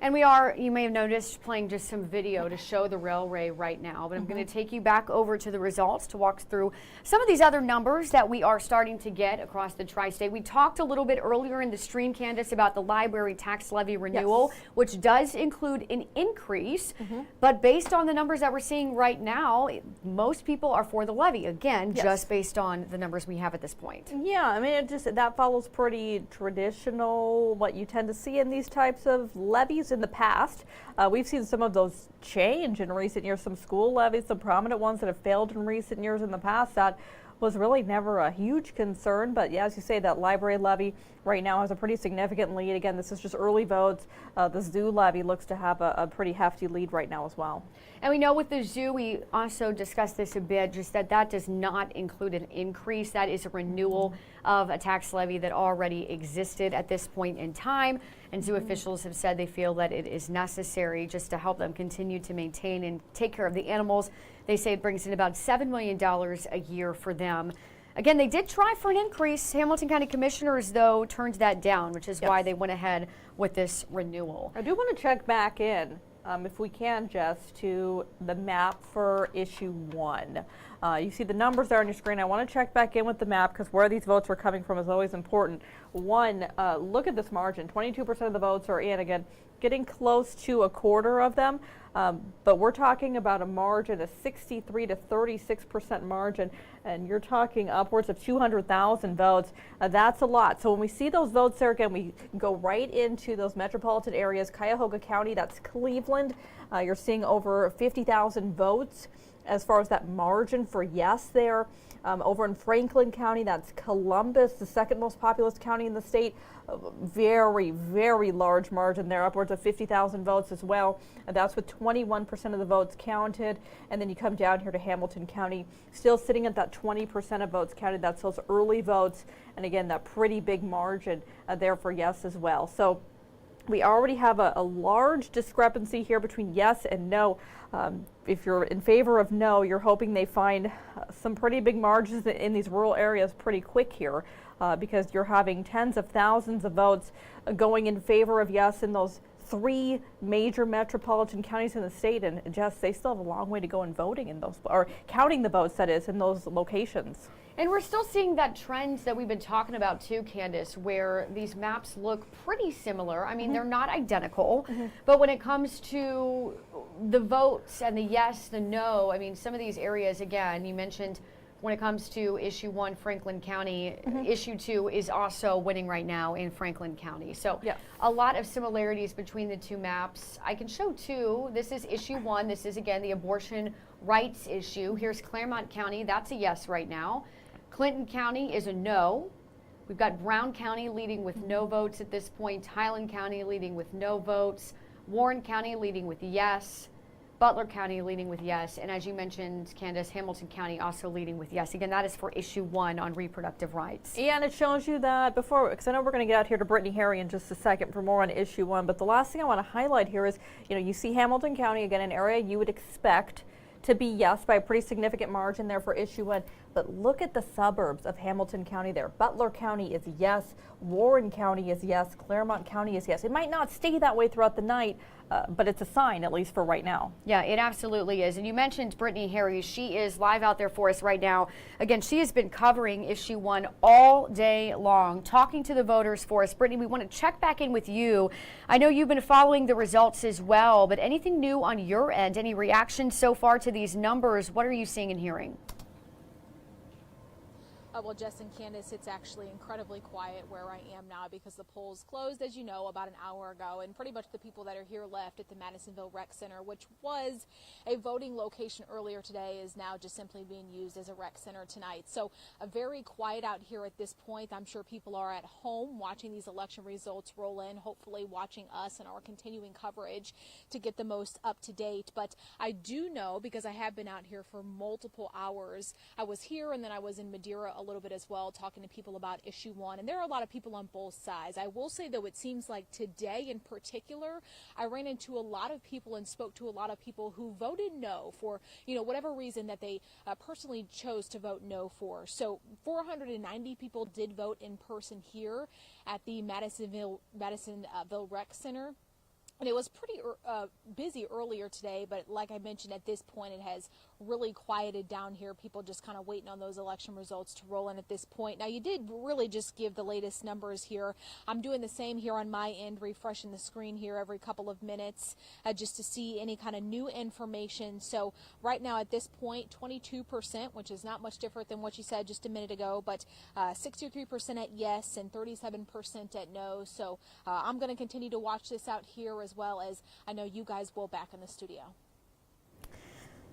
And we are, you may have noticed, playing just some video to show the railway right now. But I'm going to take you back over to the results to walk through some of these other numbers that we are starting to get across the tri-state. We talked a little bit earlier in the stream, Candice, about the library tax levy renewal, which does include an increase. But based on the numbers that we're seeing right now, most people are for the levy. Again, just based on the numbers we have at this point. Yeah, I mean, that follows pretty traditional, what you tend to see in these types of levies. In the past, we've seen some of those change in recent years, some school levies, some prominent ones that have failed in recent years in the past. That was really never a huge concern, but yeah, as you say, that library levy right now has a pretty significant lead. Again, this is just early votes. The zoo levy looks to have a pretty hefty lead right now as well. And we know with the zoo, we also discussed this a bit, just that does not include an increase. That is a renewal of a tax levy that already existed at this point in time. And zoo officials have said they feel that it is necessary just to help them continue to maintain and take care of the animals. They say it brings in about $7 million a year for them. Again, they did try for an increase. Hamilton County Commissioners, though, turned that down, which is why they went ahead with this renewal. I do want to check back in, if we can, Jess, to the map for issue 1. You see the numbers there on your screen. I want to check back in with the map because where these votes were coming from is always important. One, look at this margin. 22% of the votes are in. Again, getting close to a quarter of them. But we're talking about a margin, a 63 to 36% margin, and you're talking upwards of 200,000 votes. That's a lot. So when we see those votes there, again, we go right into those metropolitan areas. Cuyahoga County, that's Cleveland. You're seeing over 50,000 votes as far as that margin for yes there. Over in Franklin County, that's Columbus, the second most populous county in the state. Very, very large margin there, upwards of 50,000 votes as well. And that's with 21% of the votes counted. And then you come down here to Hamilton County, still sitting at that 20% of votes counted. That's those early votes. And again, that pretty big margin there for yes as well. So we already have a large discrepancy here between yes and no. If you're in favor of no, you're hoping they find some pretty big margins in these rural areas pretty quick here, because you're having tens of thousands of votes going in favor of yes in those 3 major metropolitan counties in the state. And just they still have a long way to go in voting in those, or counting the votes, that is, in those locations. And we're still seeing that trend that we've been talking about too, Candice, where these maps look pretty similar. I mean, they're not identical, but when it comes to the votes and the yes, the no, I mean, some of these areas, again, you mentioned when it comes to issue 1, Franklin County, issue 2 is also winning right now in Franklin County. So a lot of similarities between the two maps. I can show 2. This is issue 1. This is, again, the abortion rights issue. Here's Claremont County. That's a yes right now. Clinton County is a no. We've got Brown County leading with no votes at this point. Highland County leading with no votes. Warren County leading with yes. Butler County leading with yes. And as you mentioned, Candice, Hamilton County also leading with yes. Again, that is for issue 1 on reproductive rights. Yeah, and it shows you that before, because I know we're going to get out here to Brittany Hare in just a second for more on issue 1. But the last thing I want to highlight here is, you see Hamilton County, again, an area you would expect to be yes by a pretty significant margin there for issue 1. But look at the suburbs of Hamilton County there. Butler County is yes. Warren County is yes. Claremont County is yes. It might not stay that way throughout the night, but it's a sign, at least for right now. Yeah, it absolutely is. And you mentioned Brittany Hare. She is live out there for us right now. Again, she has been covering issue 1 all day long, talking to the voters for us. Brittany, we want to check back in with you. I know you've been following the results as well, but anything new on your end? Any reactions so far to these numbers? What are you seeing and hearing? Well, Jess and Candice, it's actually incredibly quiet where I am now because the polls closed, as you know, about an hour ago, and pretty much the people that are here left at the Madisonville Rec Center, which was a voting location earlier today, is now just simply being used as a rec center tonight. So very quiet out here at this point. I'm sure people are at home watching these election results roll in, hopefully watching us and our continuing coverage to get the most up to date. But I do know, because I have been out here for multiple hours, I was here and then I was in Madeira a little bit as well, talking to people about issue 1, and there are a lot of people on both sides. I will say, though, it seems like today in particular, I ran into a lot of people and spoke to a lot of people who voted no for, whatever reason that they personally chose to vote no for. So 490 people did vote in person here at the Madisonville Rec Center. And it was pretty busy earlier today, but like I mentioned, at this point it has really quieted down here. People just kind of waiting on those election results to roll in at this point. Now, you did really just give the latest numbers here. I'm doing the same here on my end, refreshing the screen here every couple of minutes just to see any kind of new information. So right now at this point, 22%, which is not much different than what you said just a minute ago, but 63% at yes and 37% at no. So I'm going to continue to watch this out here, as well as I know you guys will back in the studio.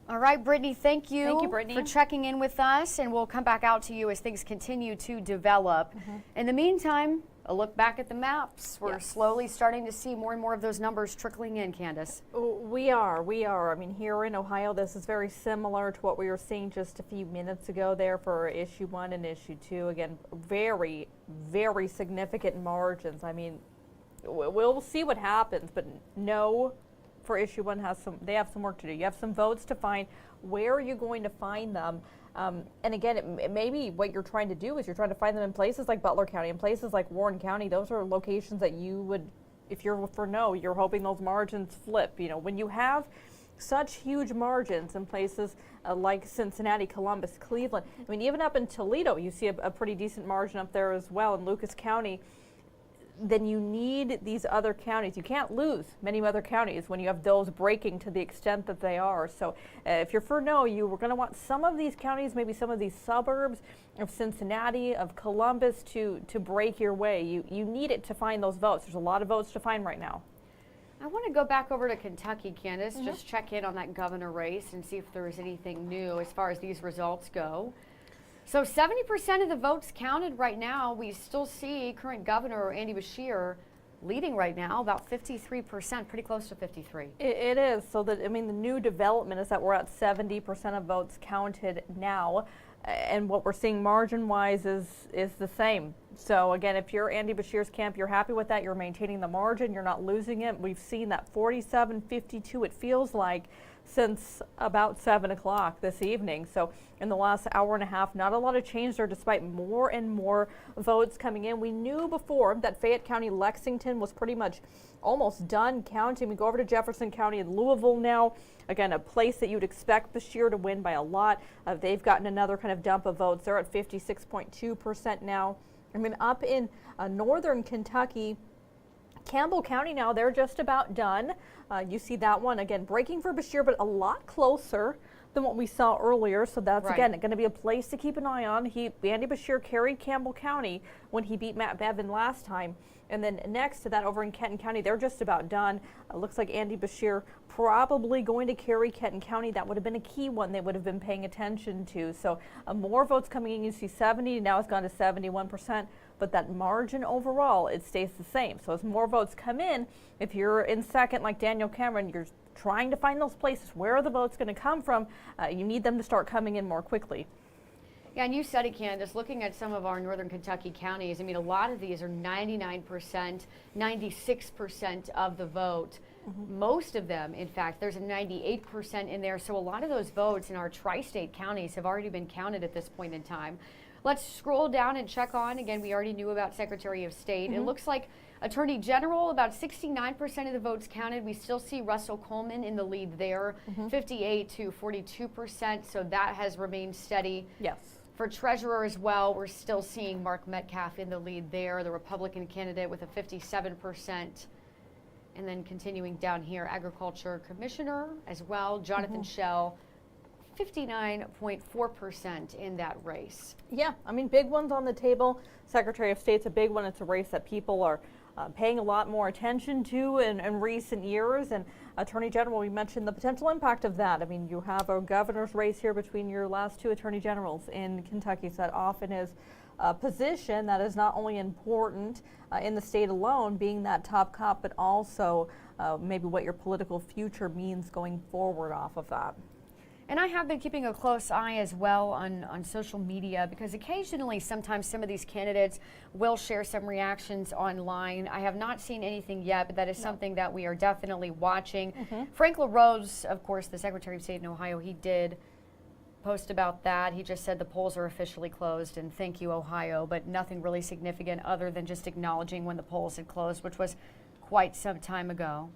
All right, Brittany, thank you, Brittany, for checking in with us, and we'll come back out to you as things continue to develop. In the meantime, a look back at the maps. We're slowly starting to see more and more of those numbers trickling in, Candice. We are. I mean, here in Ohio, this is very similar to what we were seeing just a few minutes ago there for issue 1 and issue 2. Again, very, very significant margins. I mean, we'll see what happens, but no, for issue 1 they have some work to do. You have some votes to find. Where are you going to find them? And again, it maybe what you're trying to do is you're trying to find them in places like Butler County, in places like Warren County. Those are locations that you would, if you're for no, you're hoping those margins flip. When you have such huge margins in places like Cincinnati, Columbus, Cleveland. I mean, even up in Toledo, you see a pretty decent margin up there as well in Lucas County. Then you need these other counties. You can't lose many other counties when you have those breaking to the extent that they are. So if you're for no, you were going to want some of these counties, maybe some of these suburbs of Cincinnati, of Columbus to break your way. You need it to find those votes. There's a lot of votes to find right now. I want to go back over to Kentucky, Candice, just check in on that governor race and see if there is anything new as far as these results go. So 70% of the votes counted right now. We still see current governor Andy Beshear leading right now, about 53%, pretty close to 53. It is. So that, I mean, the new development is that we're at 70% of votes counted now. And what we're seeing margin-wise is the same. So again, if you're Andy Beshear's camp, you're happy with that. You're maintaining the margin. You're not losing it. We've seen that 47-52, it feels like, since about 7 o'clock this evening. So in the last hour and a half, not a lot of change there despite more and more votes coming in. We knew before that Fayette County, Lexington was pretty much almost done counting. We go over to Jefferson County and Louisville now. Again, a place that you'd expect Beshear to win by a lot. They've gotten another kind of dump of votes. They're at 56.2% now. I mean, up in northern Kentucky, Campbell County now, they're just about done. You see that one, again, breaking for Beshear, but a lot closer than what we saw earlier. So that's, again, going to be a place to keep an eye on. Andy Beshear carried Campbell County when he beat Matt Bevin last time. And then next to that, over in Kenton County, they're just about done. Looks like Andy Beshear probably going to carry Kenton County. That would have been a key one they would have been paying attention to. So more votes coming in. You see 70, now it's gone to 71%. But that margin overall, it stays the same. So as more votes come in, if you're in second like Daniel Cameron, you're trying to find those places. Where are the votes going to come from? You need them to start coming in more quickly. Yeah, and you said it, Candice, looking at some of our northern Kentucky counties, I mean, a lot of these are 99%, 96% of the vote. Most of them, in fact, there's a 98% in there. So a lot of those votes in our tri-state counties have already been counted at this point in time. Let's scroll down and check on. Again, we already knew about Secretary of State. It looks like Attorney General, about 69% of the votes counted. We still see Russell Coleman in the lead there, 58 to 42%. So that has remained steady. Yes. For Treasurer as well, we're still seeing Mark Metcalf in the lead there, the Republican candidate with a 57%. And then continuing down here, Agriculture Commissioner as well, Jonathan Schell, 59.4% in that race. Yeah, I mean, big ones on the table. Secretary of State's a big one. It's a race that people are paying a lot more attention to in recent years. And Attorney General, we mentioned the potential impact of that. I mean, you have a governor's race here between your last two attorney generals in Kentucky. So that often is a position that is not only important in the state alone, being that top cop, but also maybe what your political future means going forward off of that. And I have been keeping a close eye as well on social media, because occasionally sometimes some of these candidates will share some reactions online. I have not seen anything yet, but that is something that we are definitely watching. Frank LaRose, of course, the Secretary of State in Ohio, he did post about that. He just said the polls are officially closed and thank you, Ohio, but nothing really significant other than just acknowledging when the polls had closed, which was quite some time ago.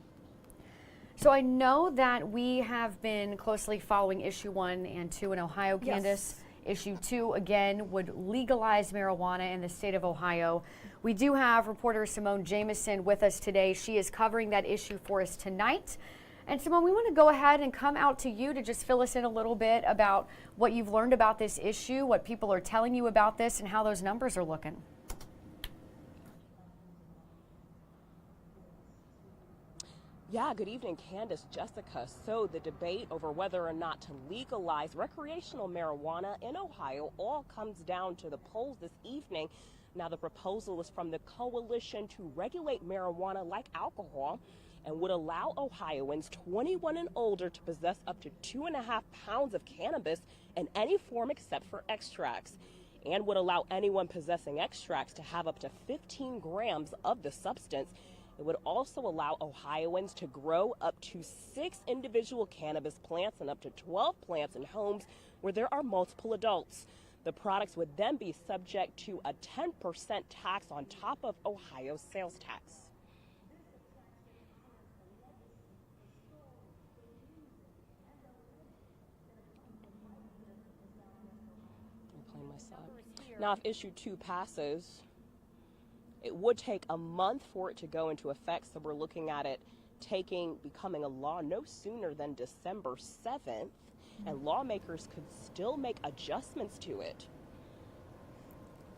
So I know that we have been closely following issue 1 and 2 in Ohio, Candice. Yes. Issue 2, again, would legalize marijuana in the state of Ohio. We do have reporter Simone Jameson with us today. She is covering that issue for us tonight. And Simone, we want to go ahead and come out to you to just fill us in a little bit about what you've learned about this issue, what people are telling you about this, and how those numbers are looking. Yeah, good evening, Candice, Jessica. So the debate over whether or not to legalize recreational marijuana in Ohio all comes down to the polls this evening. Now, the proposal is from the Coalition to Regulate Marijuana like Alcohol and would allow Ohioans 21 and older to possess up to 2.5 pounds of cannabis in any form except for extracts, and would allow anyone possessing extracts to have up to 15 grams of the substance. It would also allow Ohioans to grow up to 6 individual cannabis plants and up to 12 plants in homes where there are multiple adults. The products would then be subject to a 10% tax on top of Ohio's sales tax. Now, if issue 2 passes, it would take a month for it to go into effect, so we're looking at it becoming a law no sooner than December 7th, and lawmakers could still make adjustments to it.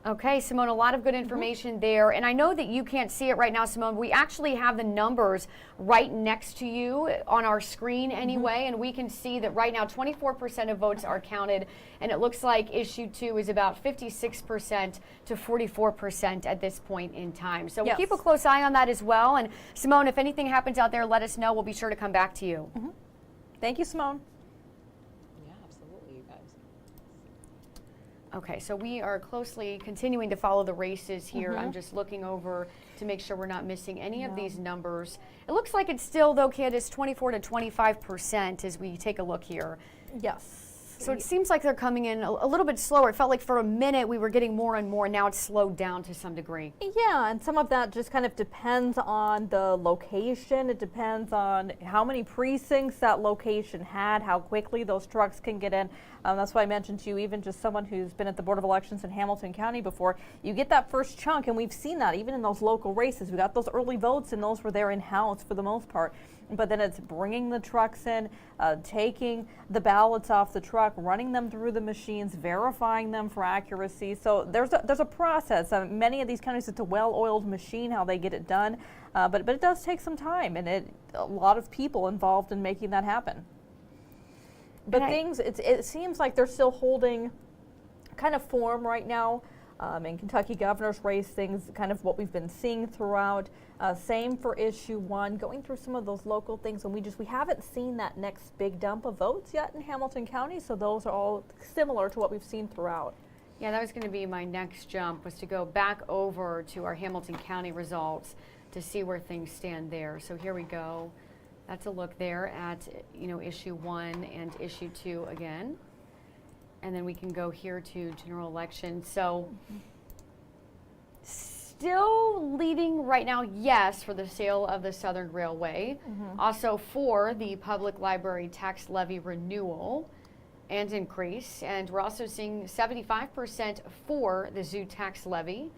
Okay, Simone, a lot of good information there. And I know that you can't see it right now, Simone. We actually have the numbers right next to you on our screen anyway, and we can see that right now 24% of votes are counted, and it looks like issue 2 is about 56% to 44% at this point in time. So we'll keep a close eye on that as well. And Simone, if anything happens out there, let us know. We'll be sure to come back to you. Thank you, Simone. Okay, so we are closely continuing to follow the races here. I'm just looking over to make sure we're not missing any of these numbers. It looks like it's still, though, Candice, 24 to 25% as we take a look here. Yes. So it seems like they're coming in a little bit slower. It felt like for a minute we were getting more and more. Now it's slowed down to some degree. Yeah, and some of that just kind of depends on the location. It depends on how many precincts that location had, how quickly those trucks can get in. That's why I mentioned to you, even just someone who's been at the Board of Elections in Hamilton County before, you get that first chunk, and we've seen that even in those local races. We got those early votes, and those were there in-house for the most part. But then it's bringing the trucks in, taking the ballots off the truck, running them through the machines, verifying them for accuracy. So there's a process. Many of these counties, it's a well-oiled machine how they get it done, but it does take some time, and a lot of people involved in making that happen. But it seems like they're still holding kind of form right now. In Kentucky governor's race, things kind of what we've been seeing throughout. Same for issue 1, going through some of those local things, and we haven't seen that next big dump of votes yet in Hamilton County, so those are all similar to what we've seen throughout. Yeah, that was going to be my next jump, was to go back over to our Hamilton County results to see where things stand there. So here we go. That's a look there at, issue 1 and issue 2 again. And then we can go here to general election. So still leading right now, yes, for the sale of the Southern Railway. Also for the public library tax levy renewal and increase. And we're also seeing 75% for the zoo tax levy.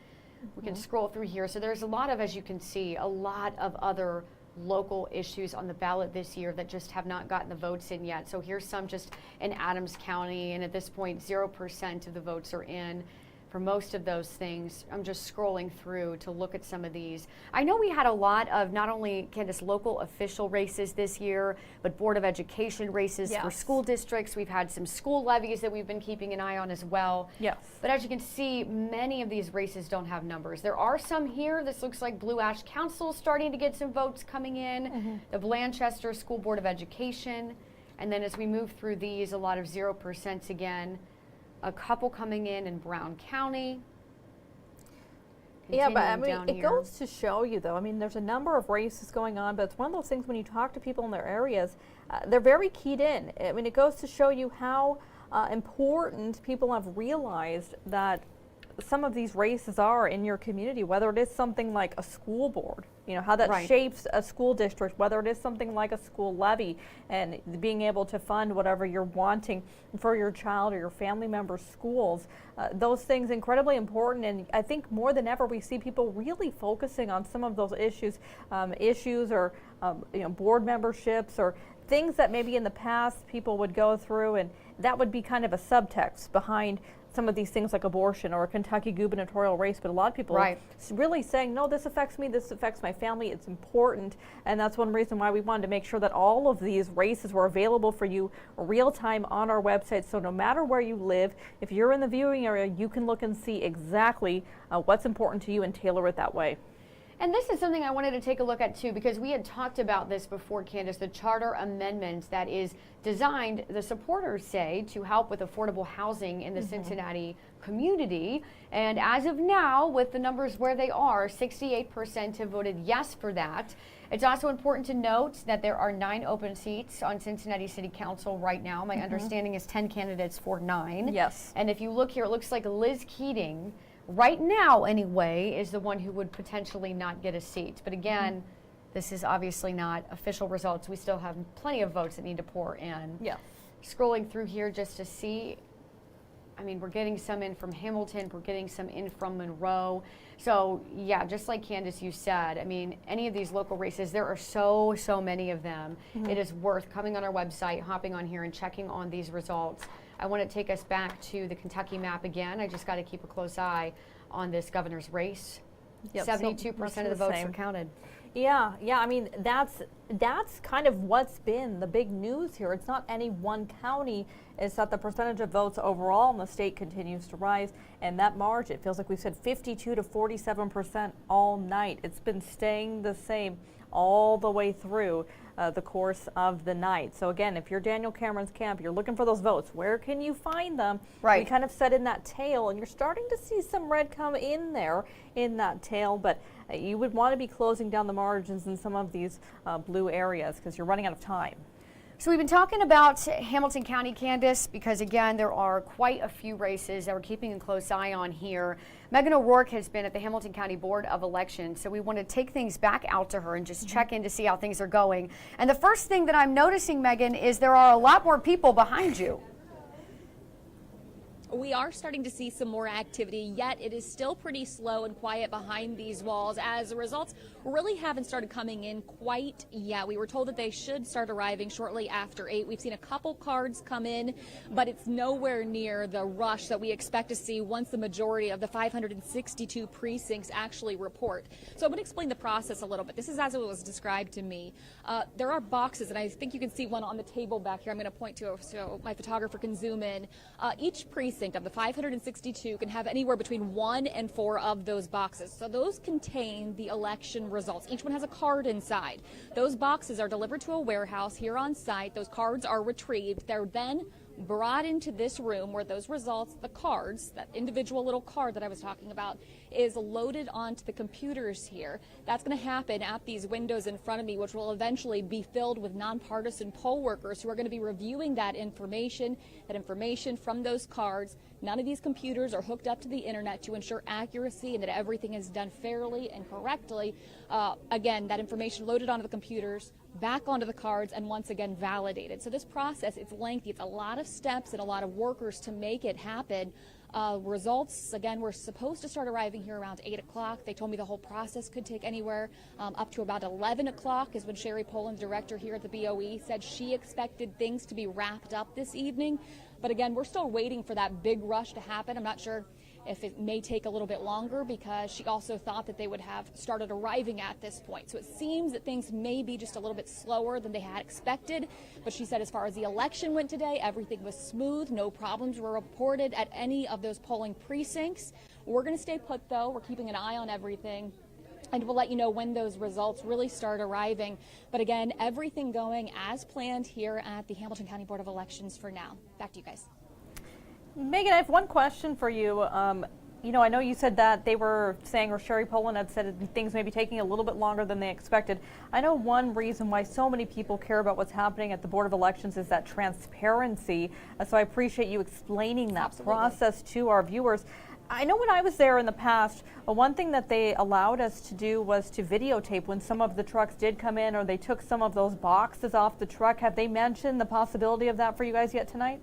We can scroll through here. So there's a lot of, as you can see, a lot of other local issues on the ballot this year that just have not gotten the votes in yet. So here's some just in Adams County, and at this point 0% of the votes are in for most of those things. I'm just scrolling through to look at some of these. I know we had a lot of not only, Candice, local official races this year, but Board of Education races for school districts. We've had some school levies that we've been keeping an eye on as well. Yes. But as you can see, many of these races don't have numbers. There are some here. This looks like Blue Ash Council starting to get some votes coming in. The Blanchester School Board of Education. And then as we move through these, a lot of 0% again. A couple coming in Brown County. Yeah, but I mean, it goes to show you, though. I mean, there's a number of races going on, but it's one of those things when you talk to people in their areas, they're very keyed in. I mean, it goes to show you how important people have realized that some of these races are in your community, whether it is something like a school board, how that shapes a school district, whether it is something like a school levy and being able to fund whatever you're wanting for your child or your family member's schools. Those things incredibly important, and I think more than ever we see people really focusing on some of those issues or board memberships or things that maybe in the past people would go through, and that would be kind of a subtext behind some of these things like abortion or a Kentucky gubernatorial race, but a lot of people are really saying, no, this affects me, this affects my family, it's important, and that's one reason why we wanted to make sure that all of these races were available for you real time on our website, so no matter where you live, if you're in the viewing area, you can look and see exactly what's important to you and tailor it that way. And this is something I wanted to take a look at too, because we had talked about this before, Candice, the charter amendment that is designed, the supporters say, to help with affordable housing in the Cincinnati community. And as of now, with the numbers where they are, 68% have voted yes for that. It's also important to note that there are 9 open seats on Cincinnati City Council right now. My understanding is 10 candidates for 9. Yes. And if you look here, it looks like Liz Keating, right now anyway, is the one who would potentially not get a seat. But again, this is obviously not official results. We still have plenty of votes that need to pour in. Yeah. Scrolling through here just to see, I mean, we're getting some in from Hamilton, we're getting some in from Monroe. So yeah, just like Candice, you said, I mean, any of these local races, there are so many of them. It is worth coming on our website, hopping on here and checking on these results. I want to take us back to the Kentucky map again. I just got to keep a close eye on this governor's race. Yep, 72% of the votes were counted. Yeah, I mean, that's kind of what's been the big news here. It's not any one county. It's that the percentage of votes overall in the state continues to rise, and that margin, it feels like we've said 52 to 47% all night. It's been staying the same all the way through the course of the night. So again, if you're Daniel Cameron's camp, you're looking for those votes. Where can you find them? Right. We kind of said in that tail, and you're starting to see some red come in there in that tail, but you would want to be closing down the margins in some of these blue areas because you're running out of time. So we've been talking about Hamilton County, Candice, because again, there are quite a few races that we're keeping a close eye on here. Megan O'Rourke has been at the Hamilton County Board of Elections, so we want to take things back out to her and just check in to see how things are going. And the first thing that I'm noticing, Megan, is there are a lot more people behind you. We are starting to see some more activity, yet it is still pretty slow and quiet behind these walls as the results really haven't started coming in quite yet. We were told that they should start arriving shortly after 8. We've seen a couple cards come in, but it's nowhere near the rush that we expect to see once the majority of the 562 precincts actually report. So I'm going to explain the process a little bit. This is as it was described to me. There are boxes, and I think you can see one on the table back here. I'm going to point to it so my photographer can zoom in. Each precinct of the 562 can have anywhere between 1 and 4 of those boxes. So those contain the election results. Each one has a card inside. Those boxes are delivered to a warehouse here on site. Those cards are retrieved. They're then brought into this room where those results, the cards, that individual little card that I was talking about, is loaded onto the computers here. That's going to happen at these windows in front of me, which will eventually be filled with nonpartisan poll workers who are going to be reviewing that information from those cards. None of these computers are hooked up to the internet to ensure accuracy and that everything is done fairly and correctly. Again, that information loaded onto the computers, back onto the cards, and once again validated. So this process, it's lengthy. It's a lot of steps and a lot of workers to make it happen. Results, again, we're supposed to start arriving here around 8 o'clock. They told me the whole process could take anywhere up to about 11 o'clock is when Sherry Poland, director here at the BOE, said she expected things to be wrapped up this evening. But again, we're still waiting for that big rush to happen. I'm not sure if it may take a little bit longer because she also thought that they would have started arriving at this point. So it seems that things may be just a little bit slower than they had expected. But she said as far as the election went today, everything was smooth. No problems were reported at any of those polling precincts. We're going to stay put, though. We're keeping an eye on everything. And we'll let you know when those results really start arriving. But again, everything going as planned here at the Hamilton County Board of Elections for now. Back to you guys. Megan, I have one question for you. I know you said that they were saying, or Sherry Poland had said things may be taking a little bit longer than they expected. I know one reason why so many people care about what's happening at the Board of Elections is that transparency. So I appreciate you explaining that process to our viewers. I know when I was there in the past, one thing that they allowed us to do was to videotape when some of the trucks did come in or they took some of those boxes off the truck. Have they mentioned the possibility of that for you guys yet tonight?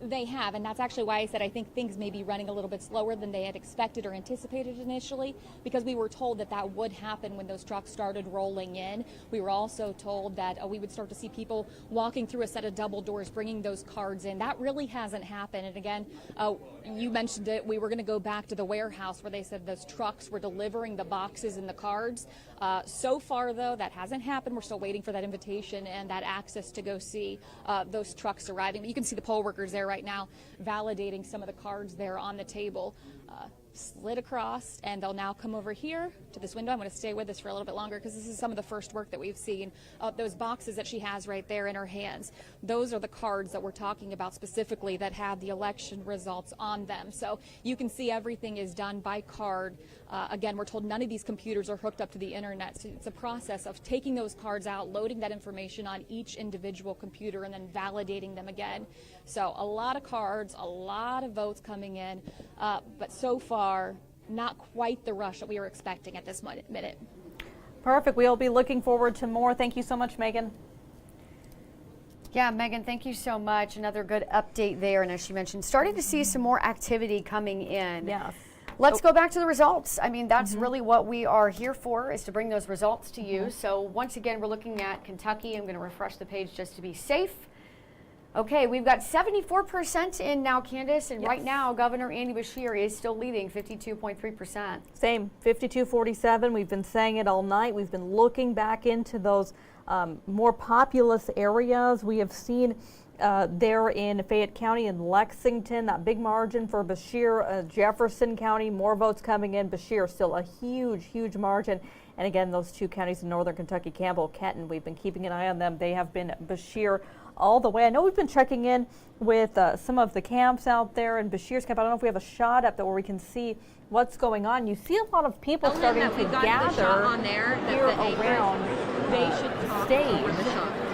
They have, and that's actually why I said I think things may be running a little bit slower than they had expected or anticipated initially, because we were told that that would happen when those trucks started rolling in. We were also told that we would start to see people walking through a set of double doors, bringing those cards in. That really hasn't happened. And again, you mentioned it, we were going to go back to the warehouse where they said those trucks were delivering the boxes and the cards. So far, though, that hasn't happened. We're still waiting for that invitation and that access to go see those trucks arriving. But you can see the poll workers there right now validating some of the cards there on the table. Slid across, and they'll now come over here to this window. I'm going to stay with this for a little bit longer because this is some of the first work that we've seen. Those boxes that she has right there in her hands, those are the cards that we're talking about specifically that have the election results on them. So you can see everything is done by card. Again, we're told none of these computers are hooked up to the internet. So it's a process of taking those cards out, loading that information on each individual computer, and then validating them again. So a lot of cards, a lot of votes coming in, but so far, not quite the rush that we were expecting at this minute. Perfect. We'll be looking forward to more. Thank you so much, Megan. Yeah, Megan, thank you so much. Another good update there. And as she mentioned, starting to see some more activity coming in. Yes. Let's go back to the results. I mean, that's really what we are here for, is to bring those results to you. So once again, we're looking at Kentucky. I'm going to refresh the page just to be safe. Okay, we've got 74% in now, Candice, and Yes. right now Governor Andy Bashir is still leading 52.3%. Same, 52-47. We've been saying it all night. We've been looking back into those more populous areas. We have seen there in Fayette County and Lexington, that big margin for Bashir. Jefferson County, more votes coming in. Bashir still a huge, huge margin. And again, those two counties in northern Kentucky, Campbell, Kenton, we've been keeping an eye on them. They have been Bashir all the way. I know we've been checking in with some of the camps out there in Bashir's camp. I don't know if we have a shot up there where we can see what's going on. You see a lot of people starting to gather here around the stage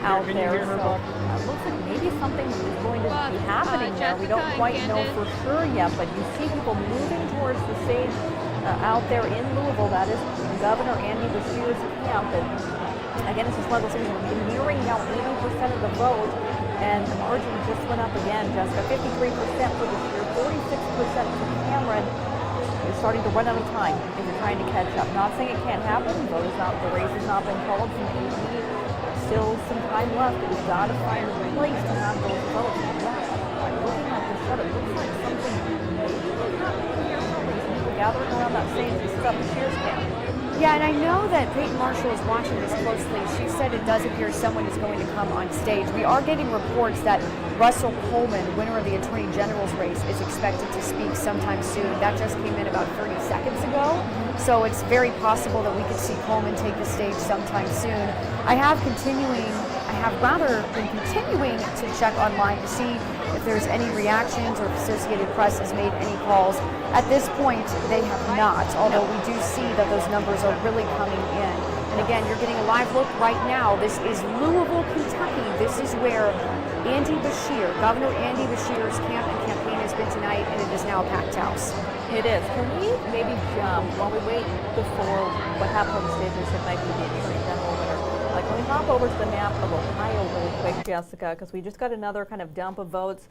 out there. So it looks like maybe something is going to be happening there. We don't quite know for sure yet, but you see people moving towards the stage out there in Louisville. That is Governor Andy Bashir's camp. And again, it's just one of those things where we're nearing now 80% of the vote, and the margin just went up again, Jessica. 53% for Bashir, 46% for Cameron. You're starting to run out of time if you're trying to catch up. Not saying it can't happen. The race has not been called. Still some time left, but we've got to find a place to have those votes. Looking at the shut, it looks like something maybe happening here. People gathering around that stage. This is up Bashir's camp. Yeah, and I know that Peyton Marshall is watching this closely. She said it does appear someone is going to come on stage. We are getting reports that Russell Coleman, winner of the Attorney General's race, is expected to speak sometime soon. That just came in about 30 seconds ago. So it's very possible that we could see Coleman take the stage sometime soon. I have rather been continuing to check online to see if there's any reactions or if Associated Press has made any calls. At this point, they have not, although we do see that those numbers are really coming in. And again, you're getting a live look right now. This is Louisville, Kentucky. This is where Andy Bashir, Governor Andy Bashir's camp and campaign has been tonight, and it is now a packed house. It is. Can we maybe jump while we wait before what happened on the stage? It might be the Attorney General winner. Can we hop over to the map of Ohio really quick, Jessica, because we just got another kind of dump of votes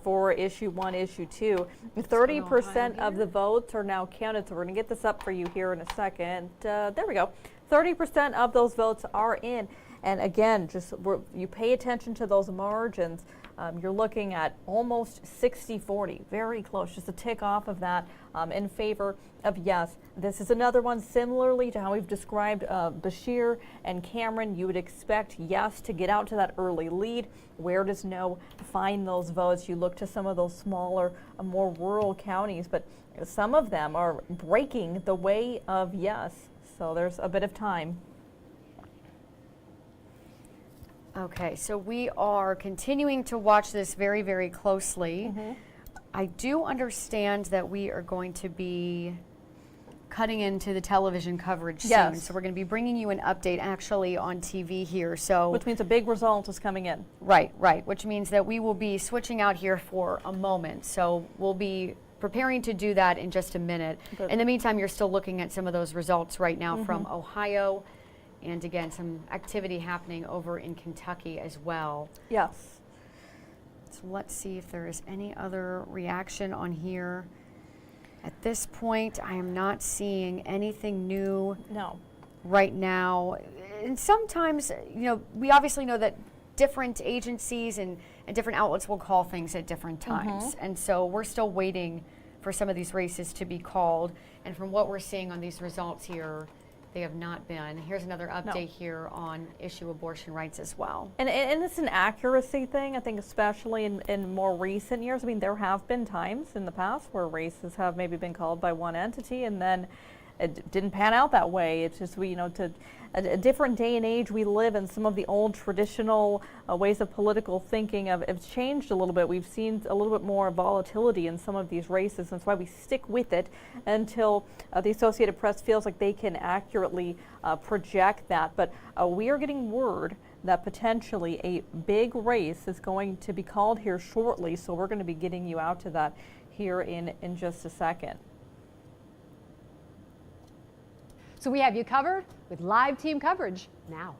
for issue 1, issue 2. 30% of the votes are now counted, so we're going to get this up for you here in a second. There we go. 30% of those votes are in. And again, you pay attention to those margins. You're looking at almost 60-40, very close, just a tick off of that in favor of yes. This is another one similarly to how we've described Bashir and Cameron. You would expect yes to get out to that early lead. Where does no find those votes? You look to some of those smaller, more rural counties, but some of them are breaking the way of yes. So there's a bit of time. Okay, so we are continuing to watch this very, very closely. I do understand that we are going to be cutting into the television coverage soon. So we're going to be bringing you an update actually on TV here. So which means a big result is coming in. Right, which means that we will be switching out here for a moment. So we'll be preparing to do that in just a minute. Good. In the meantime, you're still looking at some of those results right now from Ohio. And again, some activity happening over in Kentucky as well. Yes. So let's see if there is any other reaction on here. At this point, I am not seeing anything new right now. And sometimes, we obviously know that different agencies and different outlets will call things at different times. And so we're still waiting for some of these races to be called. And from what we're seeing on these results here, they have not been. Here's another update here on issue abortion rights as well. And it's an accuracy thing, I think, especially in more recent years. I mean, there have been times in the past where races have maybe been called by one entity and then it didn't pan out that way. It's just, to a different day and age we live in. Some of the old traditional ways of political thinking have changed a little bit. We've seen a little bit more volatility in some of these races. That's why we stick with it until the Associated Press feels like they can accurately project that. But we are getting word that potentially a big race is going to be called here shortly. So we're going to be getting you out to that here in just a second. So we have you covered with live team coverage now.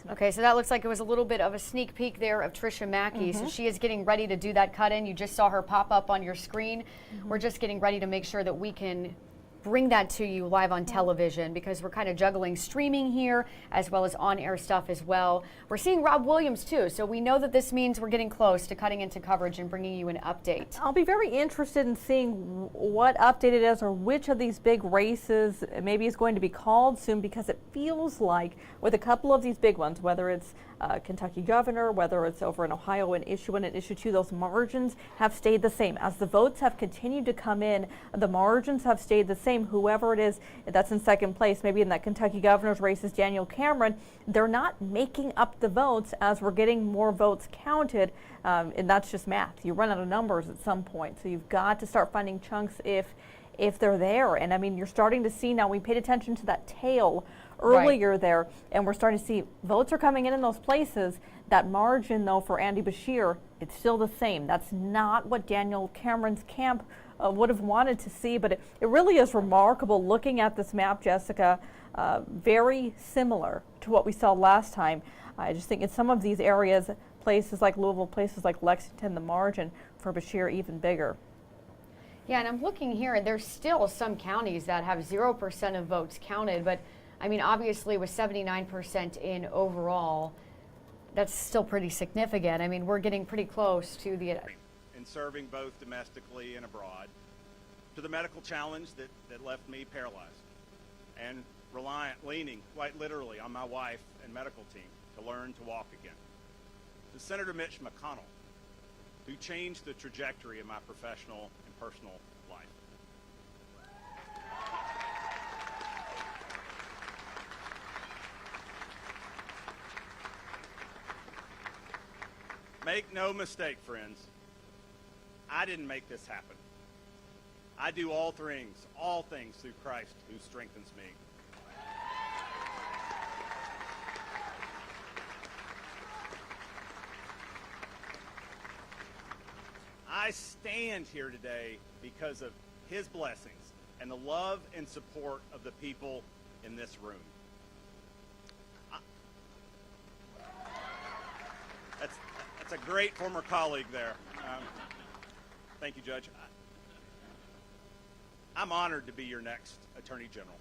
Okay, so that looks like it was a little bit of a sneak peek there of Tricia Mackey. So she is getting ready to do that cut in. You just saw her pop up on your screen. We're just getting ready to make sure that we can bring that to you live on television because we're kind of juggling streaming here as well as on-air stuff as well. We're seeing Rob Williams too, so we know that this means we're getting close to cutting into coverage and bringing you an update. I'll be very interested in seeing what update it is or which of these big races maybe is going to be called soon, because it feels like with a couple of these big ones, whether it's Kentucky governor, whether it's over in Ohio in issue 1 and issue 2, those margins have stayed the same. As the votes have continued to come in, the margins have stayed the same. Whoever it is that's in second place, maybe in that Kentucky governor's race is Daniel Cameron, they're not making up the votes as we're getting more votes counted, and that's just math. You run out of numbers at some point, so you've got to start finding chunks if they're there. And I mean, you're starting to see now, we paid attention to that tail earlier there, and we're starting to see votes are coming in those places. That margin, though, for Andy Beshear, it's still the same. That's not what Daniel Cameron's camp would have wanted to see, but it really is remarkable looking at this map, Jessica, very similar to what we saw last time. I just think in some of these areas, places like Louisville, places like Lexington, the margin for Beshear even bigger. Yeah, and I'm looking here, and there's still some counties that have 0% of votes counted, but I mean, obviously with 79% in overall, that's still pretty significant. I mean, we're getting pretty close to the... In serving both domestically and abroad, to the medical challenge that left me paralyzed, and leaning quite literally on my wife and medical team to learn to walk again. To Senator Mitch McConnell, who changed the trajectory of my professional and personal life. Make no mistake, friends, I didn't make this happen. I do all things through Christ who strengthens me. I stand here today because of his blessings and the love and support of the people in this room. That's a great former colleague there. Thank you, Judge. I'm honored to be your next Attorney General.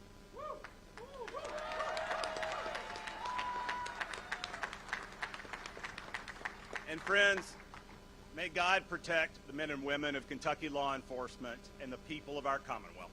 And friends, may God protect the men and women of Kentucky law enforcement and the people of our Commonwealth.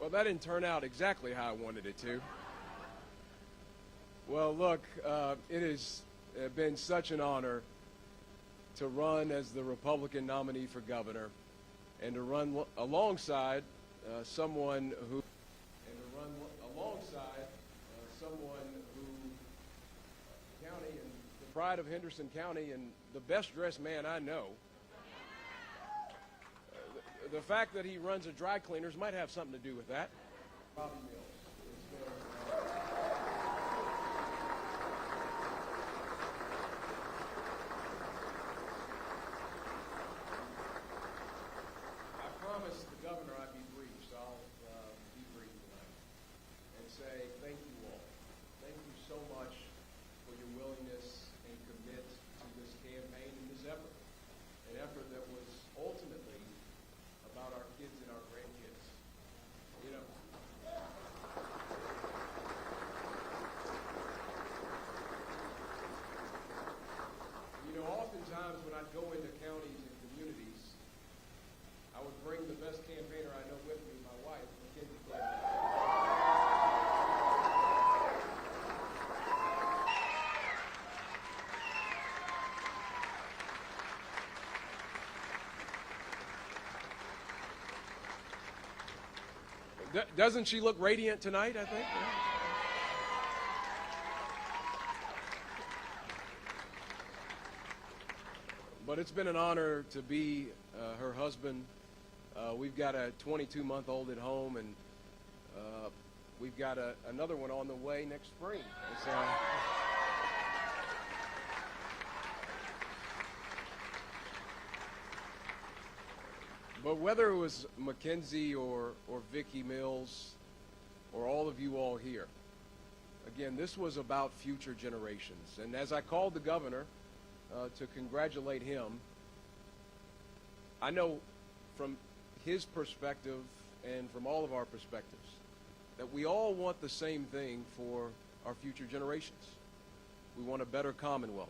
Well, that didn't turn out exactly how I wanted it to. Well, look, it has been such an honor to run as the Republican nominee for governor and to run alongside someone who county and the pride of Henderson County and the best dressed man I know. The fact that he runs a dry cleaners might have something to do with that. Robbie Mills. I promised the governor I'd be brief, so I'll be brief tonight and say thank you all. Thank you so much for your willingness and commit to this campaign and this effort. An effort that was ultimately about our kids and our grandkids. You know, oftentimes when I'd go into counties and communities, I would bring the best campaigner I know with me, my wife, Mackenzie Candice. Doesn't she look radiant tonight, I think? But it's been an honor to be her husband. We've got a 22-month-old at home, and we've got another one on the way next spring. But whether it was Mackenzie or Vicki Mills or all of you all here, again, this was about future generations. And as I called the governor to congratulate him, I know from his perspective and from all of our perspectives that we all want the same thing for our future generations. We want a better Commonwealth,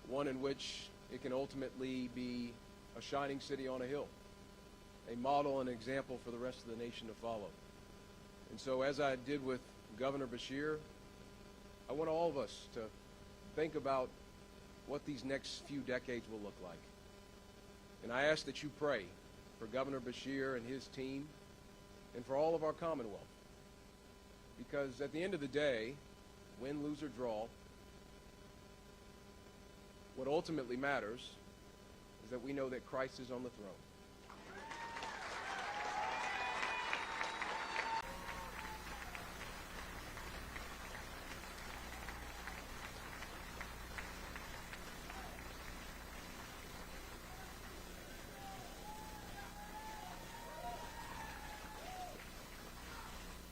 one in which it can ultimately be a shining city on a hill, a model and example for the rest of the nation to follow. And so as I did with Governor Beshear, I want all of us to think about what these next few decades will look like. And I ask that you pray for Governor Beshear and his team and for all of our Commonwealth. Because at the end of the day, win, lose, or draw, what ultimately matters is that we know that Christ is on the throne.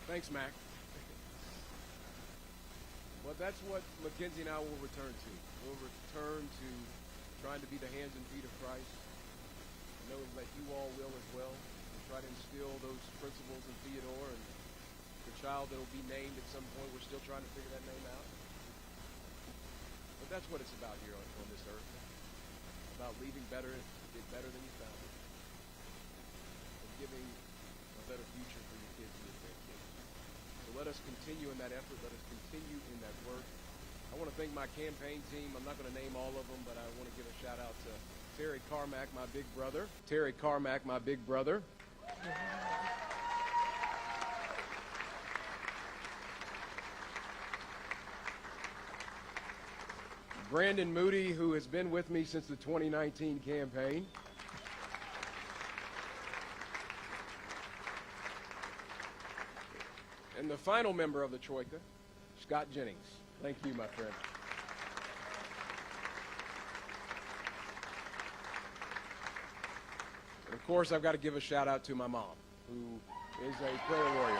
Thanks, Mac. Well, that's what Mackenzie and I will return to. We'll return to trying to be the hands and feet of Christ. I know that you all will as well. We'll try to instill those principles in Theodore and the child that will be named at some point. We're still trying to figure that name out. But that's what it's about here on this earth. About leaving better than you found it. And giving a better future for your kids and your grandkids. So let us continue in that effort. Let us continue in that work. I want to thank my campaign team. I'm not going to name all of them, but I want to give a shout out to Terry Carmack, my big brother. Terry Carmack, my big brother. Brandon Moody, who has been with me since the 2019 campaign. And the final member of the Troika, Scott Jennings. Thank you, my friend. And of course, I've got to give a shout out to my mom, who is a prayer warrior.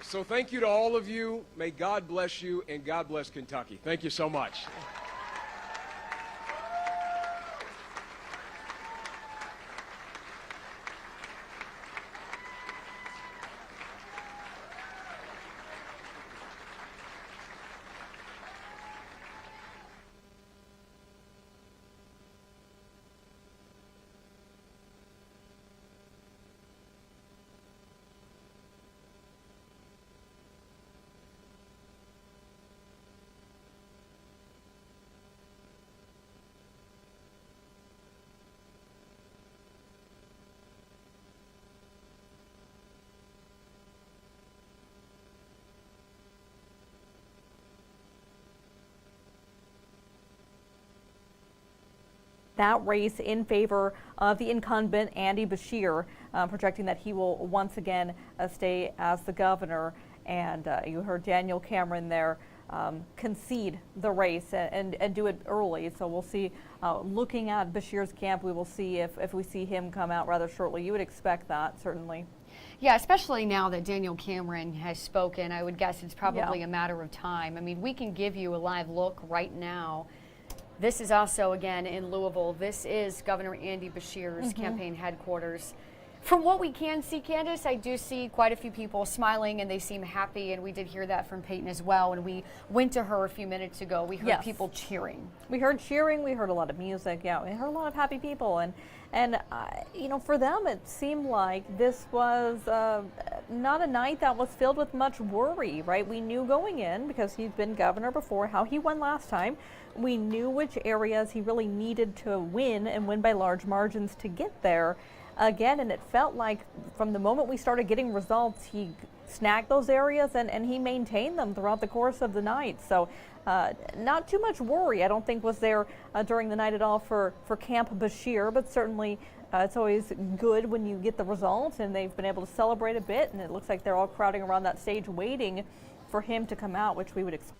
So thank you to all of you. May God bless you, and God bless Kentucky. Thank you so much. that race in favor of the incumbent Andy Bashir, projecting that he will once again stay as the governor. And you heard Daniel Cameron there concede the race and do it early. So we'll see, looking at Bashir's camp, we will see if we see him come out rather shortly. You would expect that, certainly. Yeah, especially now that Daniel Cameron has spoken, I would guess it's probably a matter of time. I mean, we can give you a live look right now. This is also, again, in Louisville. This is Governor Andy Bashir's campaign headquarters. From what we can see, Candice, I do see quite a few people smiling and they seem happy, and we did hear that from Peyton as well. When we went to her a few minutes ago, we heard people cheering. We heard cheering, we heard a lot of music, yeah, we heard a lot of happy people. And you know, for them, it seemed like this was not a night that was filled with much worry, right? We knew going in, because he's been governor before, how he won last time. We knew which areas he really needed to win and win by large margins to get there. Again, and it felt like from the moment we started getting results, he snagged those areas and he maintained them throughout the course of the night. So not too much worry, I don't think, was there during the night at all for Camp Bashir, but certainly it's always good when you get the results, and they've been able to celebrate a bit, and it looks like they're all crowding around that stage waiting for him to come out, which we would expect.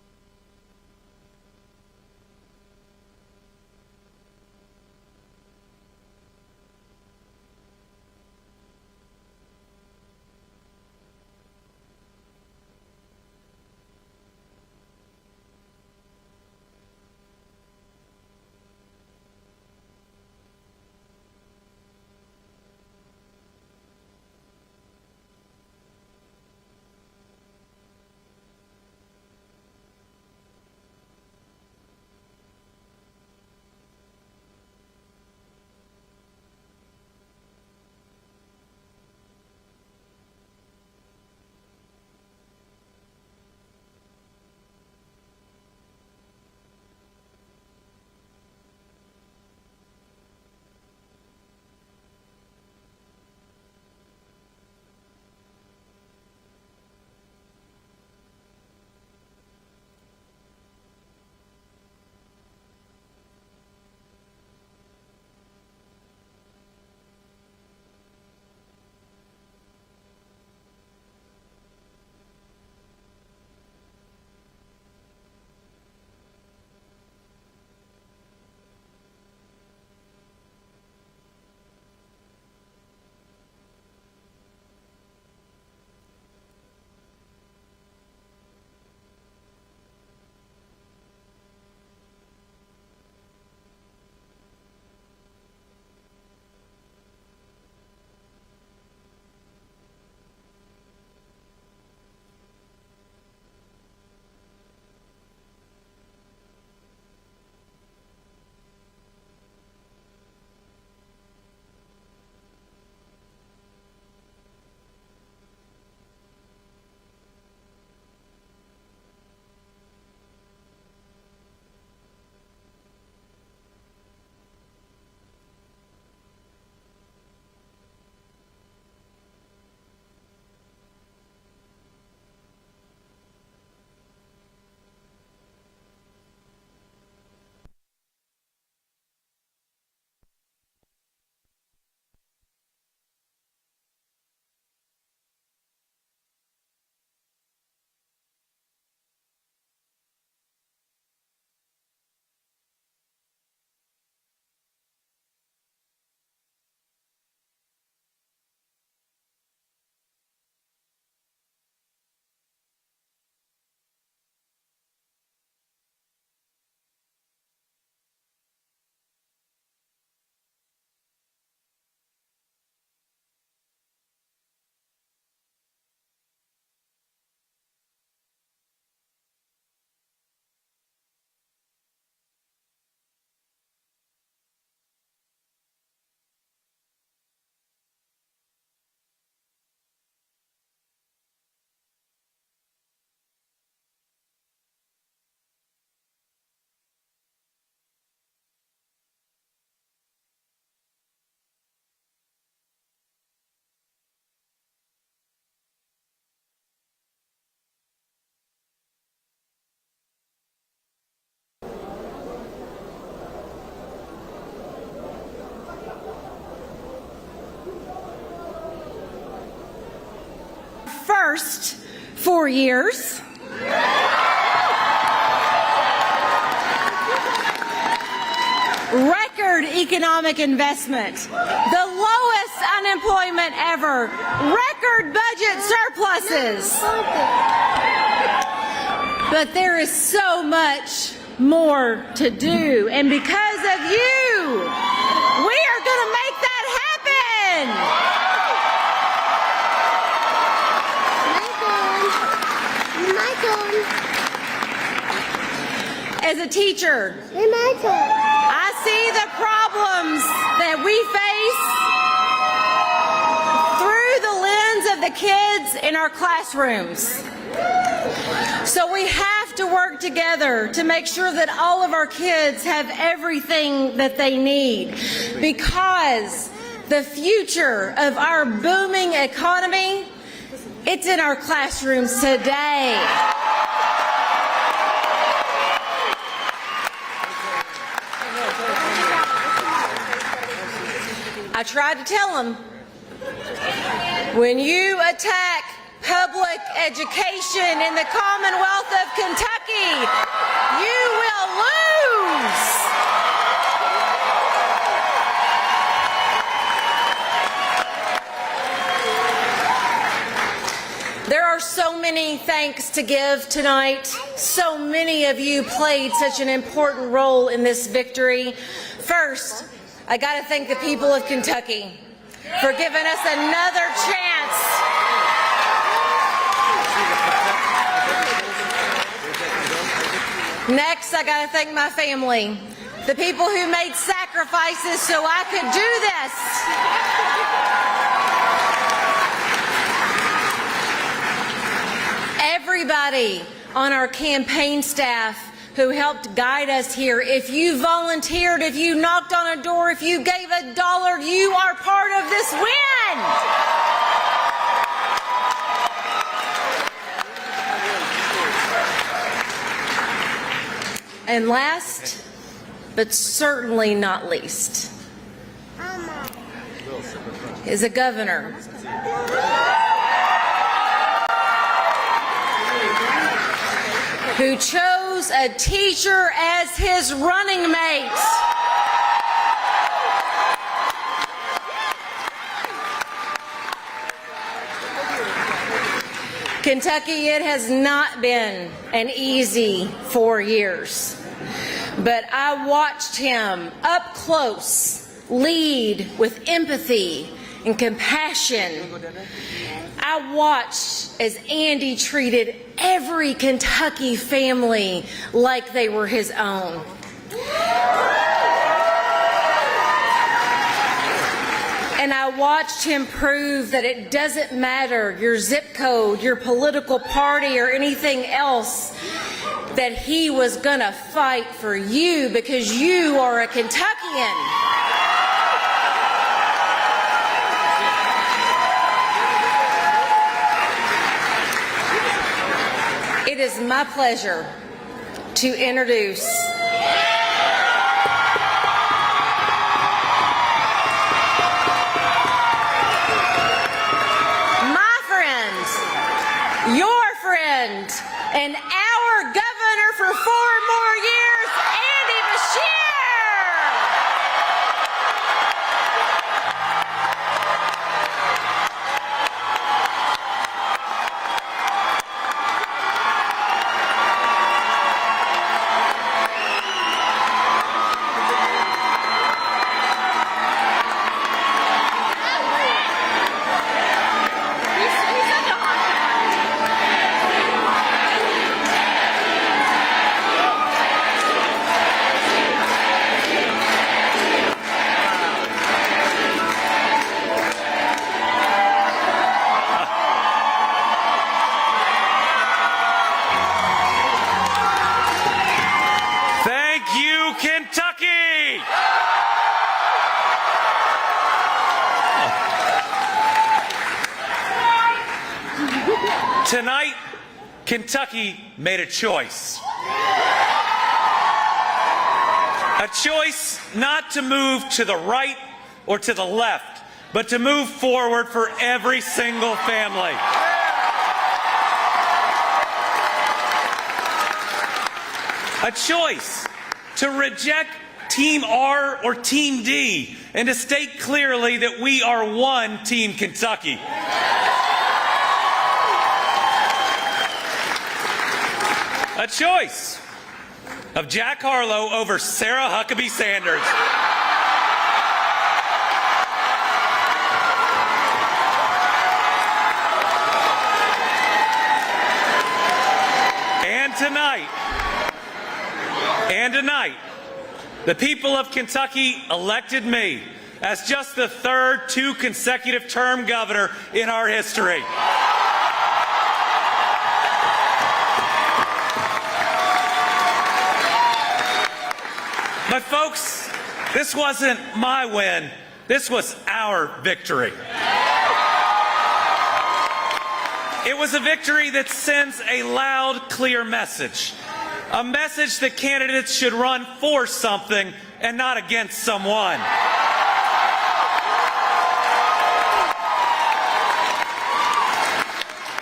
first 4 years. Record economic investment, the lowest unemployment ever, record budget surpluses. But there is so much more to do, and because of you, we are going to make that happen. As a teacher, I see the problems that we face through the lens of the kids in our classrooms. So we have to work together to make sure that all of our kids have everything that they need, because the future of our booming economy, it's in our classrooms today. I tried to tell them, when you attack public education in the Commonwealth of Kentucky, you will lose. There are so many thanks to give tonight. So many of you played such an important role in this victory. First, I got to thank the people of Kentucky for giving us another chance Next, I got to thank my family, the people who made sacrifices so I could do this. Everybody on our campaign staff who helped guide us here. If you volunteered, if you knocked on a door, if you gave $1, you are part of this win. And last, but certainly not least, is a governor who chose a teacher as his running mate. Kentucky, it has not been an easy 4 years, but I watched him up close lead with empathy and compassion. I watched as Andy treated every Kentucky family like they were his own. And I watched him prove that it doesn't matter your zip code, your political party, or anything else, that he was gonna fight for you because you are a Kentuckian. It is my pleasure to introduce my friend, your friend, and our governor for 4 more years, Andy Beshear. Tonight, Kentucky made a choice. A choice not to move to the right or to the left, but to move forward for every single family. A choice to reject Team R or Team D and to state clearly that we are one Team Kentucky. A choice of Jack Harlow over Sarah Huckabee Sanders. And tonight, the people of Kentucky elected me as just the third 2 consecutive term governor in our history. But folks, this wasn't my win. This was our victory. It was a victory that sends a loud, clear message. A message that candidates should run for something and not against someone.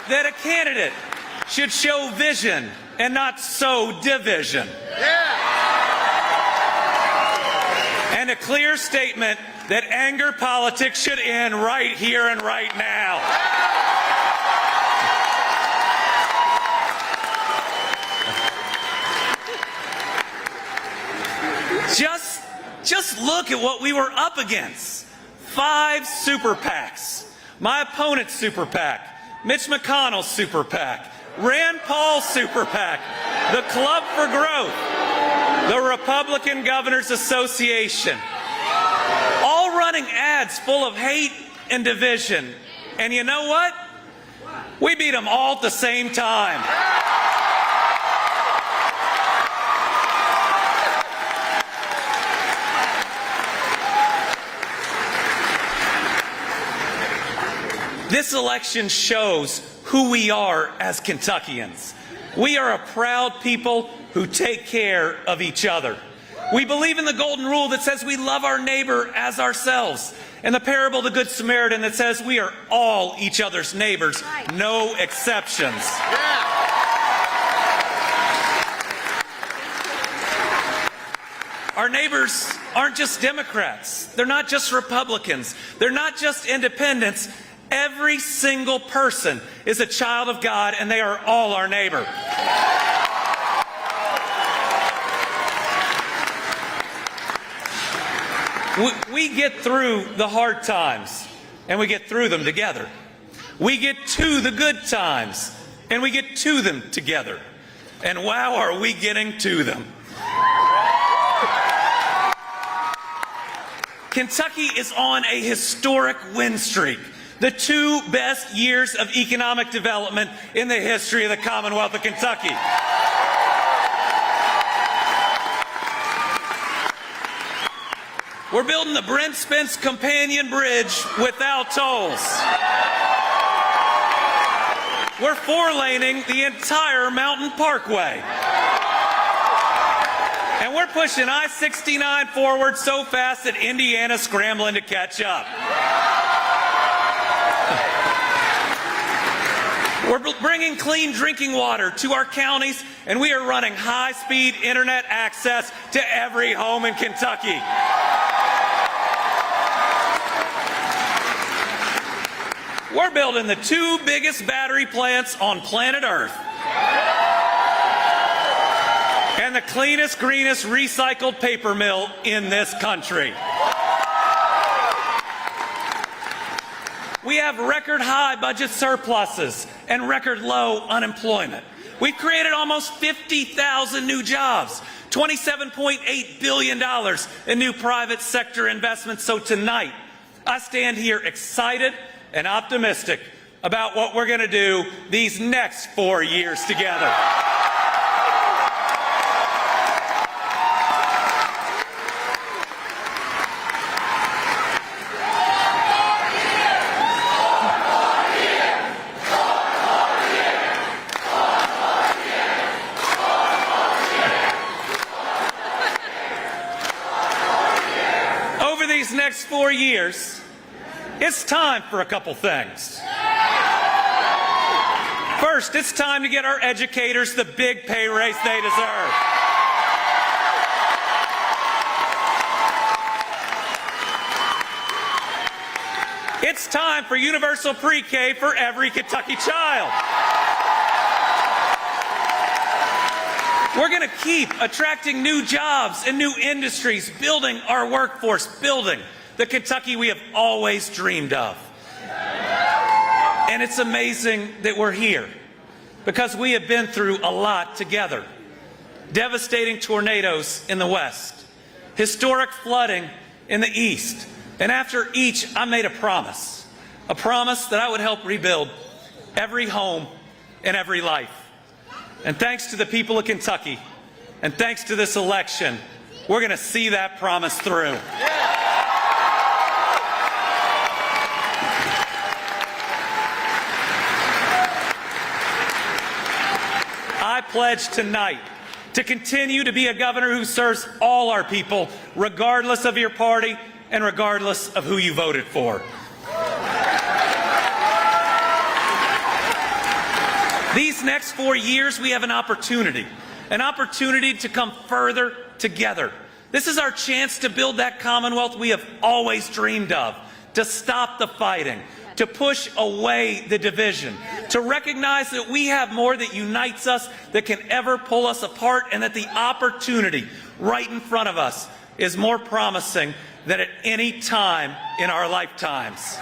That a candidate should show vision and not sow division. And a clear statement that anger politics should end right here and right now. Just look at what we were up against. 5 super PACs. My opponent's super PAC, Mitch McConnell's super PAC, Rand Paul's super PAC, the Club for Growth, the Republican Governors Association, all running ads full of hate and division. And you know what? We beat them all at the same time. This election shows who we are as Kentuckians. We are a proud people who take care of each other. We believe in the golden rule that says we love our neighbor as ourselves, and the parable of the Good Samaritan that says we are all each other's neighbors, no exceptions. Our neighbors aren't just Democrats. They're not just Republicans. They're not just independents. Every single person is a child of God, and they are all our neighbor. We get through the hard times, and we get through them together. We get to the good times, and we get to them together. And wow, are we getting to them. Kentucky is on a historic win streak. The 2 best years of economic development in the history of the Commonwealth of Kentucky. We're building the Brent Spence Companion Bridge without tolls. We're 4-laning the entire Mountain Parkway. And we're pushing I-69 forward so fast that Indiana's scrambling to catch up. We're bringing clean drinking water to our counties, and we are running high-speed internet access to every home in Kentucky. We're building the 2 biggest battery plants on planet Earth. And the cleanest, greenest recycled paper mill in this country. We have record high budget surpluses and record low unemployment. We've created almost 50,000 new jobs, $27.8 billion in new private sector investments. So tonight, I stand here excited and optimistic about what we're going to do these next 4 years together. Next 4 years, it's time for a couple things. First, it's time to get our educators the big pay raise they deserve. It's time for universal pre-K for every Kentucky child. We're going to keep attracting new jobs and new industries, building our workforce, building the Kentucky we have always dreamed of. And it's amazing that we're here because we have been through a lot together. Devastating tornadoes in the west, historic flooding in the east, and after each I made a promise that I would help rebuild every home and every life. And thanks to the people of Kentucky, and thanks to this election, we're going to see that promise through. I pledge tonight to continue to be a governor who serves all our people, regardless of your party and regardless of who you voted for. These next 4 years, we have an opportunity to come further together. This is our chance to build that Commonwealth we have always dreamed of, to stop the fighting, to push away the division, to recognize that we have more that unites us that can ever pull us apart, and that the opportunity right in front of us is more promising than at any time in our lifetimes.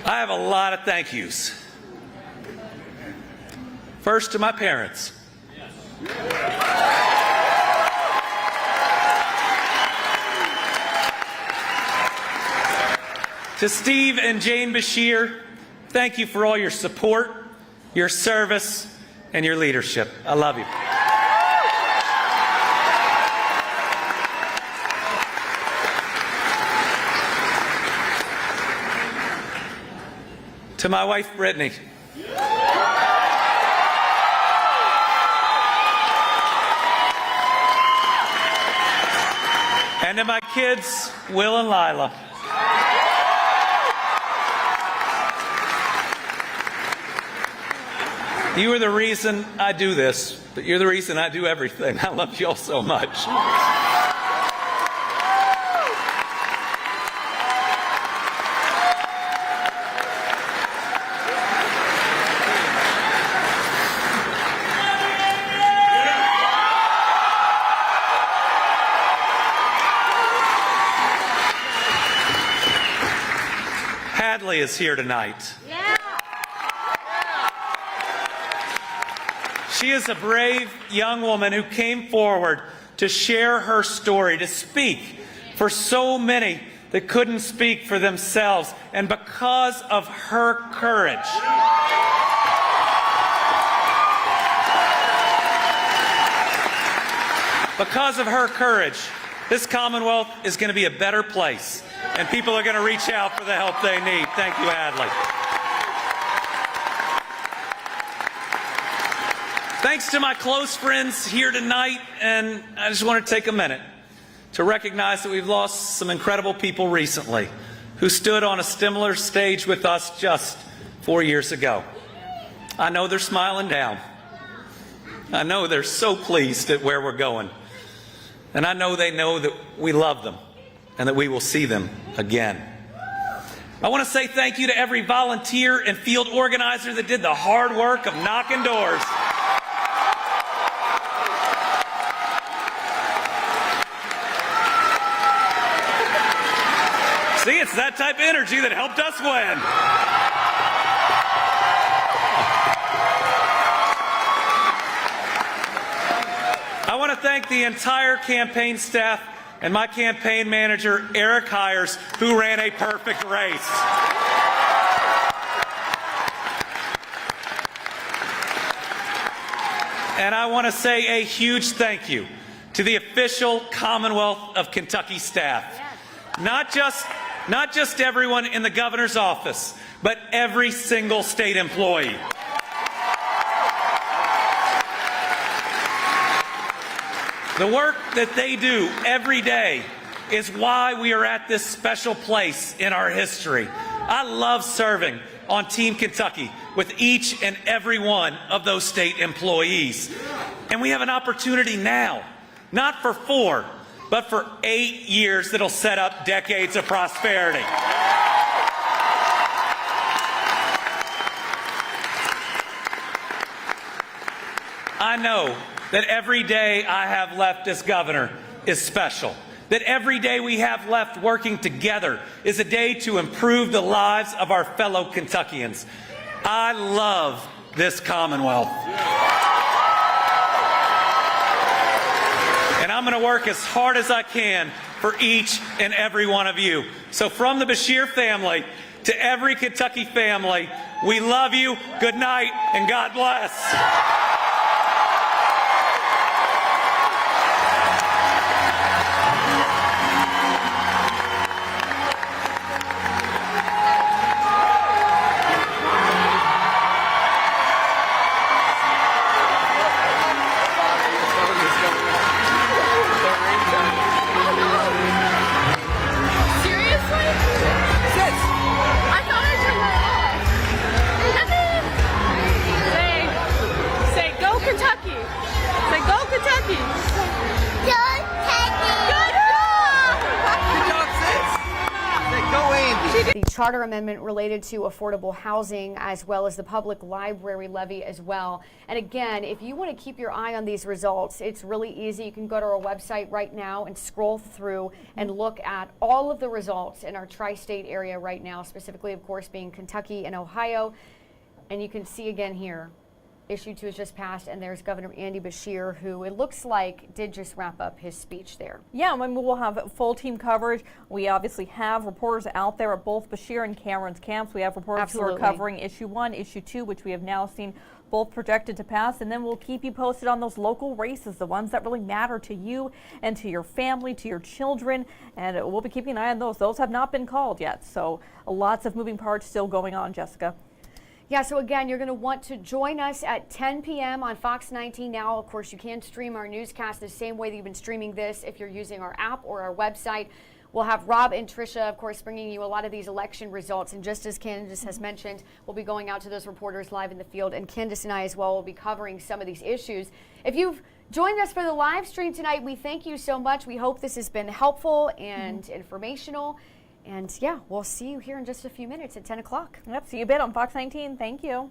I have a lot of thank yous. First, to my parents. To Steve and Jane Bashir, thank you for all your support, your service, and your leadership. I love you. To my wife, Brittany. And to my kids, Will and Lila. You are the reason I do this, but you're the reason I do everything. I love you all so much. Hadley is here tonight. She is a brave young woman who came forward to share her story, to speak for so many that couldn't speak for themselves. And because of her courage, this Commonwealth is going to be a better place, and people are going to reach out for the help they need. Thank you, Hadley. Thanks to my close friends here tonight, and I just want to take a minute to recognize that we've lost some incredible people recently who stood on a similar stage with us just 4 years ago. I know they're smiling down. I know they're so pleased at where we're going. And I know they know that we love them and that we will see them again. I want to say thank you to every volunteer and field organizer that did the hard work of knocking doors. See, it's that type of energy that helped us win. I want to thank the entire campaign staff and my campaign manager, Eric Hires, who ran a perfect race. And I want to say a huge thank you to the official Commonwealth of Kentucky staff. Not just everyone in the governor's office, but every single state employee. The work that they do every day is why we are at this special place in our history. I love serving on Team Kentucky with each and every one of those state employees. And we have an opportunity now, not for 4, but for 8 years that'll set up decades of prosperity. I know that every day I have left as governor is special. That every day we have left working together is a day to improve the lives of our fellow Kentuckians. I love this Commonwealth. And I'm going to work as hard as I can for each and every one of you. So from the Bashir family to every Kentucky family, we love you, good night, and God bless. The charter amendment related to affordable housing, as well as the public library levy as well. And again, if you want to keep your eye on these results, it's really easy. You can go to our website right now and scroll through and look at all of the results in our tri-state area right now, specifically, of course, being Kentucky and Ohio. And you can see again here, Issue 2 has just passed, and there's Governor Andy Bashir, who it looks like did just wrap up his speech there. Yeah, I mean, we'll have full team coverage. We obviously have reporters out there at both Bashir and Cameron's camps. We have reporters who are covering Issue 1, Issue 2, which we have now seen both projected to pass, and then we'll keep you posted on those local races, the ones that really matter to you and to your family, to your children, and we'll be keeping an eye on those. Those have not been called yet, so lots of moving parts still going on, Jessica. Yeah, so again, you're going to want to join us at 10 p.m. on Fox 19 now. Of course, you can stream our newscast the same way that you've been streaming this if you're using our app or our website. We'll have Rob and Tricia, of course, bringing you a lot of these election results. And just as Candice has mentioned, we'll be going out to those reporters live in the field. And Candice and I as well will be covering some of these issues. If you've joined us for the live stream tonight, we thank you so much. We hope this has been helpful and informational. And yeah, we'll see you here in just a few minutes at 10 o'clock. Yep, see you a bit on Fox 19. Thank you.